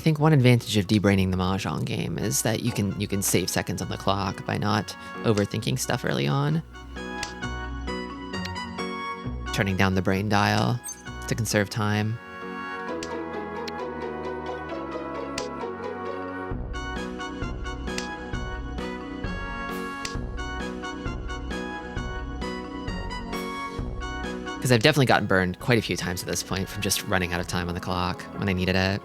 think one advantage of debraining the Mahjong game is that you can save seconds on the clock by not overthinking stuff early on. Turning down the brain dial to conserve time. Because I've definitely gotten burned quite a few times at this point from just running out of time on the clock when I needed it.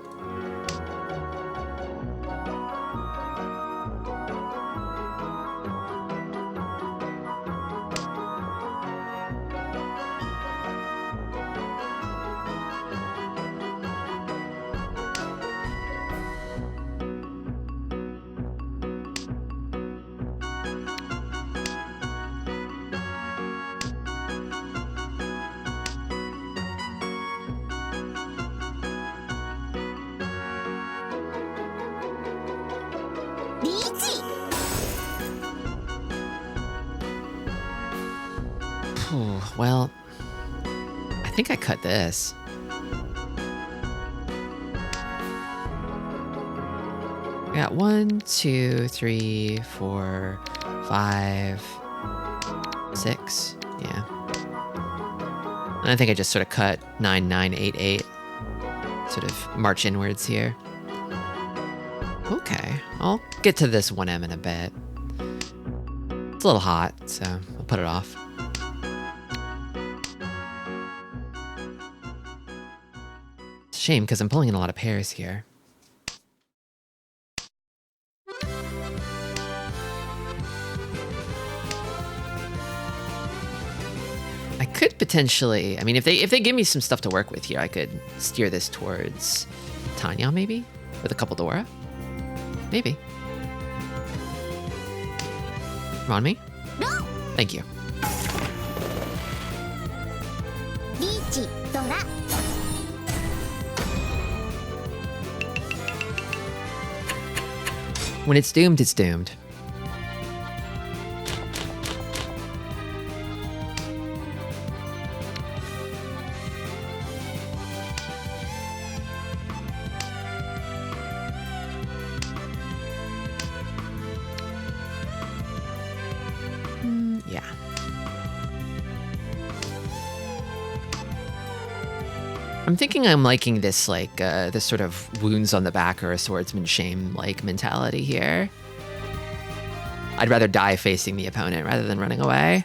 Well, I think I cut this. I got 1, 2, 3, 4, 5, 6. Yeah. And I think I just sort of cut 9, 9, 8, 8. Sort of march inwards here. Okay, I'll get to this 1M in a bit. It's a little hot, so I'll put it off. It's a shame, because I'm pulling in a lot of pairs here. I could potentially, I mean, if they give me some stuff to work with here, I could steer this towards Tanya, maybe? With a couple Dora? Maybe. Come on, me? No! Thank you. When it's doomed, it's doomed. Yeah. I'm thinking I'm liking this, like, this sort of wounds on the back or a swordsman shame-like mentality here. I'd rather die facing the opponent rather than running away.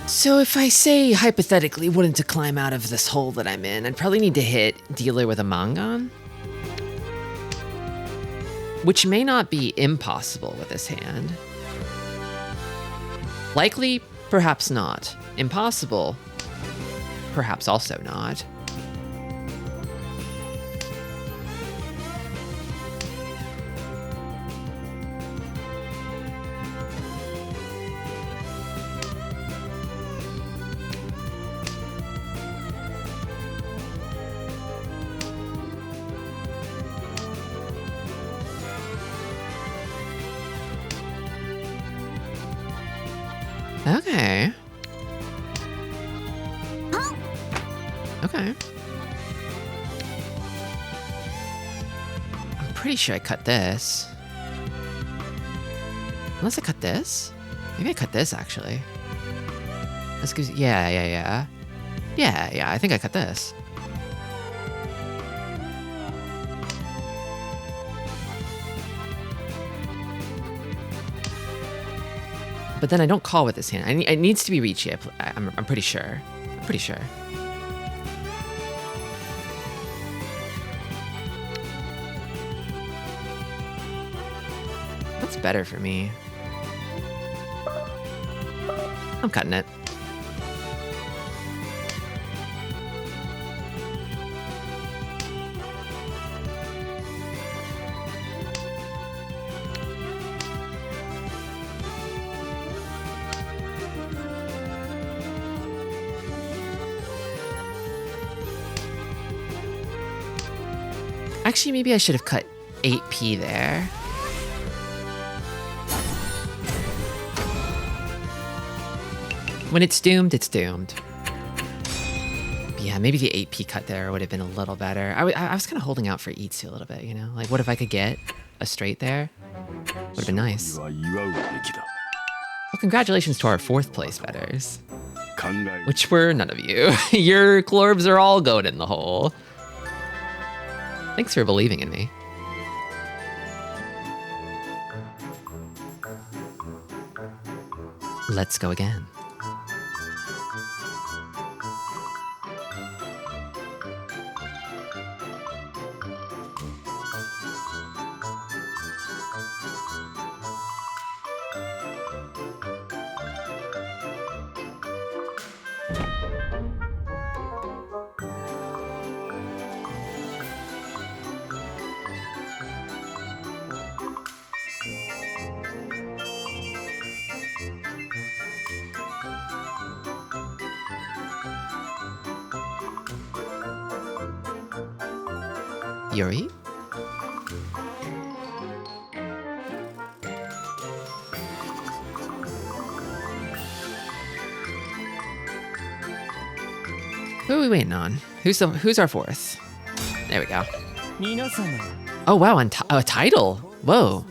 So if I say, hypothetically, wanted to climb out of this hole that I'm in, I'd probably need to hit dealer with a Mangan. Which may not be impossible with this hand. Likely, perhaps not. Impossible, perhaps also not. Okay. Okay. I'm pretty sure I cut this. Unless I cut this? Maybe I cut this, actually. This gives... Yeah, I think I cut this. But then I don't call with this hand. It needs to be reachy. I'm pretty sure. I'm pretty sure. That's better for me. I'm cutting it. Actually, maybe I should have cut 8p there. When it's doomed, it's doomed. But yeah, maybe the 8p cut there would have been a little better. I was kind of holding out for Itsu a little bit, you know? Like, what if I could get a straight there? Would have been nice. Well, congratulations to our 4th place betters. Which were none of you. Your Clorbs are all going in the hole. Thanks for believing in me. Let's go again. Yuri? Who are we waiting on? Who's our 4th? There we go. Oh wow, a title. Whoa.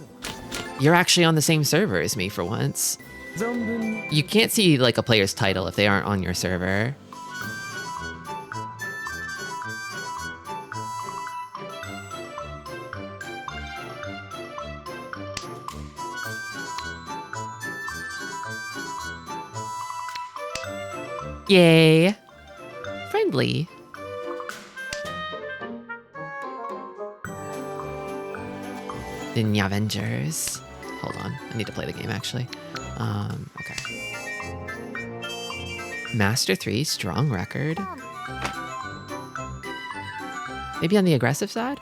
You're actually on the same server as me for once. You can't see like a player's title if they aren't on your server. Yay. Friendly. The Avengers. Hold on, I need to play the game actually. Okay. Master 3, strong record. Maybe on the aggressive side?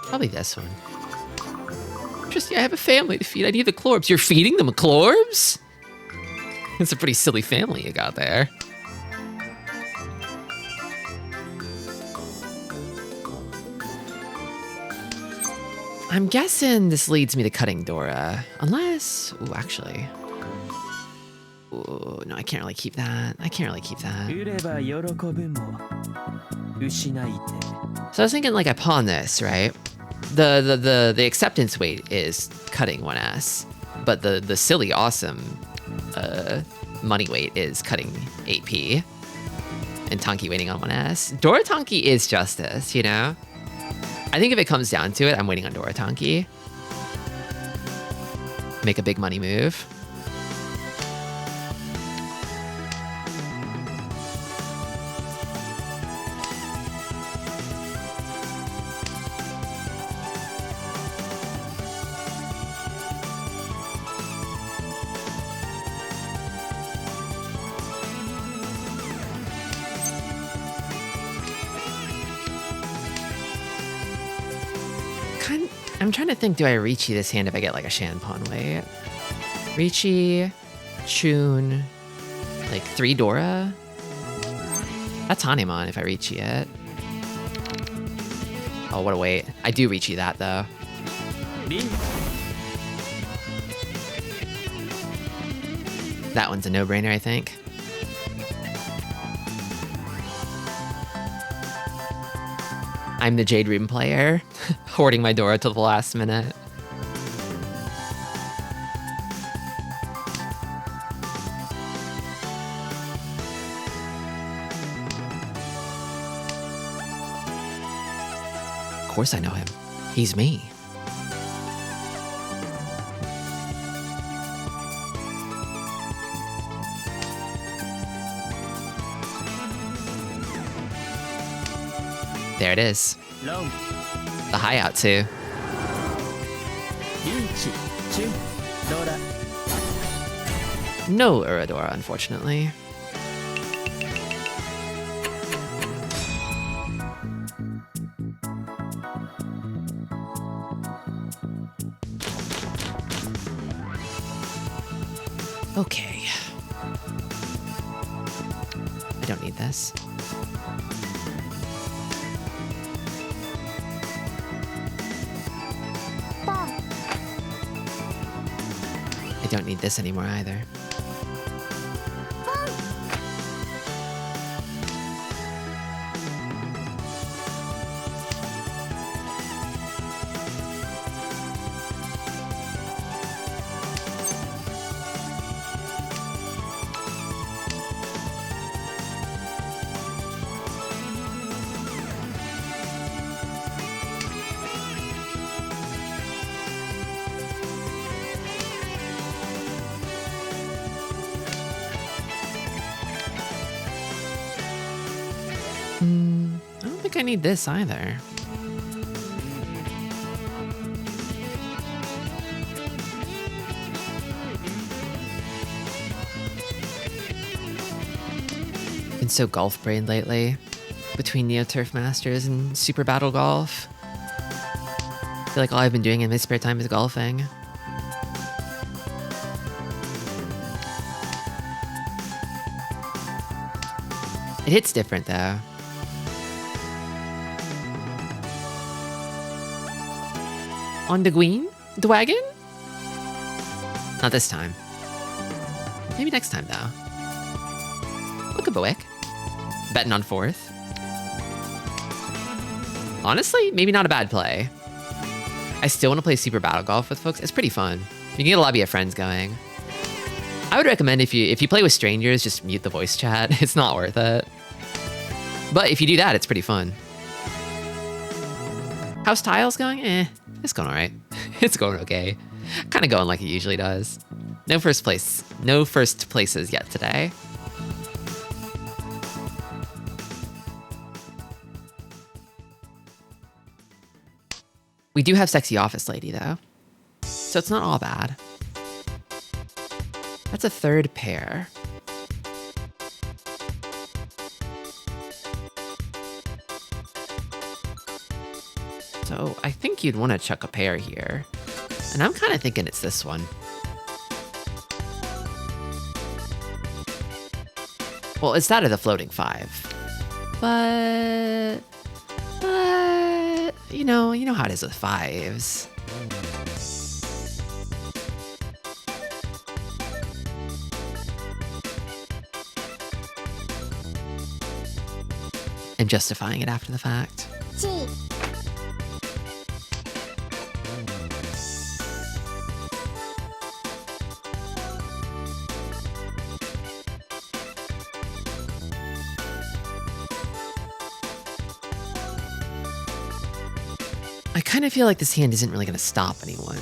Probably this one. Tristi, I have a family to feed. I need the Clorbs. You're feeding them Clorbs? It's a pretty silly family you got there. I'm guessing this leads me to cutting Dora. Unless... Ooh, actually... Ooh, no, I can't really keep that. I can't really keep that. So I was thinking, like, I pawn this, right? The acceptance weight is cutting 1s, but the silly awesome money weight is cutting 8p, and Tonki waiting on 1s. Dora Tonki is justice, you know? I think if it comes down to it, I'm waiting on Dora Tonki. Make a big money move. I'm trying to think, do I Riichi this hand if I get like a Shan pawn weight? Riichi, Chun, like 3 Dora? That's Hanemon if I Riichi it. Oh, what a wait. I do Riichi that though. That one's a no-brainer, I think. I'm the Jade Rune player, hoarding my Dora till the last minute. Of course I know him. He's me. There it is. The high out too. No Uradora, unfortunately. Okay. don't need this. I don't need this anymore either. I don't think I need this either. Been so golf brained lately. Between Neo Turf Masters and Super Battle Golf. I feel like all I've been doing in my spare time is golfing. It hits different though. On the green? The wagon? Not this time. Maybe next time though. Look at Bowick. Betting on fourth. Honestly, maybe not a bad play. I still want to play Super Battle Golf with folks. It's pretty fun. You can get a lobby of friends going. I would recommend if you play with strangers, just mute the voice chat. It's not worth it. But if you do that, it's pretty fun. How's Tiles going? It's going all right. It's going okay. Kind of going like it usually does. No first places yet today. We do have Sexy Office Lady though, so it's not all bad. That's a third pair. So I think you'd want to chuck a pair here. And I'm kind of thinking it's this one. Well, it's that of the floating 5. But you know how it is with 5s. And justifying it after the fact. I kind of feel like this hand isn't really going to stop anyone.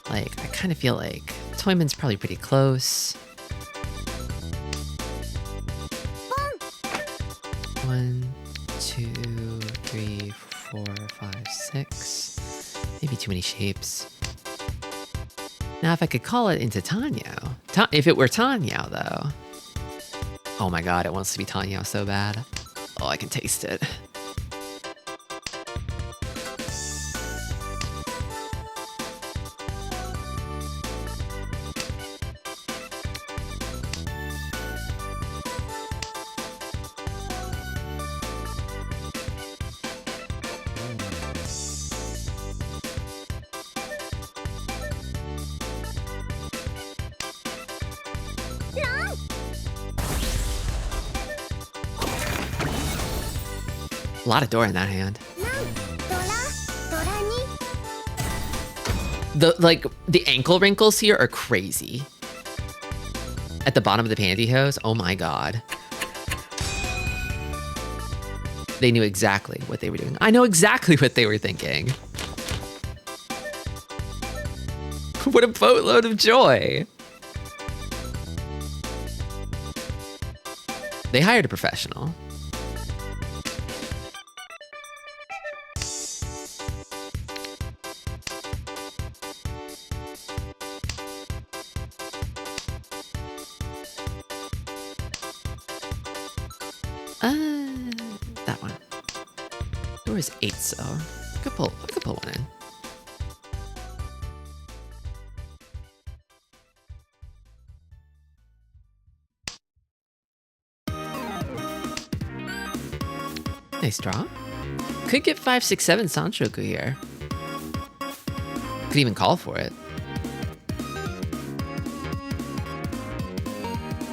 Like, I kind of feel like Toyman's probably pretty close. 1, 2, 3, 4, 5, 6. Maybe too many shapes. Now, if I could call it into Tanyao. If it were Tanyao, though. Oh my god, it wants to be Tanyao so bad. Oh, I can taste it. A lot of door in that hand. The ankle wrinkles here are crazy. At the bottom of the pantyhose, oh my god. They knew exactly what they were doing. I know exactly what they were thinking. What a boatload of joy. They hired a professional. That one. Door is 8, so I could pull one in. Nice draw. Could get 5, 6, 7 Sanshoku here. Could even call for it.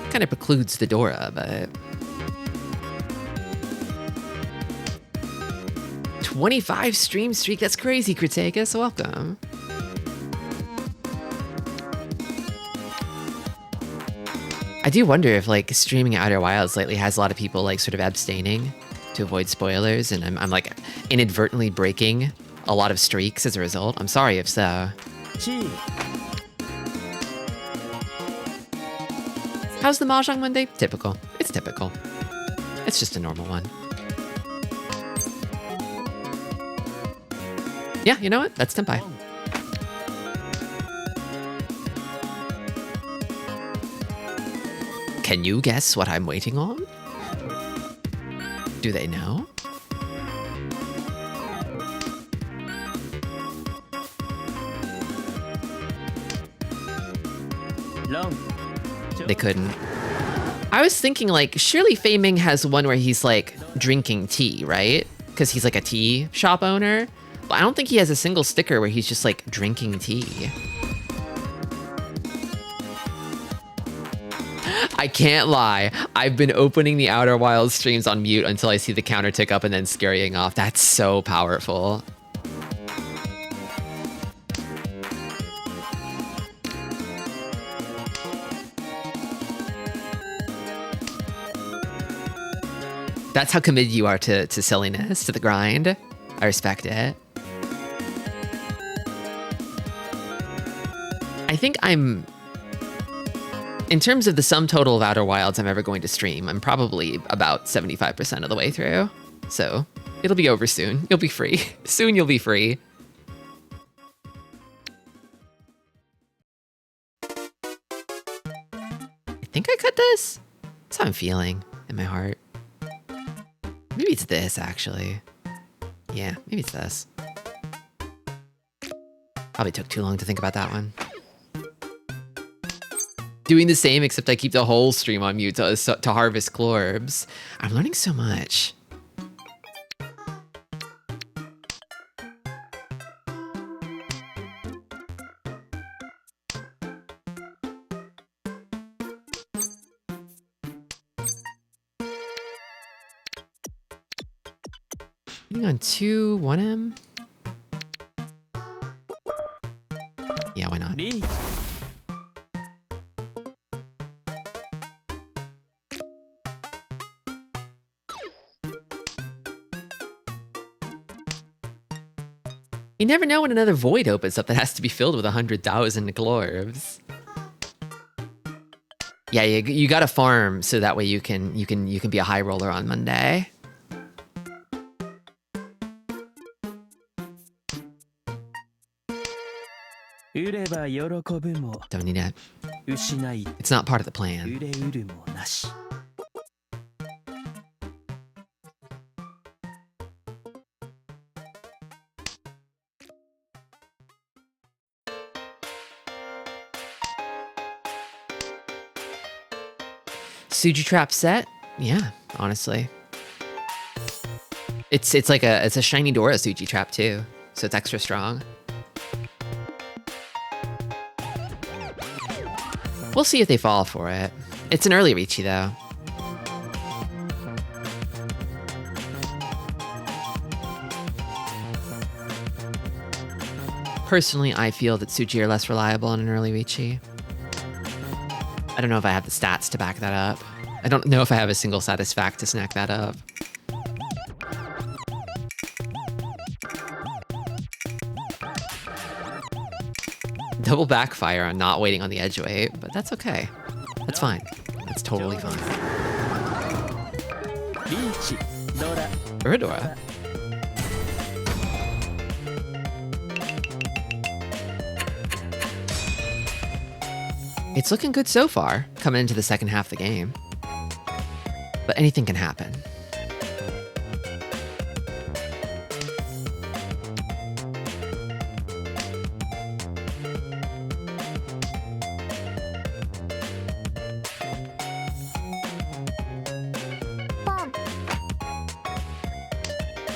Kind of precludes the Dora, but... 25 stream streak, that's crazy, Critagus, welcome. I do wonder if like streaming Outer Wilds lately has a lot of people like sort of abstaining to avoid spoilers, and I'm like inadvertently breaking a lot of streaks as a result. I'm sorry if so. How's the Mahjong Monday? Typical. It's typical. It's just a normal one. Yeah, you know what? That's Tenpai. Can you guess what I'm waiting on? Do they know? They couldn't. I was thinking like, surely Fei Ming has one where he's like drinking tea, right? Because he's like a tea shop owner. But I don't think he has a single sticker where he's just like drinking tea. I can't lie. I've been opening the Outer Wilds streams on mute until I see the counter tick up and then scurrying off. That's so powerful. That's how committed you are to silliness, to the grind. I respect it. I think I'm... In terms of the sum total of Outer Wilds I'm ever going to stream, I'm probably about 75% of the way through. So, it'll be over soon. You'll be free. Soon you'll be free. I think I cut this? That's how I'm feeling in my heart. Maybe it's this, actually. Yeah, maybe it's this. Probably took too long to think about that one. Doing the same, except I keep the whole stream on mute to harvest Clorbs. I'm learning so much. Hitting on 2, 1M? Yeah, why not? You never know when another void opens up that has to be filled with 100,000 Glorves. Yeah, you gotta farm so that way you can be a high roller on Monday. Don't need it. It's not part of the plan. Suji Trap set? Yeah, honestly. It's like it's a shiny Dora Suji Trap too, so it's extra strong. We'll see if they fall for it. It's an early Reachy though. Personally, I feel that Suji are less reliable on an early Reachy. I don't know if I have the stats to back that up. I don't know if I have a single Satisfact to snack that up. Double backfire on not waiting on the edge wait, but that's okay. That's fine. That's totally fine. Uradora. It's looking good so far, coming into the second half of the game. But anything can happen.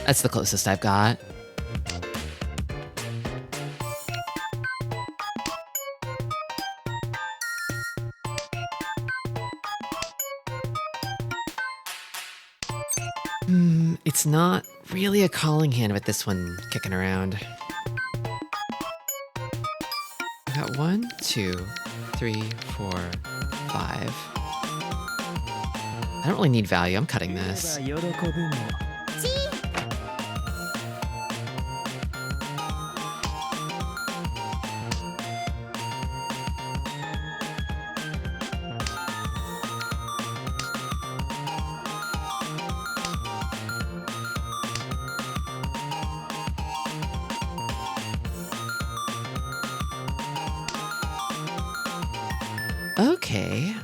That's the closest I've got. It's not really a calling hand with this one kicking around. I got 1, 2, 3, 4, 5. I don't really need value. I'm cutting this. Okay,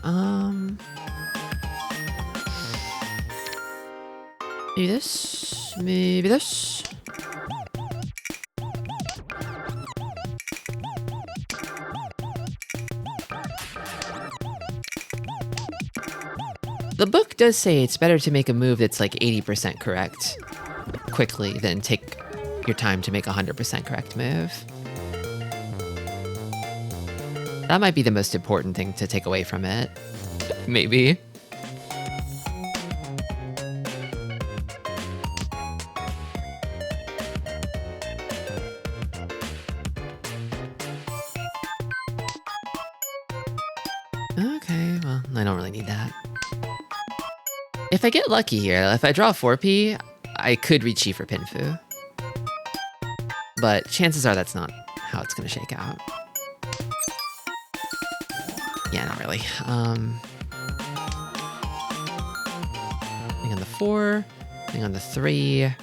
maybe this, maybe this. The book does say it's better to make a move that's like 80% correct quickly than take your time to make a 100% correct move. That might be the most important thing to take away from it. Maybe. Okay, well, I don't really need that. If I get lucky here, if I draw 4P, I could reach E for Pinfu. But chances are that's not how it's gonna shake out. Yeah, not really. Thing on the 4, thing on the 3. It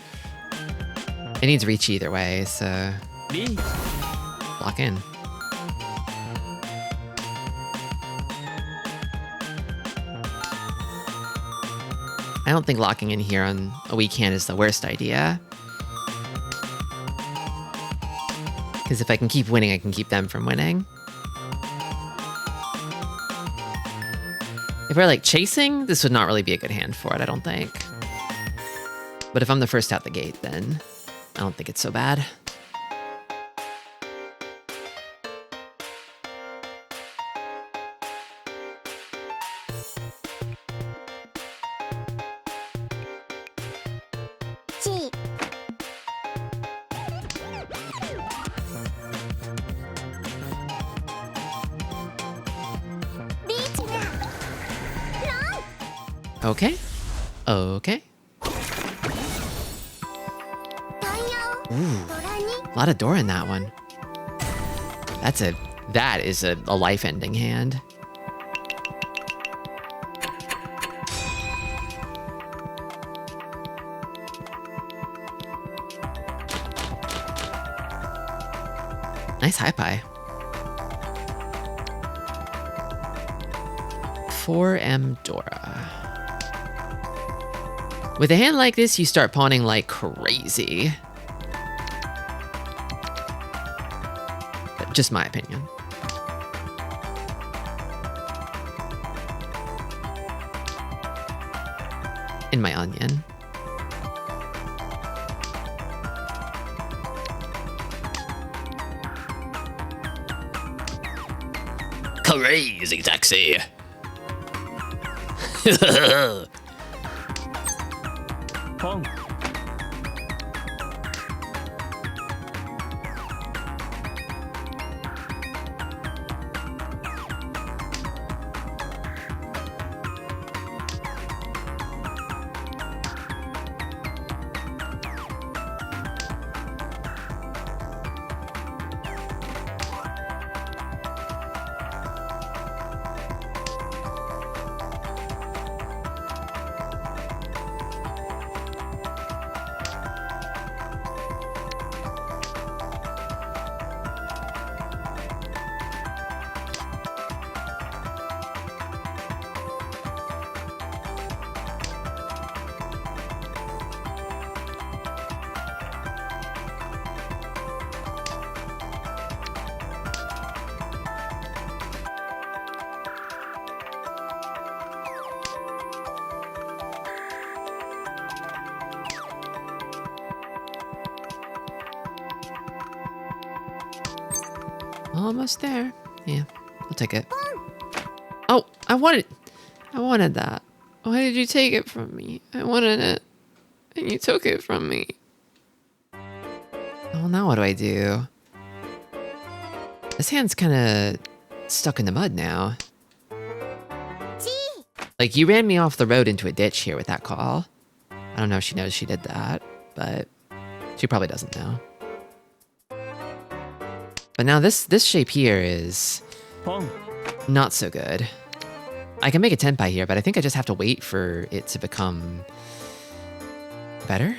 needs reach either way, so lock in. I don't think locking in here on a weak hand is the worst idea. Because if I can keep winning, I can keep them from winning. If we're like chasing, this would not really be a good hand for it, I don't think. But if I'm the first out the gate, then I don't think it's so bad. Okay. Okay. Ooh. A lot of door in that one. That is a life-ending hand. Nice high pie. 4M Dora. With a hand like this, you start pawning like crazy. But just my opinion. In my onion. Crazy taxi. Pong. Almost there. Yeah, I'll take it. Oh, I wanted that. Why did you take it from me? I wanted it, and you took it from me. Oh, now what do I do? This hand's kind of stuck in the mud now. Like, you ran me off the road into a ditch here with that call. I don't know if she knows she did that, but she probably doesn't know. But now this shape here is not so good. I can make a tenpai here, but I think I just have to wait for it to become better.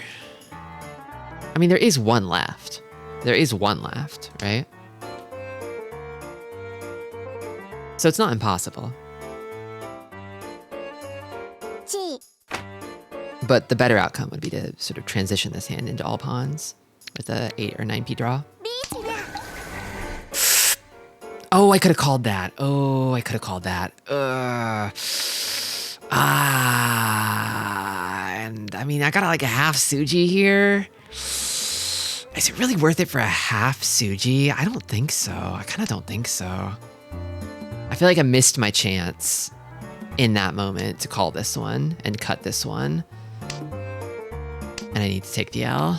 I mean, there is one left. There is one left, right? So it's not impossible. But the better outcome would be to sort of transition this hand into all pawns with a 8 or 9p draw. Oh, I could have called that. Oh, I could have called that. And I mean, I got like a half Suji here. Is it really worth it for a half Suji? I don't think so. I kind of don't think so. I feel like I missed my chance in that moment to call this one and cut this one. And I need to take the L.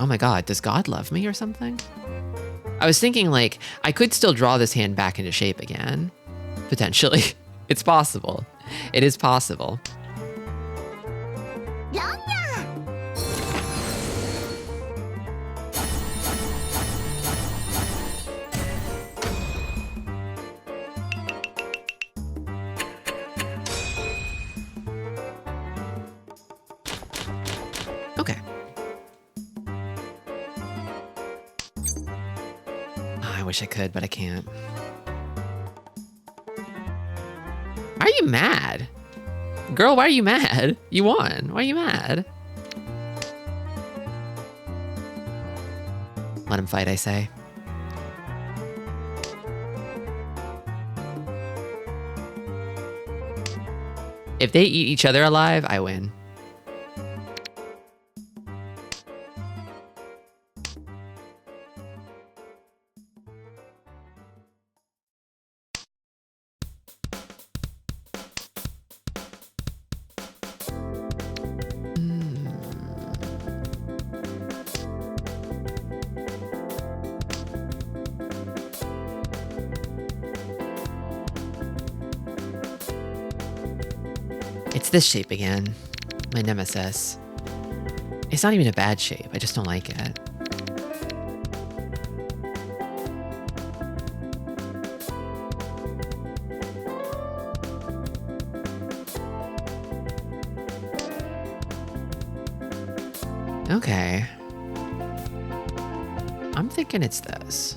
Oh my god, does God love me or something? I was thinking, like, I could still draw this hand back into shape again. Potentially. It's possible. It is possible. Okay. I wish I could, but I can't. Why are you mad? Girl, why are you mad? You won. Why are you mad? Let him fight, I say. If they eat each other alive, I win. It's this shape again. My nemesis. It's not even a bad shape, I just don't like it. Okay. I'm thinking it's this.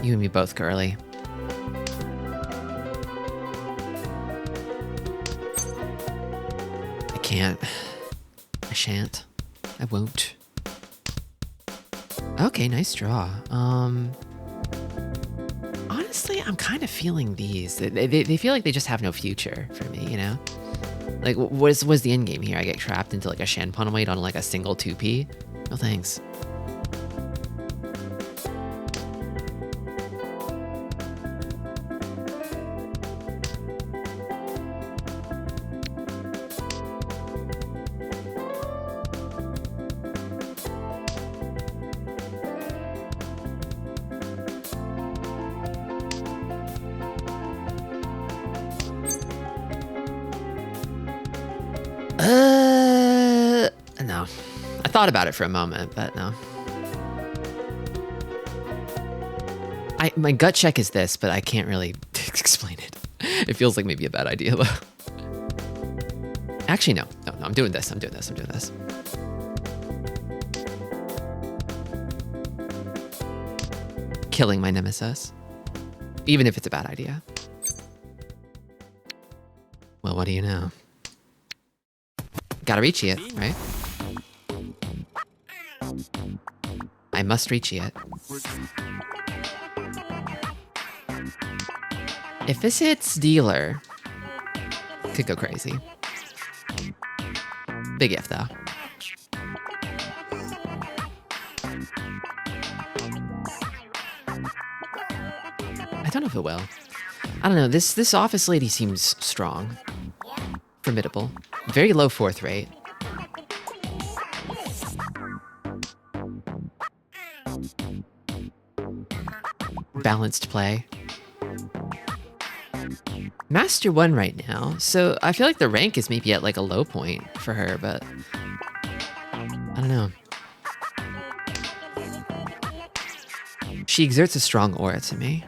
You and me both, girly. Can't. I shan't. I won't. Okay, nice draw. Honestly, I'm kind of feeling these. They feel like they just have no future for me, you know? Like, what's the end game here? I get trapped into like a Shanpon weight on like a single 2p? No thanks. No. I thought about it for a moment, but no. My gut check is this, but I can't really explain it. It feels like maybe a bad idea, though. Actually, no. No, I'm doing this. I'm doing this. Killing my nemesis. Even if it's a bad idea. Well. Well, what do you know? Gotta reach it, right? I must reach it. If this hits dealer, could go crazy. Big if though. I don't know if it will. I don't know. This office lady seems strong, formidable, very low fourth rate. Balanced play. Master 1 right now, so I feel like the rank is maybe at like a low point for her, but I don't know. She exerts a strong aura to me.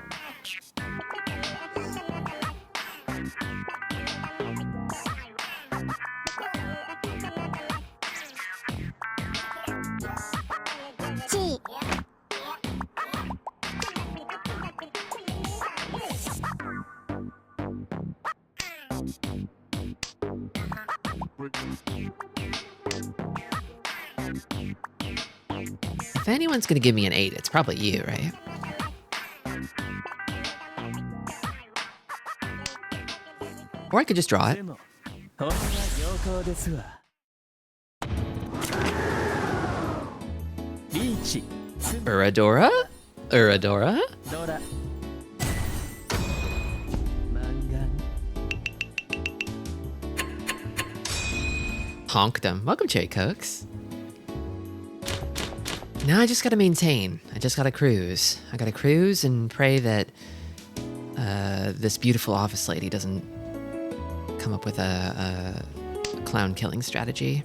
If anyone's gonna give me an 8, it's probably you, right? Or I could just draw it. Uradora? Uradora? Honked him. Welcome, Cherry Cokes. Now I just gotta maintain. I just gotta cruise. I gotta cruise and pray that this beautiful office lady doesn't come up with a clown killing strategy.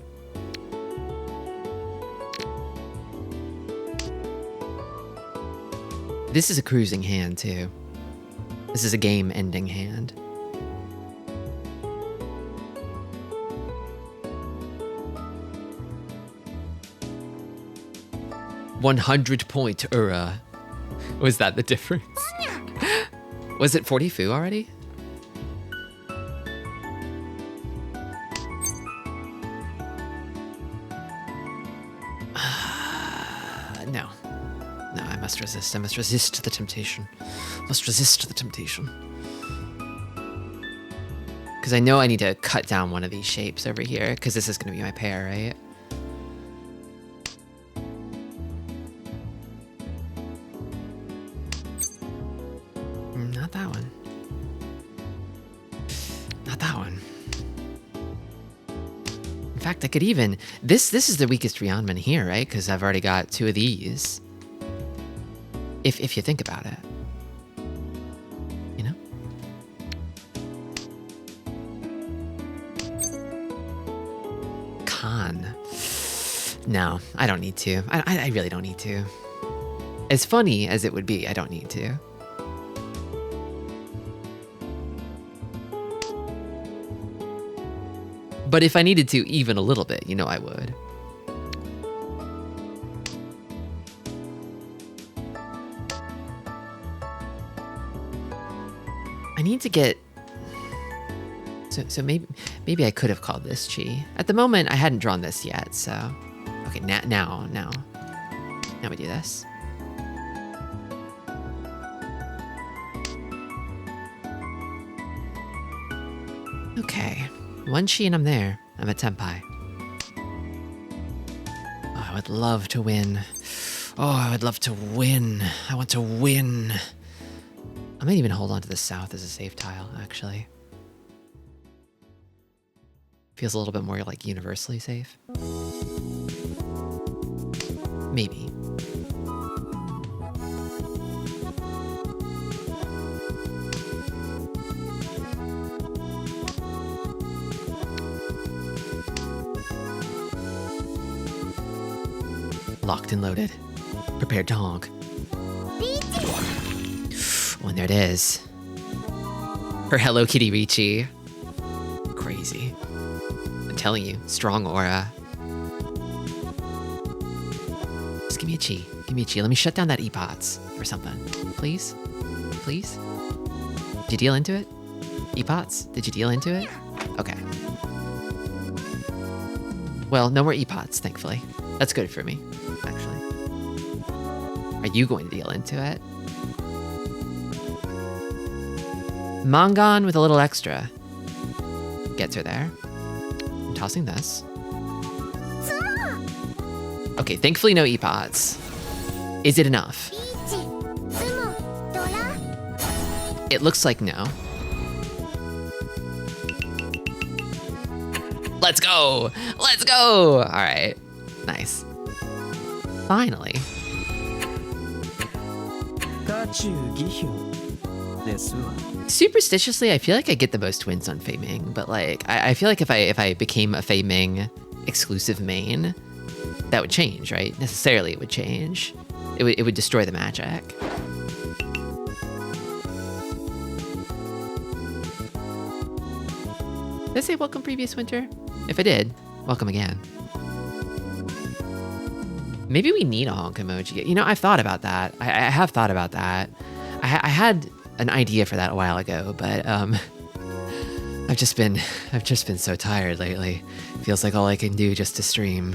This is a cruising hand too. This is a game-ending hand. $100-point Ura. Was that the difference? Was it 40 Fu already? No. No, I must resist. I must resist the temptation. I must resist the temptation. Because I know I need to cut down one of these shapes over here, because this is going to be my pair, right? Not that one. Not that one. In fact, I could even... This is the weakest Ryanman here, right? Because I've already got 2 of these. If you think about it. You know? Khan. No, I don't need to. I really don't need to. As funny as it would be, I don't need to. But if I needed to even a little bit, you know I would. I need to get... So maybe I could have called this Chi. At the moment, I hadn't drawn this yet, so... Okay, now we do this. Okay. 1 Chi and I'm there. I'm at Tenpai. Oh, I would love to win. Oh, I would love to win. I want to win. I might even hold on to the south as a safe tile, actually. Feels a little bit more like universally safe. Maybe. Locked and loaded. Prepared to honk. Oh, and there it is. Her Hello Kitty Ricci. Crazy. I'm telling you, strong aura. Just give me a Chi. Give me a Chi. Let me shut down that E-Pots or something. Please? Please? Did you deal into it? E-Pots? Did you deal into it? Okay. Well, no more E-pots, thankfully. That's good for me, actually. Are you going to deal into it? Mangan with a little extra. Gets her there. I'm tossing this. Okay, thankfully no E-pots. Is it enough? It looks like no. Let's go! Let's go! All right, nice. Finally. Superstitiously, I feel like I get the most wins on Fei Ming, but like, I feel like if I became a Fei Ming exclusive main, that would change, right? Necessarily, it would change. It would destroy the magic. Did I say welcome previous winter? If I did, welcome again. Maybe we need a honk emoji. You know, I've thought about that. I have thought about that. I had an idea for that a while ago, but I've just been so tired lately. Feels like all I can do just to stream.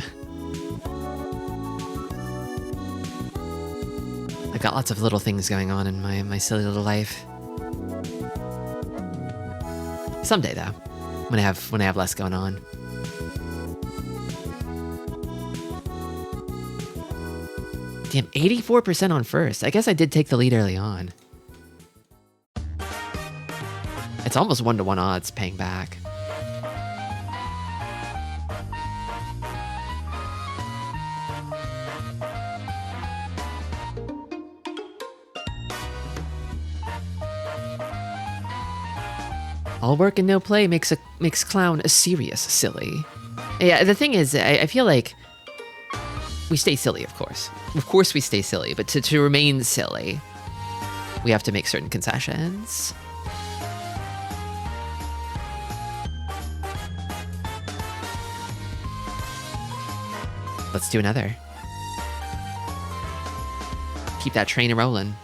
I've got lots of little things going on in my silly little life. Someday though, when I have less going on. Damn, 84% on first. I guess I did take the lead early on. It's almost 1-to-1 odds paying back. All work and no play makes clown a serious silly. Yeah, the thing is, I feel like we stay silly, of course. Of course we stay silly, but to remain silly, we have to make certain concessions. Let's do another. Keep that train a-rolling.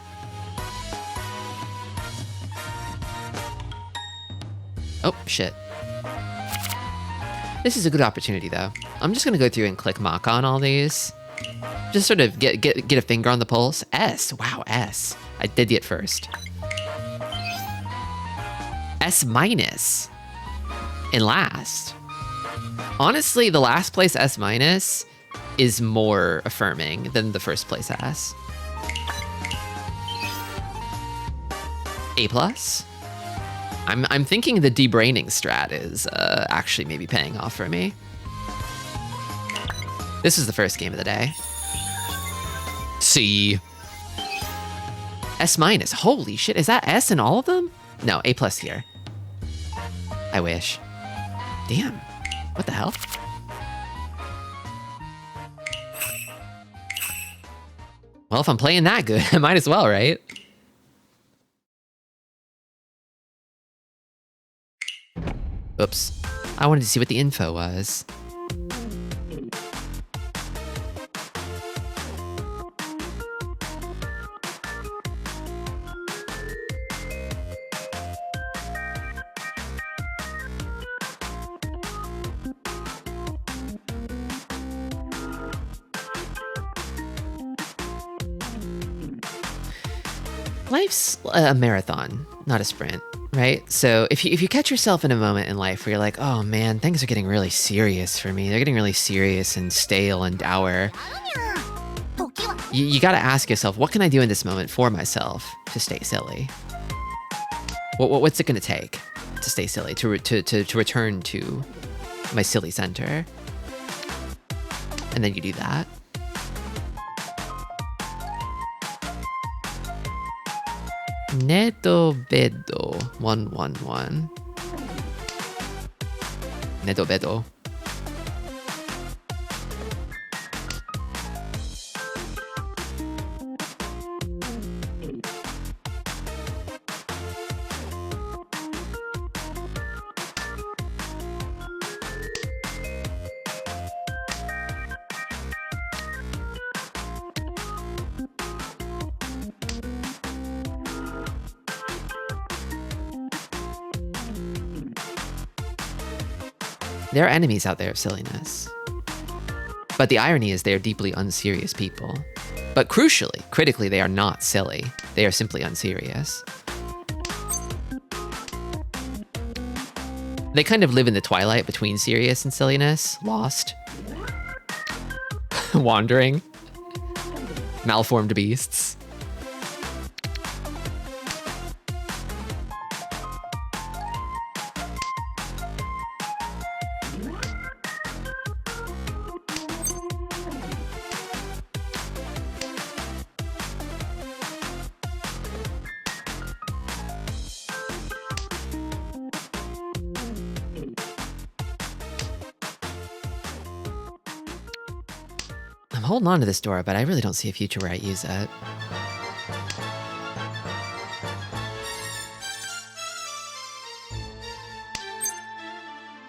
Oh, shit. This is a good opportunity, though. I'm just gonna go through and click mock on all these. Just sort of get a finger on the pulse. S, wow, S. I did get first. S minus in last. Honestly, the last place S minus is more affirming than the first place S. A plus. I'm thinking the debraining strat is actually maybe paying off for me. This is the first game of the day. C. S minus. Holy shit, is that S in all of them? No, A plus here. I wish. Damn. What the hell? Well, if I'm playing that good, I might as well, right? Oops. I wanted to see what the info was. Life's a marathon, not a sprint, right? So if you catch yourself in a moment in life where you're like, oh man, things are getting really serious for me. They're getting really serious and stale and dour. You gotta ask yourself, what can I do in this moment for myself to stay silly? What's it gonna take to stay silly, to return to my silly center? And then you do that. Nedo Bedo 111. Nedo Bedo. There are enemies out there of silliness. But the irony is they are deeply unserious people. But crucially, critically, they are not silly. They are simply unserious. They kind of live in the twilight between serious and silliness, lost, wandering, malformed beasts. I'm holding on to this door, but I really don't see a future where I use it.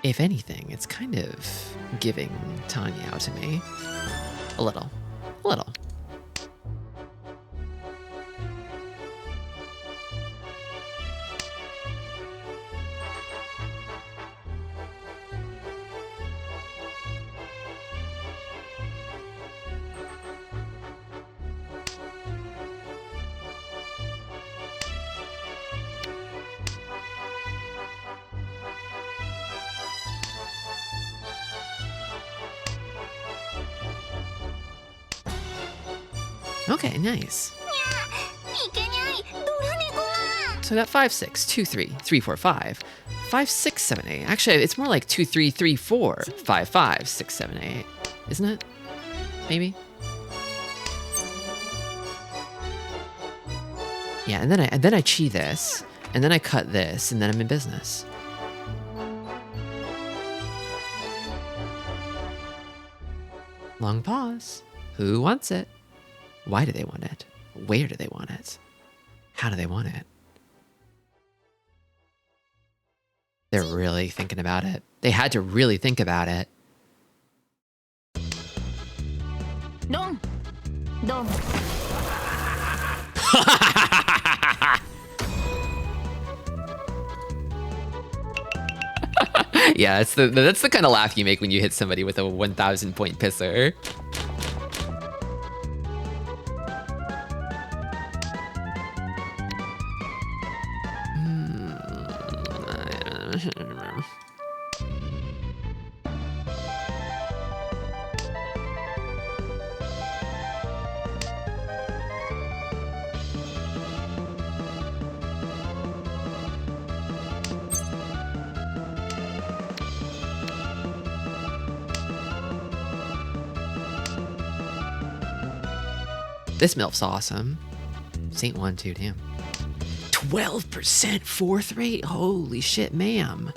If anything, it's kind of giving Tanya out to me. A little. A little. Okay, nice. So I got 5, 6, 2, 3, 3, 4, 5, 5, 6, 7, 8. Actually, it's more like 2, 3, 3, 4, 5, 5, 6, 7, 8. Isn't it? Maybe? Yeah, and then I chi this, and then I cut this, and then I'm in business. Long pause. Who wants it? Why do they want it? Where do they want it? How do they want it? They're really thinking about it. They had to really think about it. Don. Don. Yeah, that's the kind of laugh you make when you hit somebody with a 1,000 point pisser. This MILF's awesome. Saint 1, 2, damn. 12% fourth rate? Holy shit, ma'am.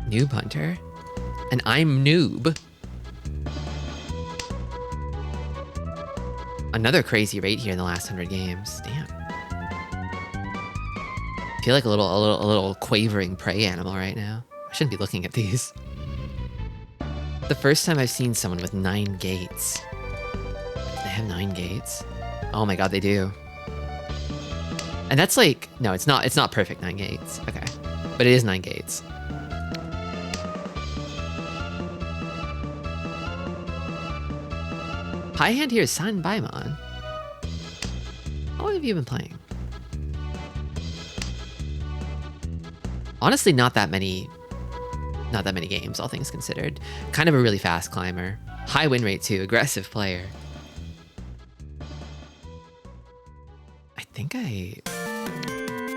Noob Hunter. And I'm noob. Another crazy rate here in the last 100 games. Damn. I feel like a little quavering prey animal right now. I shouldn't be looking at these. The first time I've seen someone with 9 gates. They have 9 gates? Oh my god, they do. And that's like, no, it's not perfect 9 gates. Okay. But it is 9 gates. High hand here is San Baimon. How long have you been playing? Honestly, not that many games, all things considered. Kind of a really fast climber. High win rate too, aggressive player.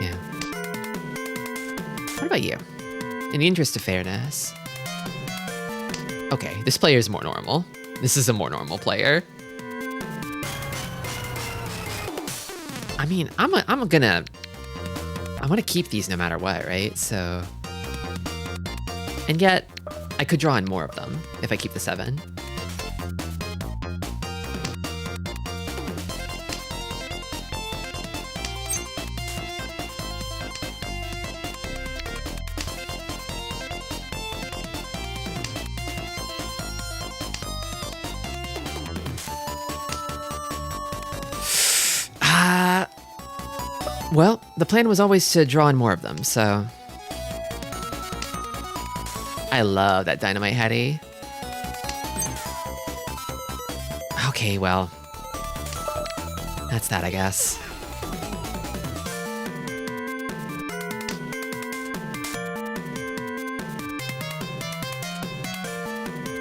Yeah. What about you? In the interest of fairness. Okay, this player is more normal. This is a more normal player. I mean, I want to keep these no matter what, right? So, and yet I could draw in more of them if I keep the 7. Well, the plan was always to draw in more of them, so I love that dynamite heady. Okay, well, that's that, I guess.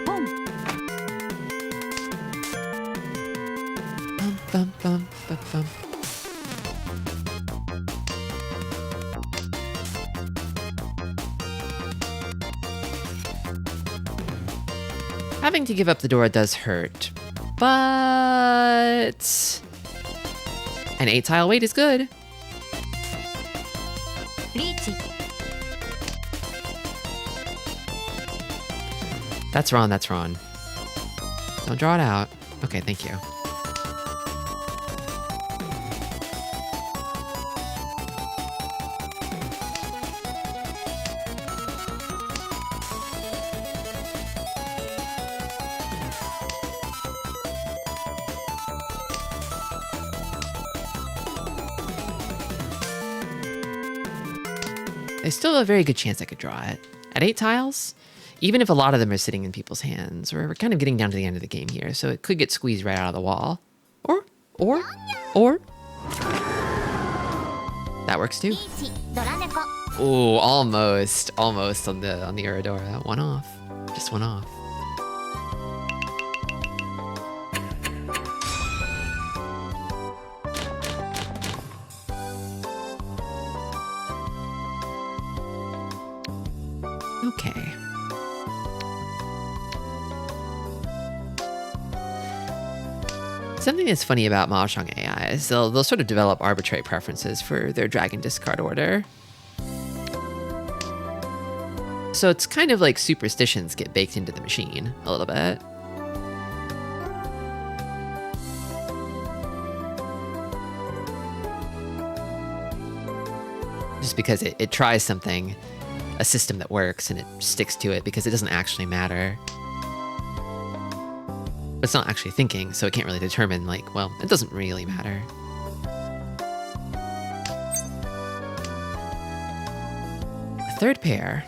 Boom. Bum, bum, bum, bum. Having to give up the door does hurt, but an 8-tile wait is good. Reach. That's Ron, that's Ron. Don't draw it out. Okay, thank you. There's still a very good chance I could draw it. At 8 tiles, even if a lot of them are sitting in people's hands, we're kind of getting down to the end of the game here, so it could get squeezed right out of the wall. Or. That works too. 1ドラ猫 Ooh, almost on the Uradora. One off. Just one off. Okay. Something that's funny about Mahjong AI is they'll sort of develop arbitrary preferences for their dragon discard order. So it's kind of like superstitions get baked into the machine a little bit. Just because it tries something, a system that works, and it sticks to it because it doesn't actually matter. It's not actually thinking, so it can't really determine, like, well, it doesn't really matter. A third pair.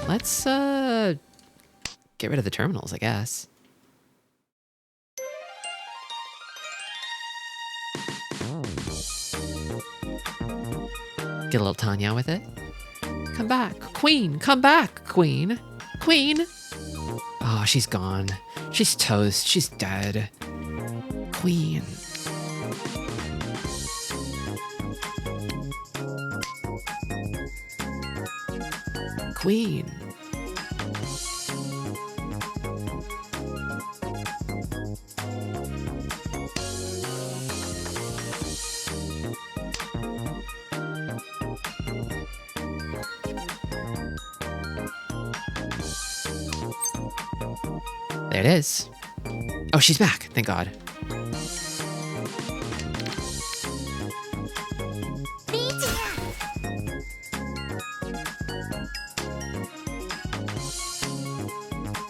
Let's, get rid of the terminals, I guess. Get a little Tanya with it. Come back, Queen! Come back, Queen! Queen! Oh, she's gone. She's toast. She's dead. Queen. Queen. There it is. Oh, she's back. Thank God.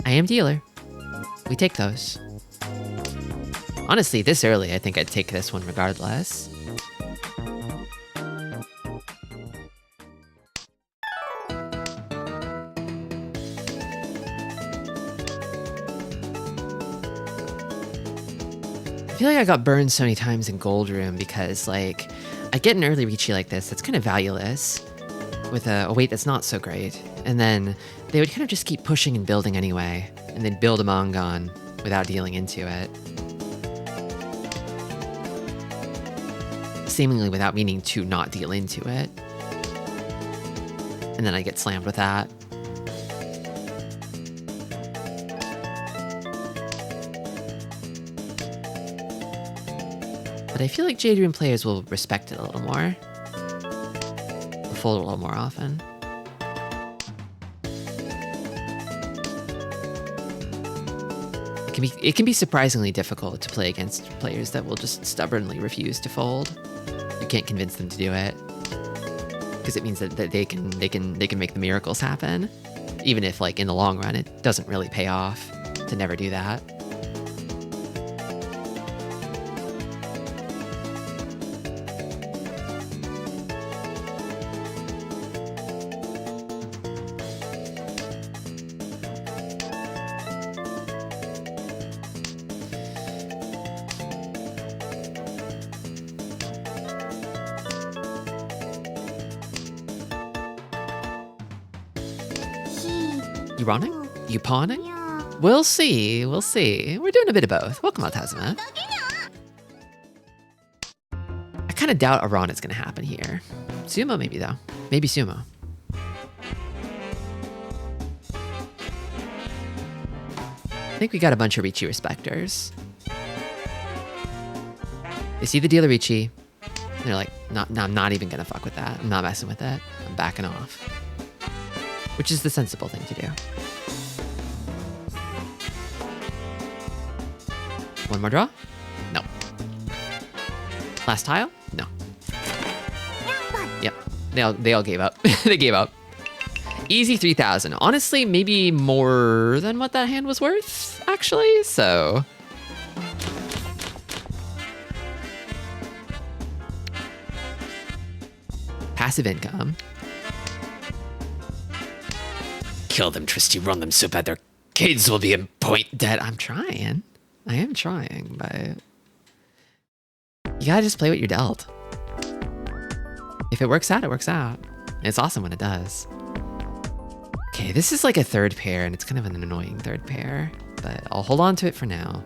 I am dealer. We take those. Honestly, this early, I think I'd take this one regardless. I feel like I got burned so many times in Gold Room because, like, I get an early Ricci like this that's kind of valueless with a weight that's not so great, and then they would kind of just keep pushing and building anyway, and then build a Mongon without dealing into it. Seemingly without meaning to not deal into it. And then I get slammed with that. But I feel like Jade Rune players will respect it a little more. They'll fold a little more often. It can be surprisingly difficult to play against players that will just stubbornly refuse to fold. You can't convince them to do it. Because it means that they can make the miracles happen. Even if, like, in the long run, it doesn't really pay off to never do that. You running? You pawning? いや We'll see. We'll see. We're doing a bit of both. Welcome, Altazima. I kind of doubt a run is going to happen here. Sumo, maybe, though. Maybe sumo. I think we got a bunch of Richi respecters. They see the dealer Richi. They're like, no, I'm not even going to fuck with that. I'm not messing with it. I'm backing off. Which is the sensible thing to do. One more draw? No. Last tile? No. Yep. They all gave up. They gave up. Easy 3,000. Honestly, maybe more than what that hand was worth, actually. So passive income. Kill them, Tristi. Run them so bad their kids will be in point dead. I'm trying. I am trying, but you gotta just play what you're dealt. If it works out, it works out. It's awesome when it does. Okay, this is like a third pair, and it's kind of an annoying third pair, but I'll hold on to it for now.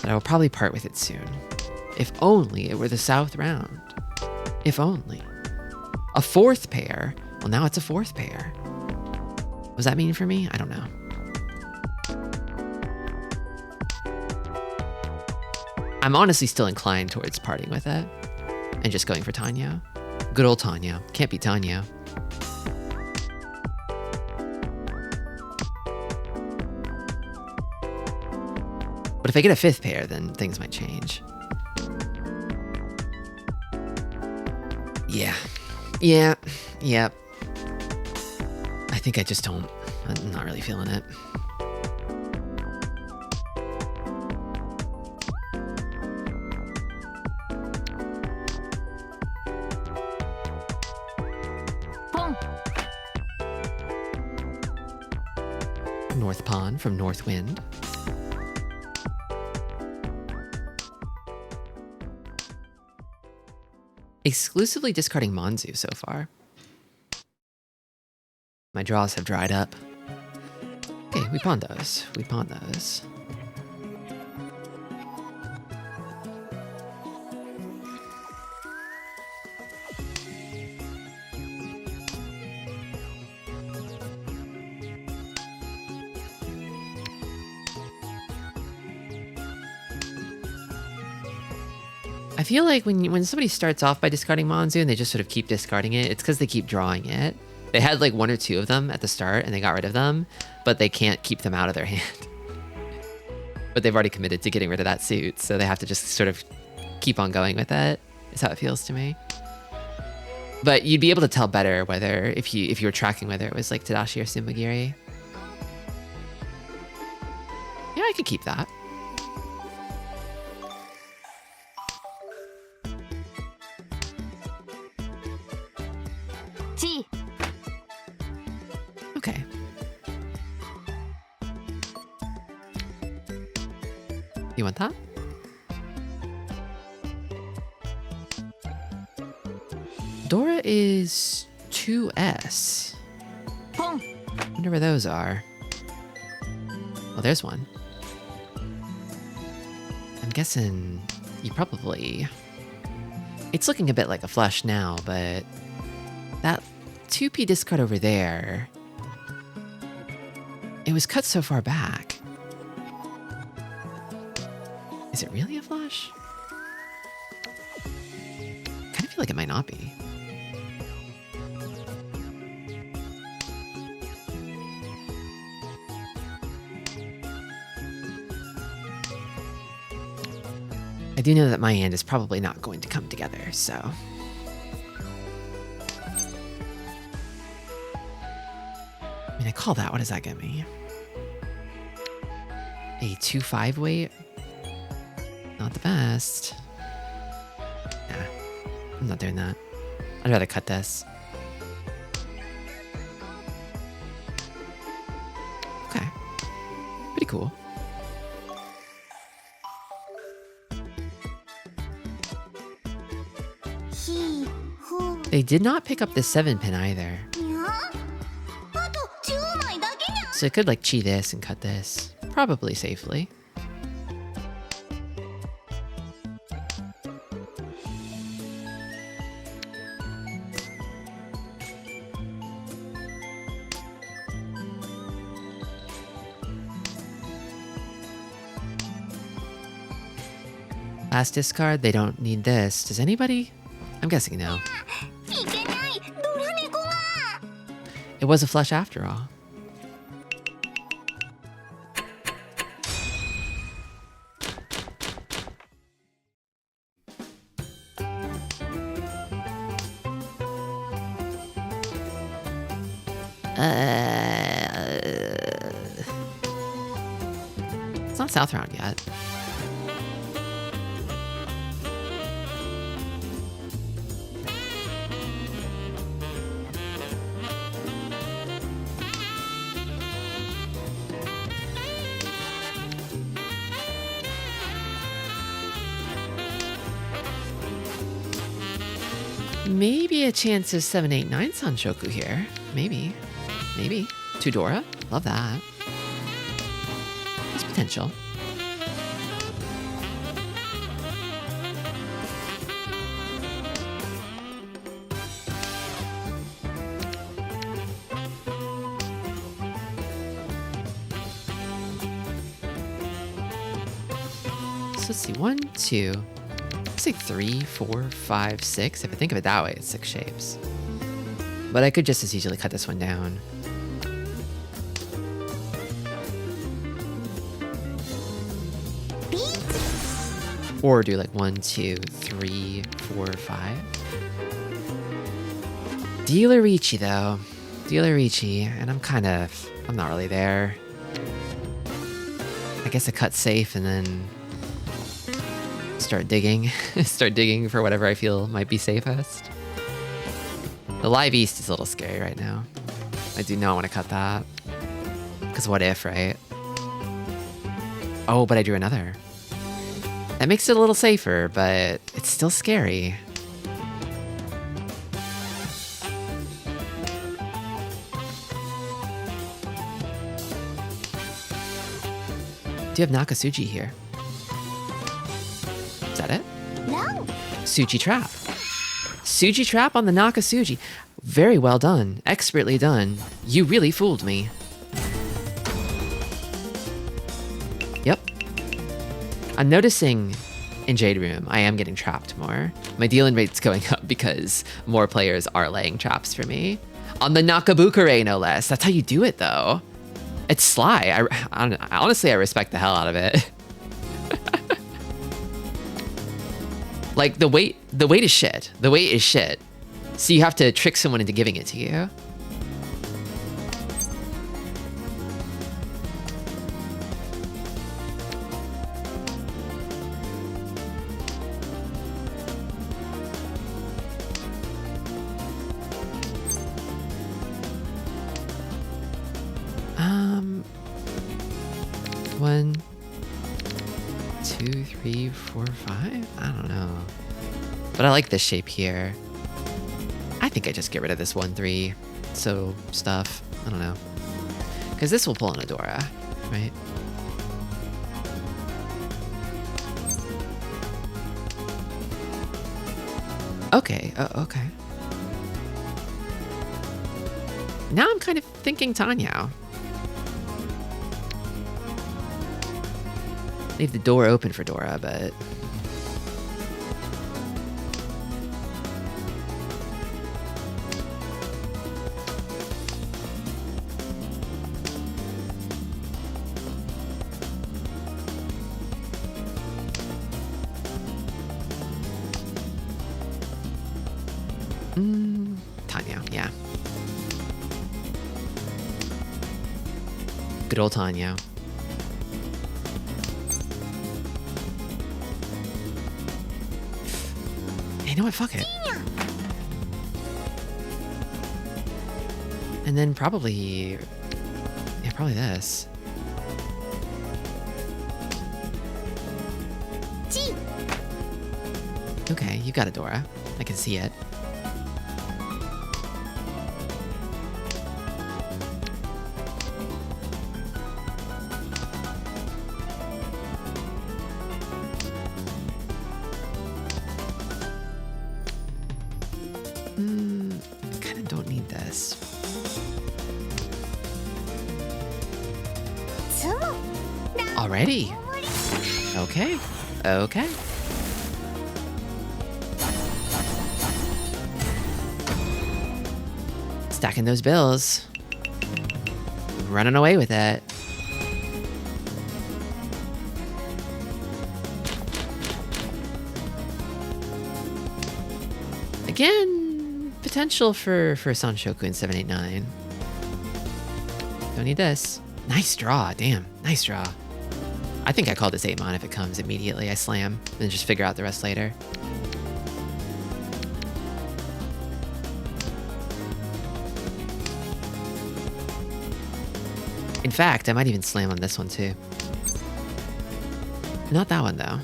But I will probably part with it soon. If only it were the south round. If only. A fourth pair. Well, now it's a fourth pair. What does that mean for me? I don't know. I'm honestly still inclined towards parting with it and just going for Tanya. Good old Tanya. Can't be Tanya. But if I get a fifth pair, then things might change. Yeah. I think I just don't. I'm not really feeling it. North Pond from North Wind. Exclusively discarding Monzu so far. My draws have dried up. Okay, we pawn those. I feel like when somebody starts off by discarding Monzu and they just sort of keep discarding it, it's because they keep drawing it. They had like one or two of them at the start and they got rid of them, but they can't keep them out of their hand. But they've already committed to getting rid of that suit, so they have to just sort of keep on going with it, is how it feels to me. But you'd be able to tell better whether, if you were tracking whether it was like Tadashi or Sumagiri. Yeah, I could keep that. G. Okay. You want that? Dora is 2S. Pong. Wonder where those are. Well, there's one. I'm guessing you probably... It's looking a bit like a flush now, but that 2P discard over there, it was cut so far back. Is it really a flush? Kind of feel like it might not be. I do know that my hand is probably not going to come together, so... I mean, I call that. What does that get me? A 2-5 weight? Not the best. Nah, I'm not doing that. I'd rather cut this. Okay. Pretty cool. He. Who. They did not pick up the 7-pin either. にゃあと10枚だけにゃ So I could like chi this and cut this, probably safely. Last discard, they don't need this. Does anybody? I'm guessing no. いけないドラ猫が It was a flush after all. It's not South Round yet. Maybe a chance of 789 Sanshoku here. Maybe. Maybe. Tudora? Love that. There's potential. So let's see. 1, 2. Looks like 3, 4, 5, 6. If I think of it that way, it's 6 shapes. But I could just as easily cut this one down. Or do like 1, 2, 3, 4, 5. Dealerici though. Dealerici. And I'm not really there. I guess I cut safe and then start digging. Start digging for whatever I feel might be safest. The live east is a little scary right now. I do not want to cut that. Because what if, right? Oh, but I drew another. That makes it a little safer, but it's still scary. Do you have Nakasuji here? Is that it? No. Suji Trap. Suji Trap on the Nakasuji. Very well done. Expertly done. You really fooled me. Yep. I'm noticing in Jade Room, I am getting trapped more. My dealing rate's going up because more players are laying traps for me. On the Nakabukure, no less. That's how you do it, though. It's sly. Honestly, I respect the hell out of it. Like, the weight is shit. The weight is shit. So you have to trick someone into giving it to you. One, 2, 3, 4, 5? I don't know. But I like this shape here. I think I just get rid of this 1, 3 so stuff. I don't know. Because this will pull an Adora, right? Okay, okay. Now I'm kind of thinking Tanyao. Leave the door open for Dora, but... Tanya, yeah. Good old Tanya. You know what? Fuck it. And then probably... Yeah, probably this. Okay, you got it, Dora. I can see it. Already? Okay. Okay. Stacking those bills. Running away with it. Again, potential for Sanshoku in 789. Don't need this. Nice draw, damn. Nice draw. I think I call this 8-mon if it comes immediately. I slam, then just figure out the rest later. In fact, I might even slam on this one too. Not that one though.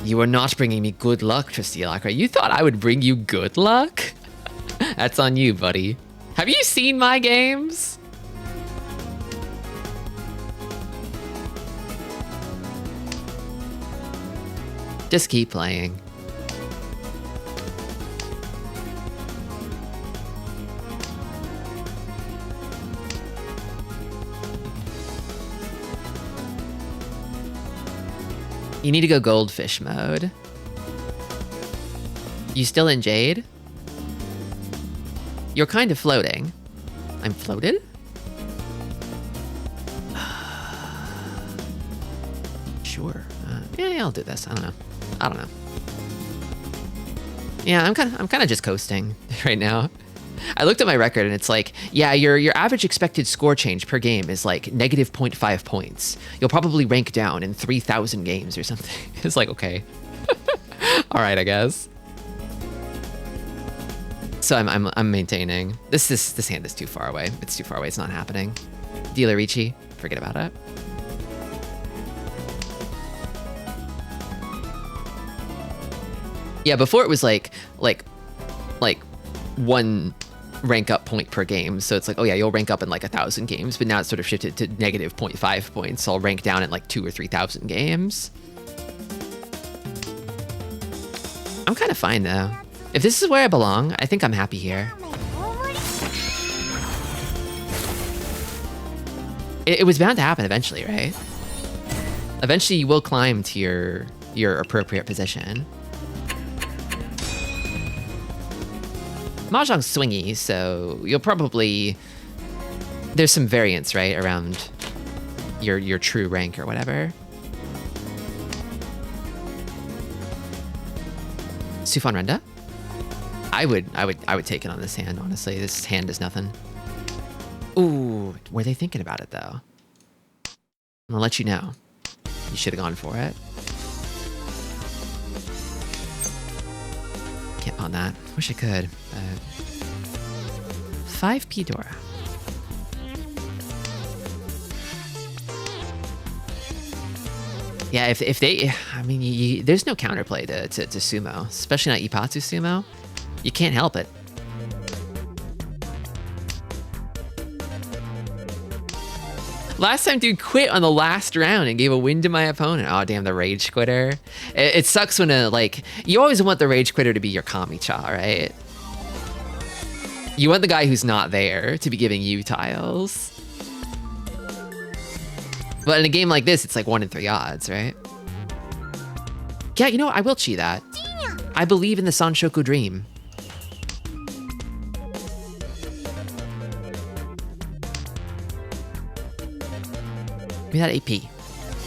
You are not bringing me good luck, Tristi Lacra. You thought I would bring you good luck? That's on you, buddy. Have you seen my games? Just keep playing. You need to go goldfish mode. You still in Jade? You're kind of floating. I'm floated? Sure. Yeah, I'll do this. I don't know. Yeah, I'm kind of just coasting right now. I looked at my record and it's like, yeah, your average expected score change per game is like negative 0.5 points. You'll probably rank down in 3,000 games or something. It's like, okay. All right, I guess. So I'm maintaining. This hand is too far away. It's too far away. It's not happening. Dealer Ricci, forget about it. Yeah, before it was like one rank up point per game. So it's like, oh yeah, you'll rank up in like 1,000 games, but now it's sort of shifted to negative 0.5 points. So I'll rank down in like 2,000 or 3,000 games. I'm kind of fine though. If this is where I belong, I think I'm happy here. It was bound to happen eventually, right? Eventually you will climb to your appropriate position. Mahjong's swingy, so you'll probably... There's some variance, right, around your true rank or whatever. Sufan Renda? I would take it on this hand, honestly. This hand is nothing. Ooh, were they thinking about it though? I'm gonna let you know. You should have gone for it. Can't pawn that. Wish I could. 5p Dora. Yeah, if they, I mean, there's no counterplay to sumo, especially not Ippatsu sumo. You can't help it. Last time, dude quit on the last round and gave a win to my opponent. Oh, damn, the rage quitter. It sucks when you always want the rage quitter to be your Kami-cha, right? You want the guy who's not there to be giving you tiles. But in a game like this, it's like 1 in 3 odds, right? Yeah, you know what? I will chi that. I believe in the Sanshoku dream. Give me that AP.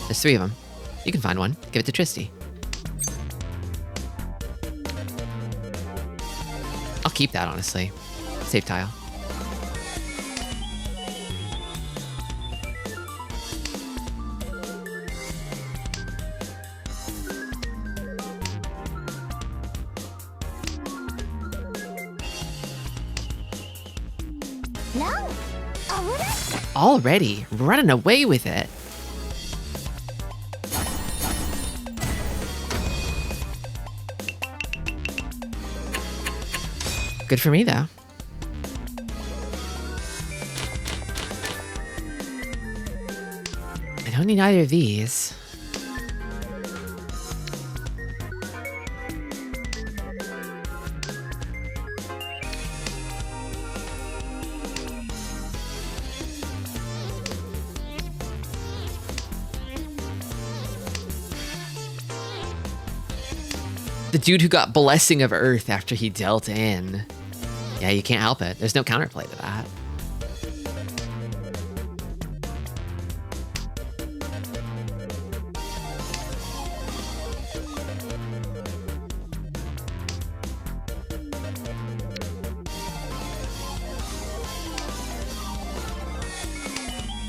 There's 3 of them. You can find one. Give it to Tristi. I'll keep that, honestly. Save tile. Already running away with it. Good for me, though. I don't need either of these. The dude who got Blessing of Earth after he dealt in. Yeah, you can't help it. There's no counterplay to that.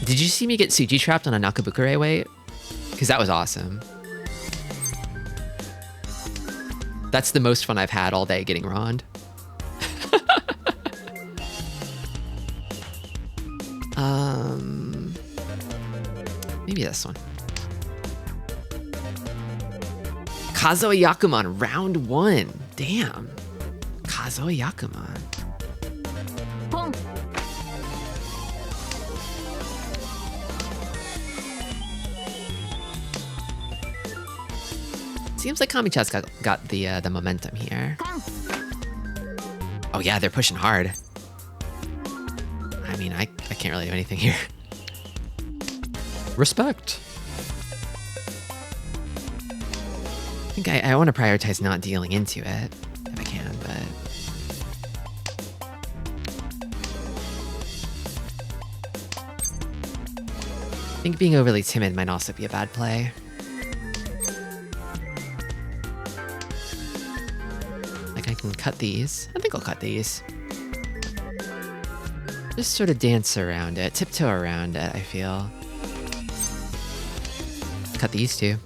Did you see me get Suji trapped on a Nakabukure weight? Because that was awesome. That's the most fun I've had all day getting Rond. Maybe this one. Kazuo Yakuman, round 1. Damn. Kazuo Yakuman. Pong. Seems like Kami-chan's got the momentum here. Oh yeah, they're pushing hard. I mean, I can't really do anything here. Respect. I think I want to prioritize not dealing into it if I can, but... I think being overly timid might also be a bad play. Like I can cut these. I think I'll cut these. Just sort of dance around it, tiptoe around it, I feel. Cut these two.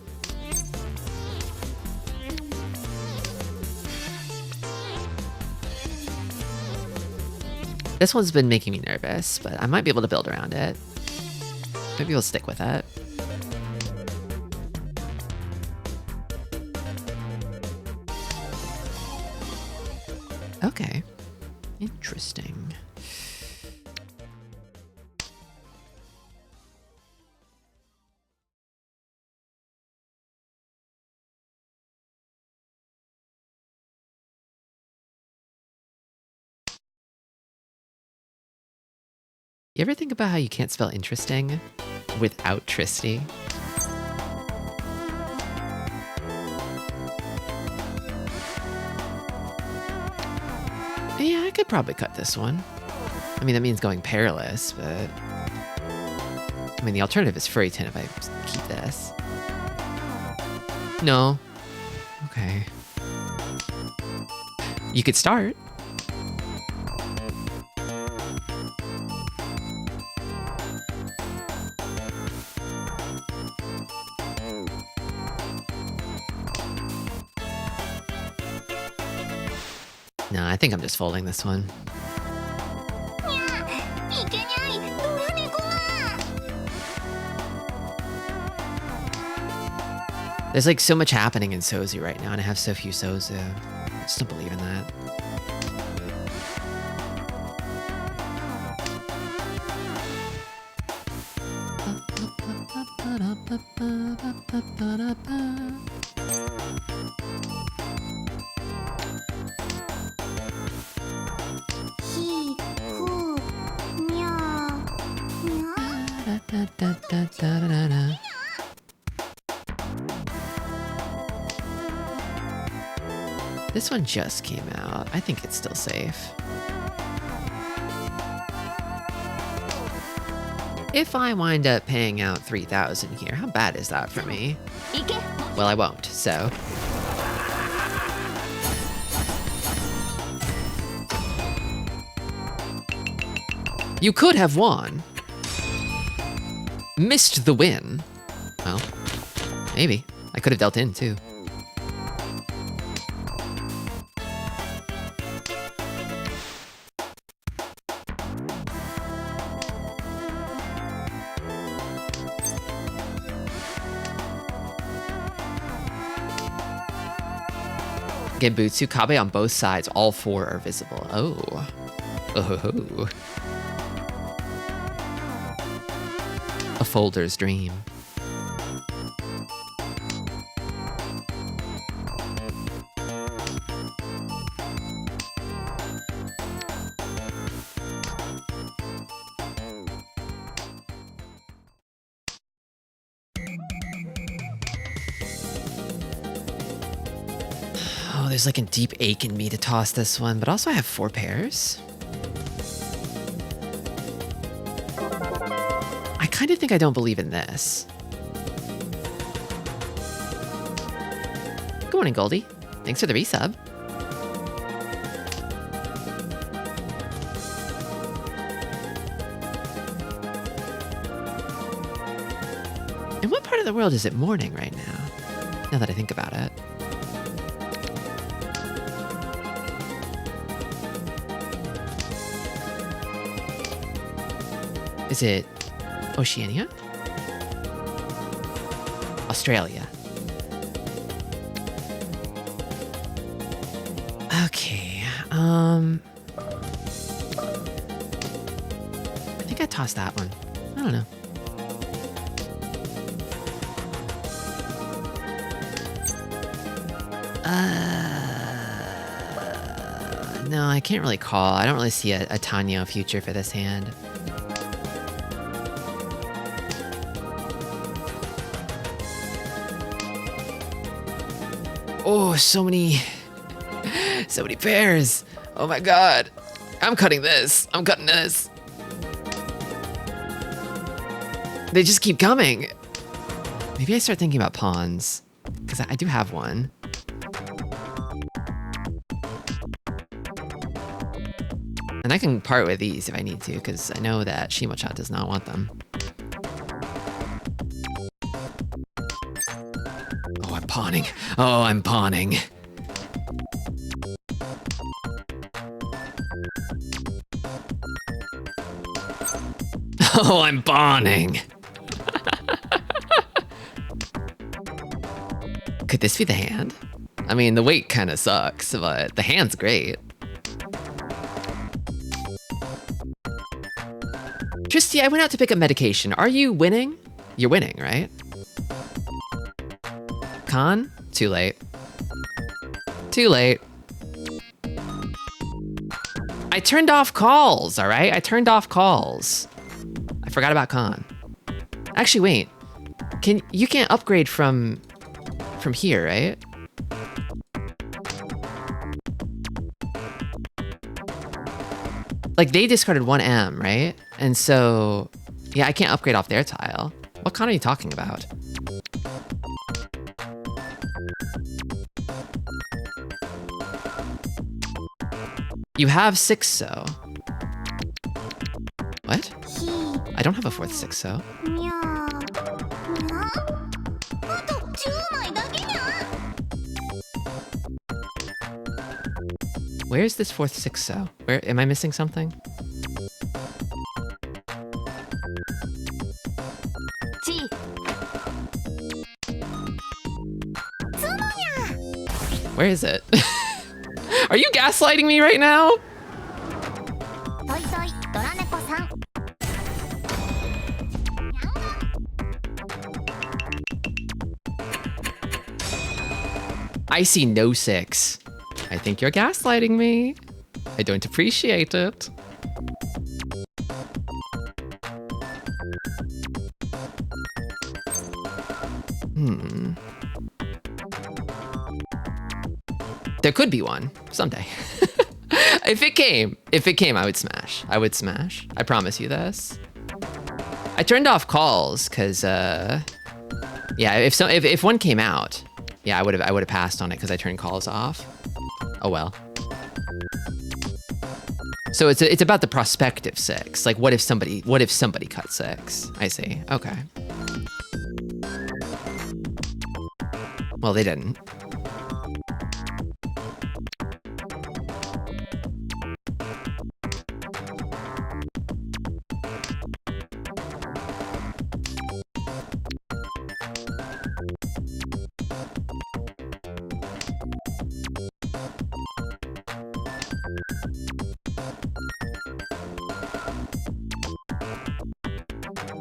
This one's been making me nervous, but I might be able to build around it. Maybe we'll stick with it. Okay. Interesting. You ever think about how you can't spell interesting without Tristi? Yeah, I could probably cut this one. I mean, that means going perilous, but... I mean, the alternative is Furryton if I keep this. No. Okay. You could start. No, I think I'm just folding this one. There's like so much happening in Sozu right now, and I have so few Sozu. I just don't believe in that. This one just came out. I think it's still safe. If I wind up paying out 3,000 here, how bad is that for me? Well, I won't, so... You could have won. Missed the win. Well, maybe. I could have dealt in, too. Genbutsu, Kabe on both sides. All four are visible. Oh. Oh. A folder's dream. there's like a deep ache in me to toss this one, but also I have 4 pairs. I kind of think I don't believe in this. Good morning, Goldie. Thanks for the resub. In what part of the world is it morning right now? Now that I think about it. Is it Oceania? Australia. Okay, I think I tossed that one. I don't know. No, I can't really call. I don't really see a Tanyo future for this hand. Oh, so many pairs. Oh my god. I'm cutting this. I'm cutting this. They just keep coming. Maybe I start thinking about pawns, because I do have one. And I can part with these if I need to, because I know that Shimo-chan does not want them. Oh, I'm pawning. Oh, I'm pawning. Oh, I'm pawning. Could this be the hand? I mean, the weight kind of sucks, but the hand's great. Tristi, I went out to pick up medication. Are you winning? You're winning, right? Con? Too late. Too late. I turned off calls, all right? I turned off calls. I forgot about Con. Actually, wait. You can't upgrade from here, right? Like, they discarded 1M, right? And so, yeah, I can't upgrade off their tile. What Con are you talking about? You have 6 so. What? I don't have a 4th 6 so. Where's this 4th 6 so? Where am I missing something? Where is it? Are you gaslighting me right now? I see no 6. I think you're gaslighting me. I don't appreciate it. There could be one someday. If it came, I would smash. I would smash. I promise you this. I turned off calls because, yeah, if one came out, yeah, I would have passed on it because I turned calls off. Oh well. So it's about the prospective 6. Like, what if somebody cut 6? I see. Okay. Well, they didn't.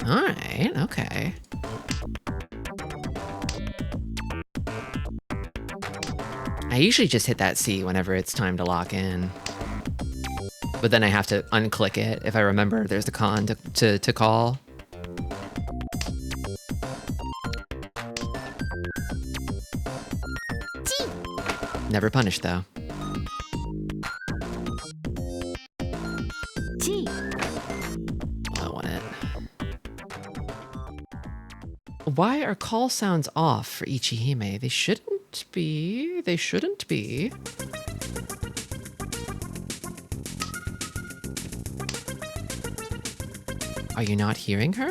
All right, okay. I usually just hit that C whenever it's time to lock in. But then I have to unclick it if I remember there's the con to call. Never punished, though. G. I want it. Why are call sounds off for Ichihime? They shouldn't be. They shouldn't be. Are you not hearing her?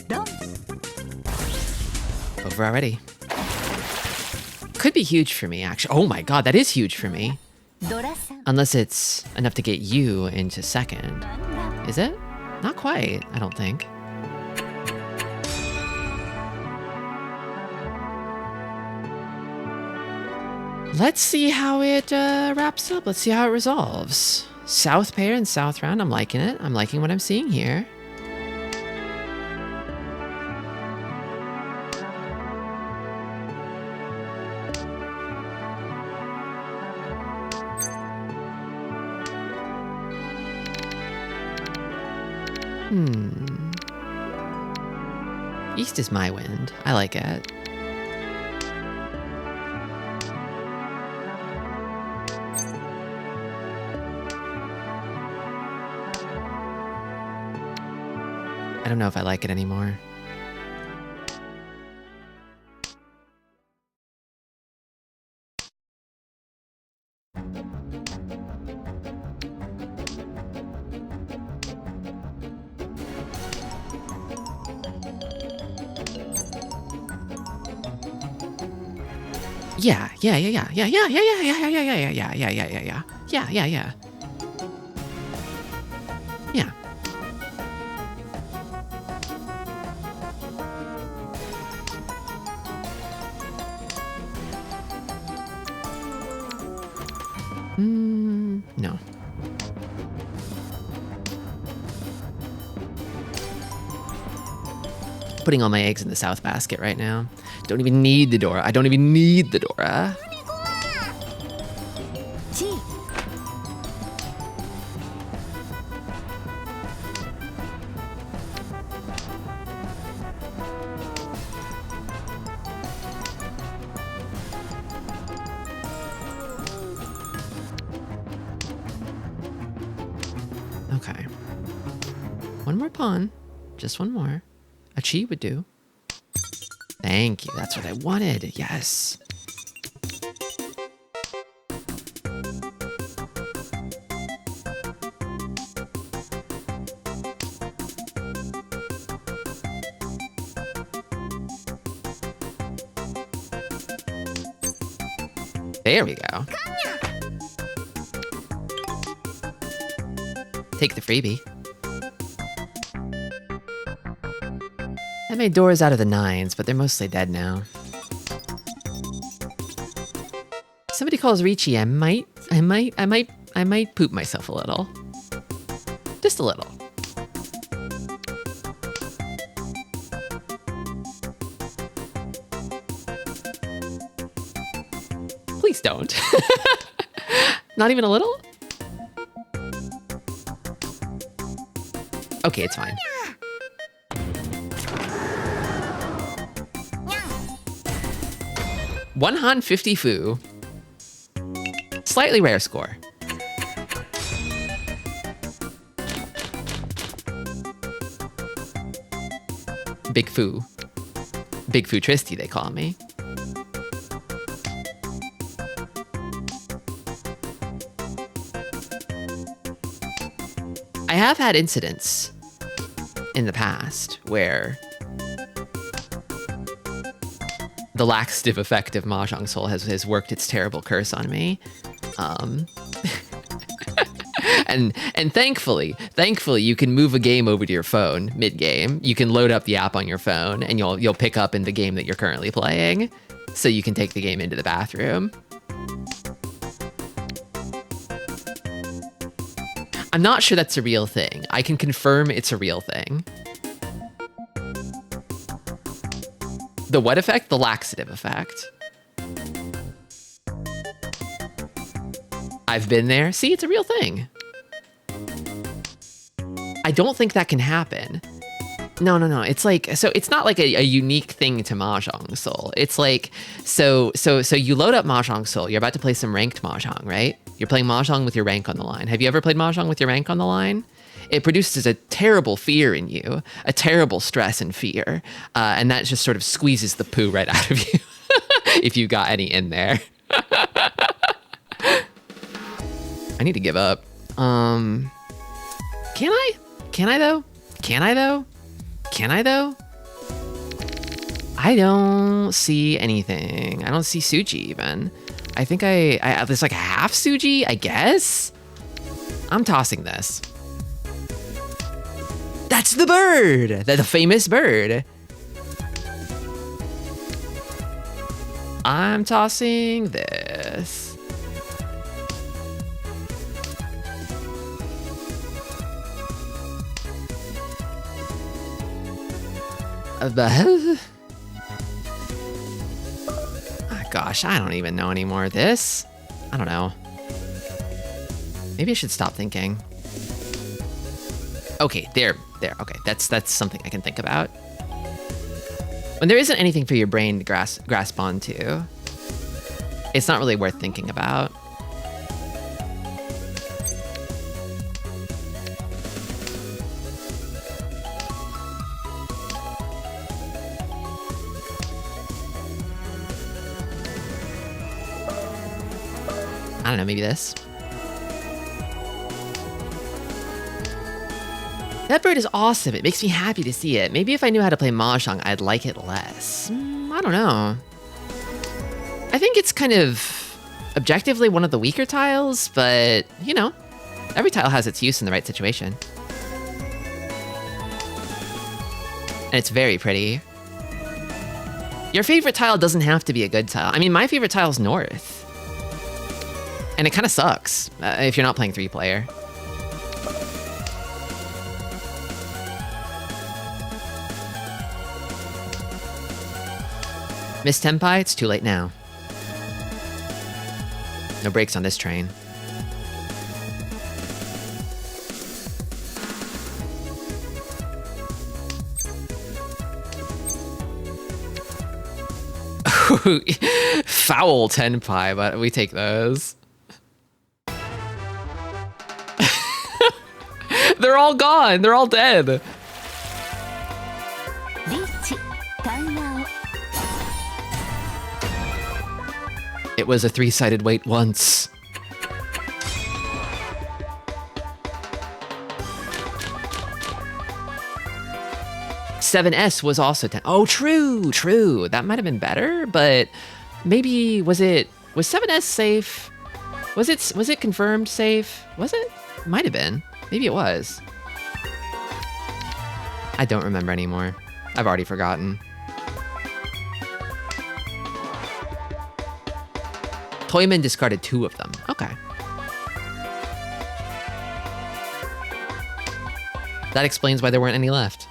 Don. Over already. Could be huge for me, actually. Oh my god, that is huge for me. Dora-san. Unless it's enough to get you into second. Is it? Not quite, I don't think. Let's see how it wraps up. Let's see how it resolves. South pair and south round. I'm liking it. I'm liking what I'm seeing here. East is my wind. I like it. I don't know if I like it anymore. Yeah. Yeah. No. Putting all my eggs in the south basket right now. Don't even need the Dora. I don't even need the Dora. G. Okay. One more pawn. Just one more. A chi would do. Thank you. That's what I wanted. Yes. There we go. Take the freebie. I made doors out of the 9s, but they're mostly dead now. Somebody calls Ricci. I might poop myself a little. Just a little. Please don't. Not even a little? Okay, it's fine. One Han 50 Fu. Slightly rare score. Big Fu. Big Fu Tristi, they call me. I have had incidents in the past where the laxative effect of Mahjong Soul has worked its terrible curse on me. And thankfully you can move a game over to your phone mid-game. You can load up the app on your phone and you'll pick up in the game that you're currently playing, so you can take the game into the bathroom. I'm not sure that's a real thing. I can confirm it's a real thing. The what effect? The laxative effect. I've been there. See, it's a real thing. I don't think that can happen. No. It's like, so it's not like a unique thing to Mahjong Soul. It's like, so you load up Mahjong Soul. You're about to play some ranked Mahjong, right? You're playing Mahjong with your rank on the line. Have you ever played Mahjong with your rank on the line? It produces a terrible fear in you, a terrible stress and fear. And that just sort of squeezes the poo right out of you if you got any in there. I need to give up. Can I? Can I though? Can I though? Can I though? I don't see anything. I don't see Suji even. I think there's like a half Suji, I guess? I'm tossing this. That's the bird! The famous bird. I'm tossing this. Oh, gosh, I don't even know anymore. This? I don't know. Maybe I should stop thinking. Okay, there. Okay, that's something I can think about. When there isn't anything for your brain to grasp onto, it's not really worth thinking about. I don't know, maybe this. That bird is awesome. It makes me happy to see it. Maybe if I knew how to play Mahjong, I'd like it less. I don't know. I think it's kind of objectively one of the weaker tiles, but, you know, every tile has its use in the right situation. And it's very pretty. Your favorite tile doesn't have to be a good tile. I mean, my favorite tile is North. And it kind of sucks if you're not playing 3-player. Miss Tenpai, it's too late now. No brakes on this train. Foul Tenpai, but we take those. They're all gone. They're all dead. It was a 3-sided weight once. $7S was also 10. Oh, true. That might have been better, but maybe was 7S safe? Was it confirmed safe? Was it? Might have been. Maybe it was. I don't remember anymore. I've already forgotten. Toyman discarded 2 of them. Okay. That explains why there weren't any left.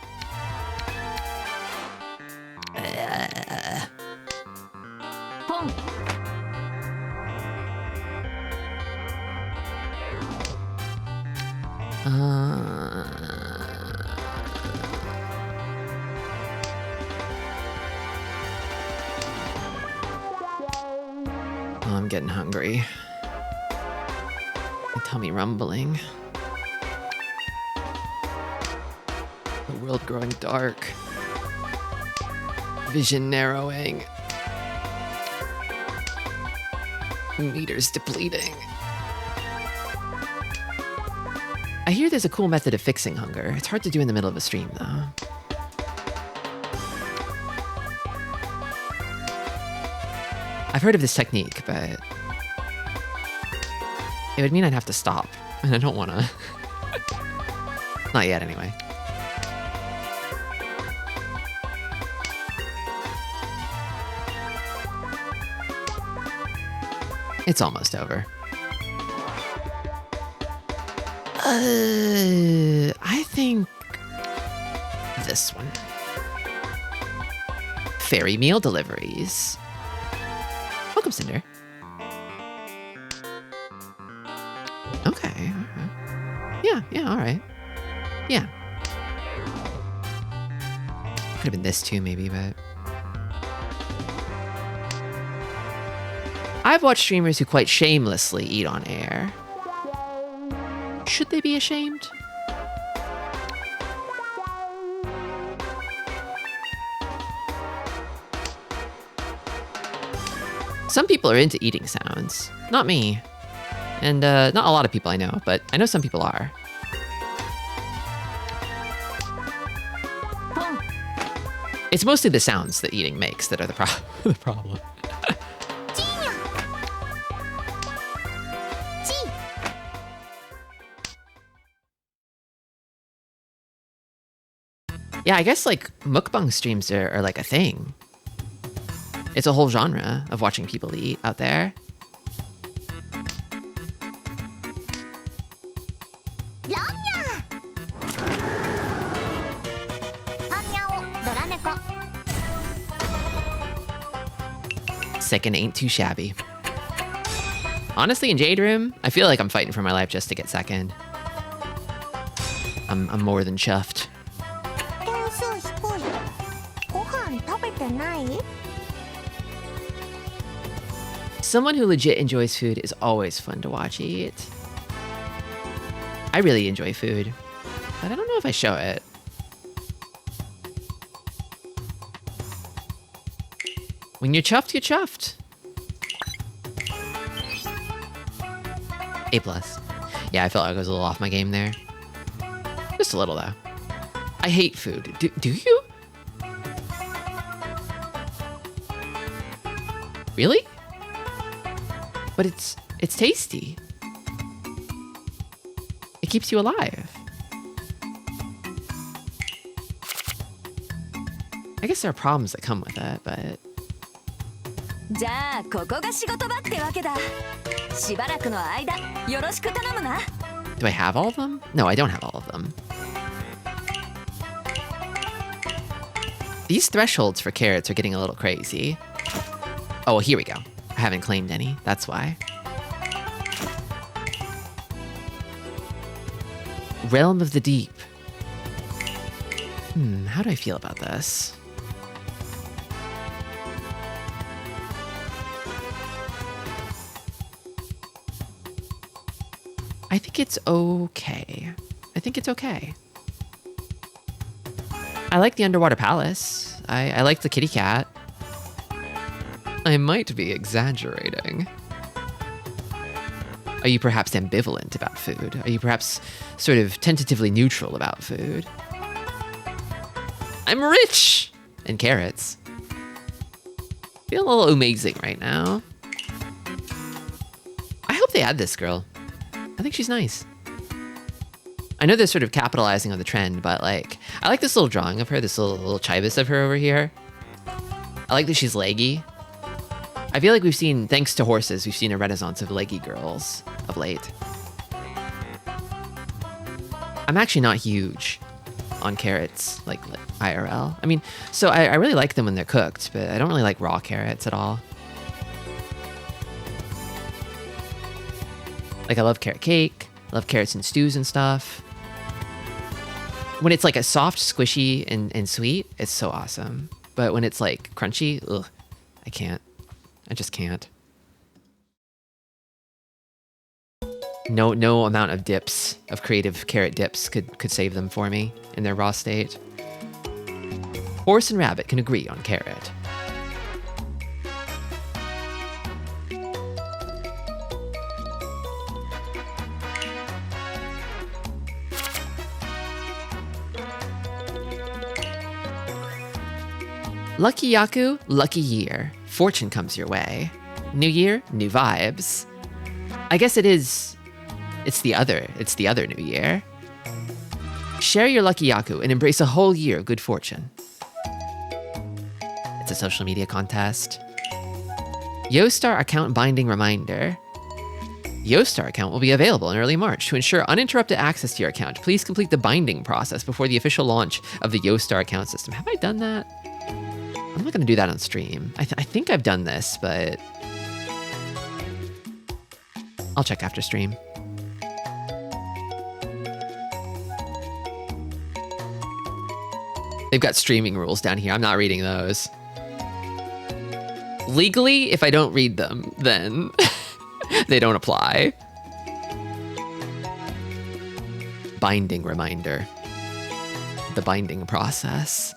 I'm getting hungry. My tummy rumbling. The world growing dark. Vision narrowing. Meters depleting. I hear there's a cool method of fixing hunger. It's hard to do in the middle of a stream, though. I've heard of this technique, but it would mean I'd have to stop, and I don't want to. Not yet, anyway. It's almost over. I think this one. Fairy meal deliveries. Welcome, Cinder. Yeah. Could have been this too, maybe, but... I've watched streamers who quite shamelessly eat on air. Should they be ashamed? Some people are into eating sounds. Not me. And not a lot of people I know, but I know some people are. ポン It's mostly the sounds that eating makes that are the problem. チーニャチー Yeah, I guess like mukbang streams are like a thing. It's a whole genre of watching people eat out there. ランニャハンニャオドラ猫 Second ain't too shabby. Honestly, in Jade Room, I feel like I'm fighting for my life just to get second. I'm more than chuffed. 点数低いご飯食べてない Someone who legit enjoys food is always fun to watch eat. I really enjoy food, but I don't know if I show it. When you're chuffed, you're chuffed. A+. Yeah, I felt like I was a little off my game there. Just a little, though. I hate food. Do you? Really? But it's tasty. It keeps you alive. I guess there are problems that come with it, but... じゃあここが仕事場ってわけだしばらくの間よろしく頼むな Do I have all of them? No, I don't have all of them. These thresholds for carrots are getting a little crazy. Oh, well, here we go. I haven't claimed any. That's why. Realm of the Deep. How do I feel about this? I think it's okay. I think it's okay. I like the underwater palace. I like the kitty cat. I might be exaggerating. Are you perhaps ambivalent about food? Are you perhaps sort of tentatively neutral about food? I'm rich in carrots. Feel a little amazing right now. I hope they add this girl. I think she's nice. I know they're sort of capitalizing on the trend, but like, I like this little drawing of her, this little chibis of her over here. I like that she's leggy. I feel like we've seen, thanks to horses, we've seen a renaissance of leggy girls of late. I'm actually not huge on carrots, like IRL. I mean, so I really like them when they're cooked, but I don't really like raw carrots at all. Like, I love carrot cake, I love carrots in stews and stuff. When it's like a soft, squishy, and sweet, it's so awesome. But when it's like crunchy, ugh, I can't. I just can't. No amount of dips, of creative carrot dips could save them for me in their raw state. Horse and rabbit can agree on carrot. Lucky Yaku, lucky year. Fortune comes your way. New year, new vibes. I guess it's the other new year. Share your lucky Yaku and embrace a whole year of good fortune. It's a social media contest. Yostar account binding reminder. Yostar account will be available in early March. To ensure uninterrupted access to your account, please complete the binding process before the official launch of the Yostar account system. Have I done that? I'm not going to do that on stream. I think I've done this, but I'll check after stream. They've got streaming rules down here. I'm not reading those. Legally, if I don't read them, then they don't apply. Binding reminder. The binding process.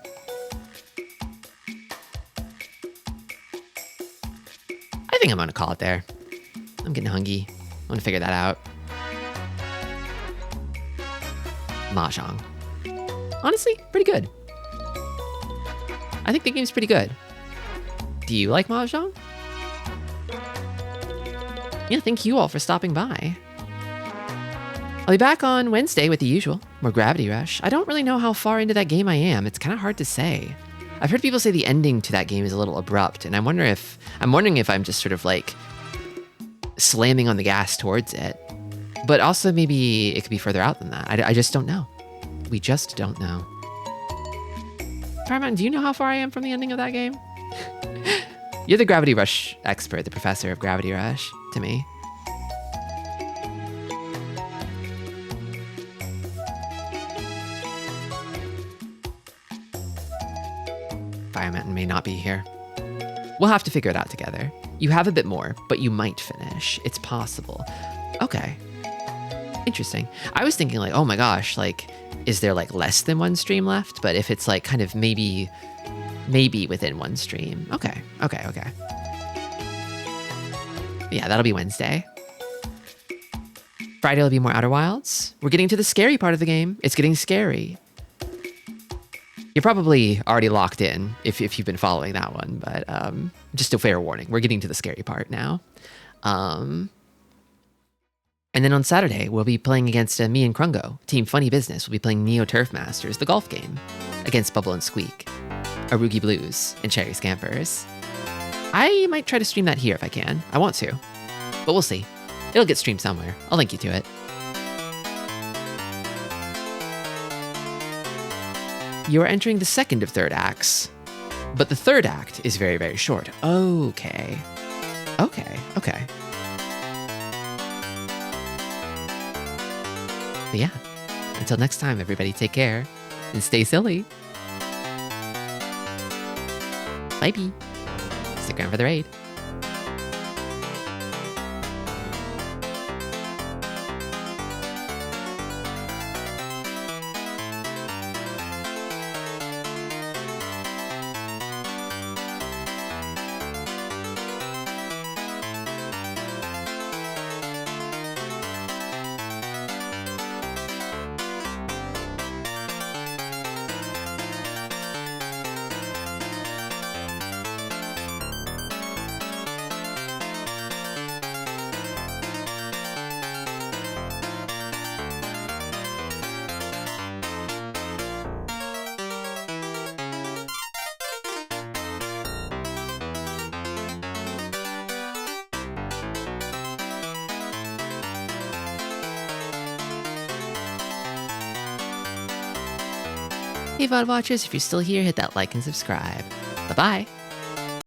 I think I'm gonna call it there. I'm getting hungry. I'm gonna figure that out. Mahjong. Honestly, pretty good. I think the game's pretty good. Do you like Mahjong? Yeah, thank you all for stopping by. I'll be back on Wednesday with the usual, more Gravity Rush. I don't really know how far into that game I am. It's kind of hard to say. I've heard people say the ending to that game is a little abrupt, and I'm wondering if I'm just sort of like slamming on the gas towards it. But also maybe it could be further out than that. I just don't know. We just don't know. Paramount, do you know how far I am from the ending of that game? You're the Gravity Rush expert, the professor of Gravity Rush to me. Fireman may not be here. We'll have to figure it out together. You have a bit more, but you might finish. It's possible. Okay. Interesting. I was thinking like, oh my gosh, like, is there like less than one stream left? But if it's like kind of maybe within one stream. Okay. Yeah, that'll be Wednesday. Friday will be more Outer Wilds. We're getting to the scary part of the game. It's getting scary. You're probably already locked in if you've been following that one, but just a fair warning. We're getting to the scary part now. And then on Saturday, we'll be playing against me and Krungo. Team Funny Business will be playing Neo Turf Masters, the golf game, against Bubble and Squeak, Arugi Blues, and Cherry Scampers. I might try to stream that here if I can. I want to, but we'll see. It'll get streamed somewhere. I'll link you to it. You are entering the second of third acts, but the third act is very, very short. Okay. But yeah, until next time, everybody, take care and stay silly. Bye-bye. Stick around for the raid. Hey VOD watchers, if you're still here, hit that like and subscribe. Bye-bye.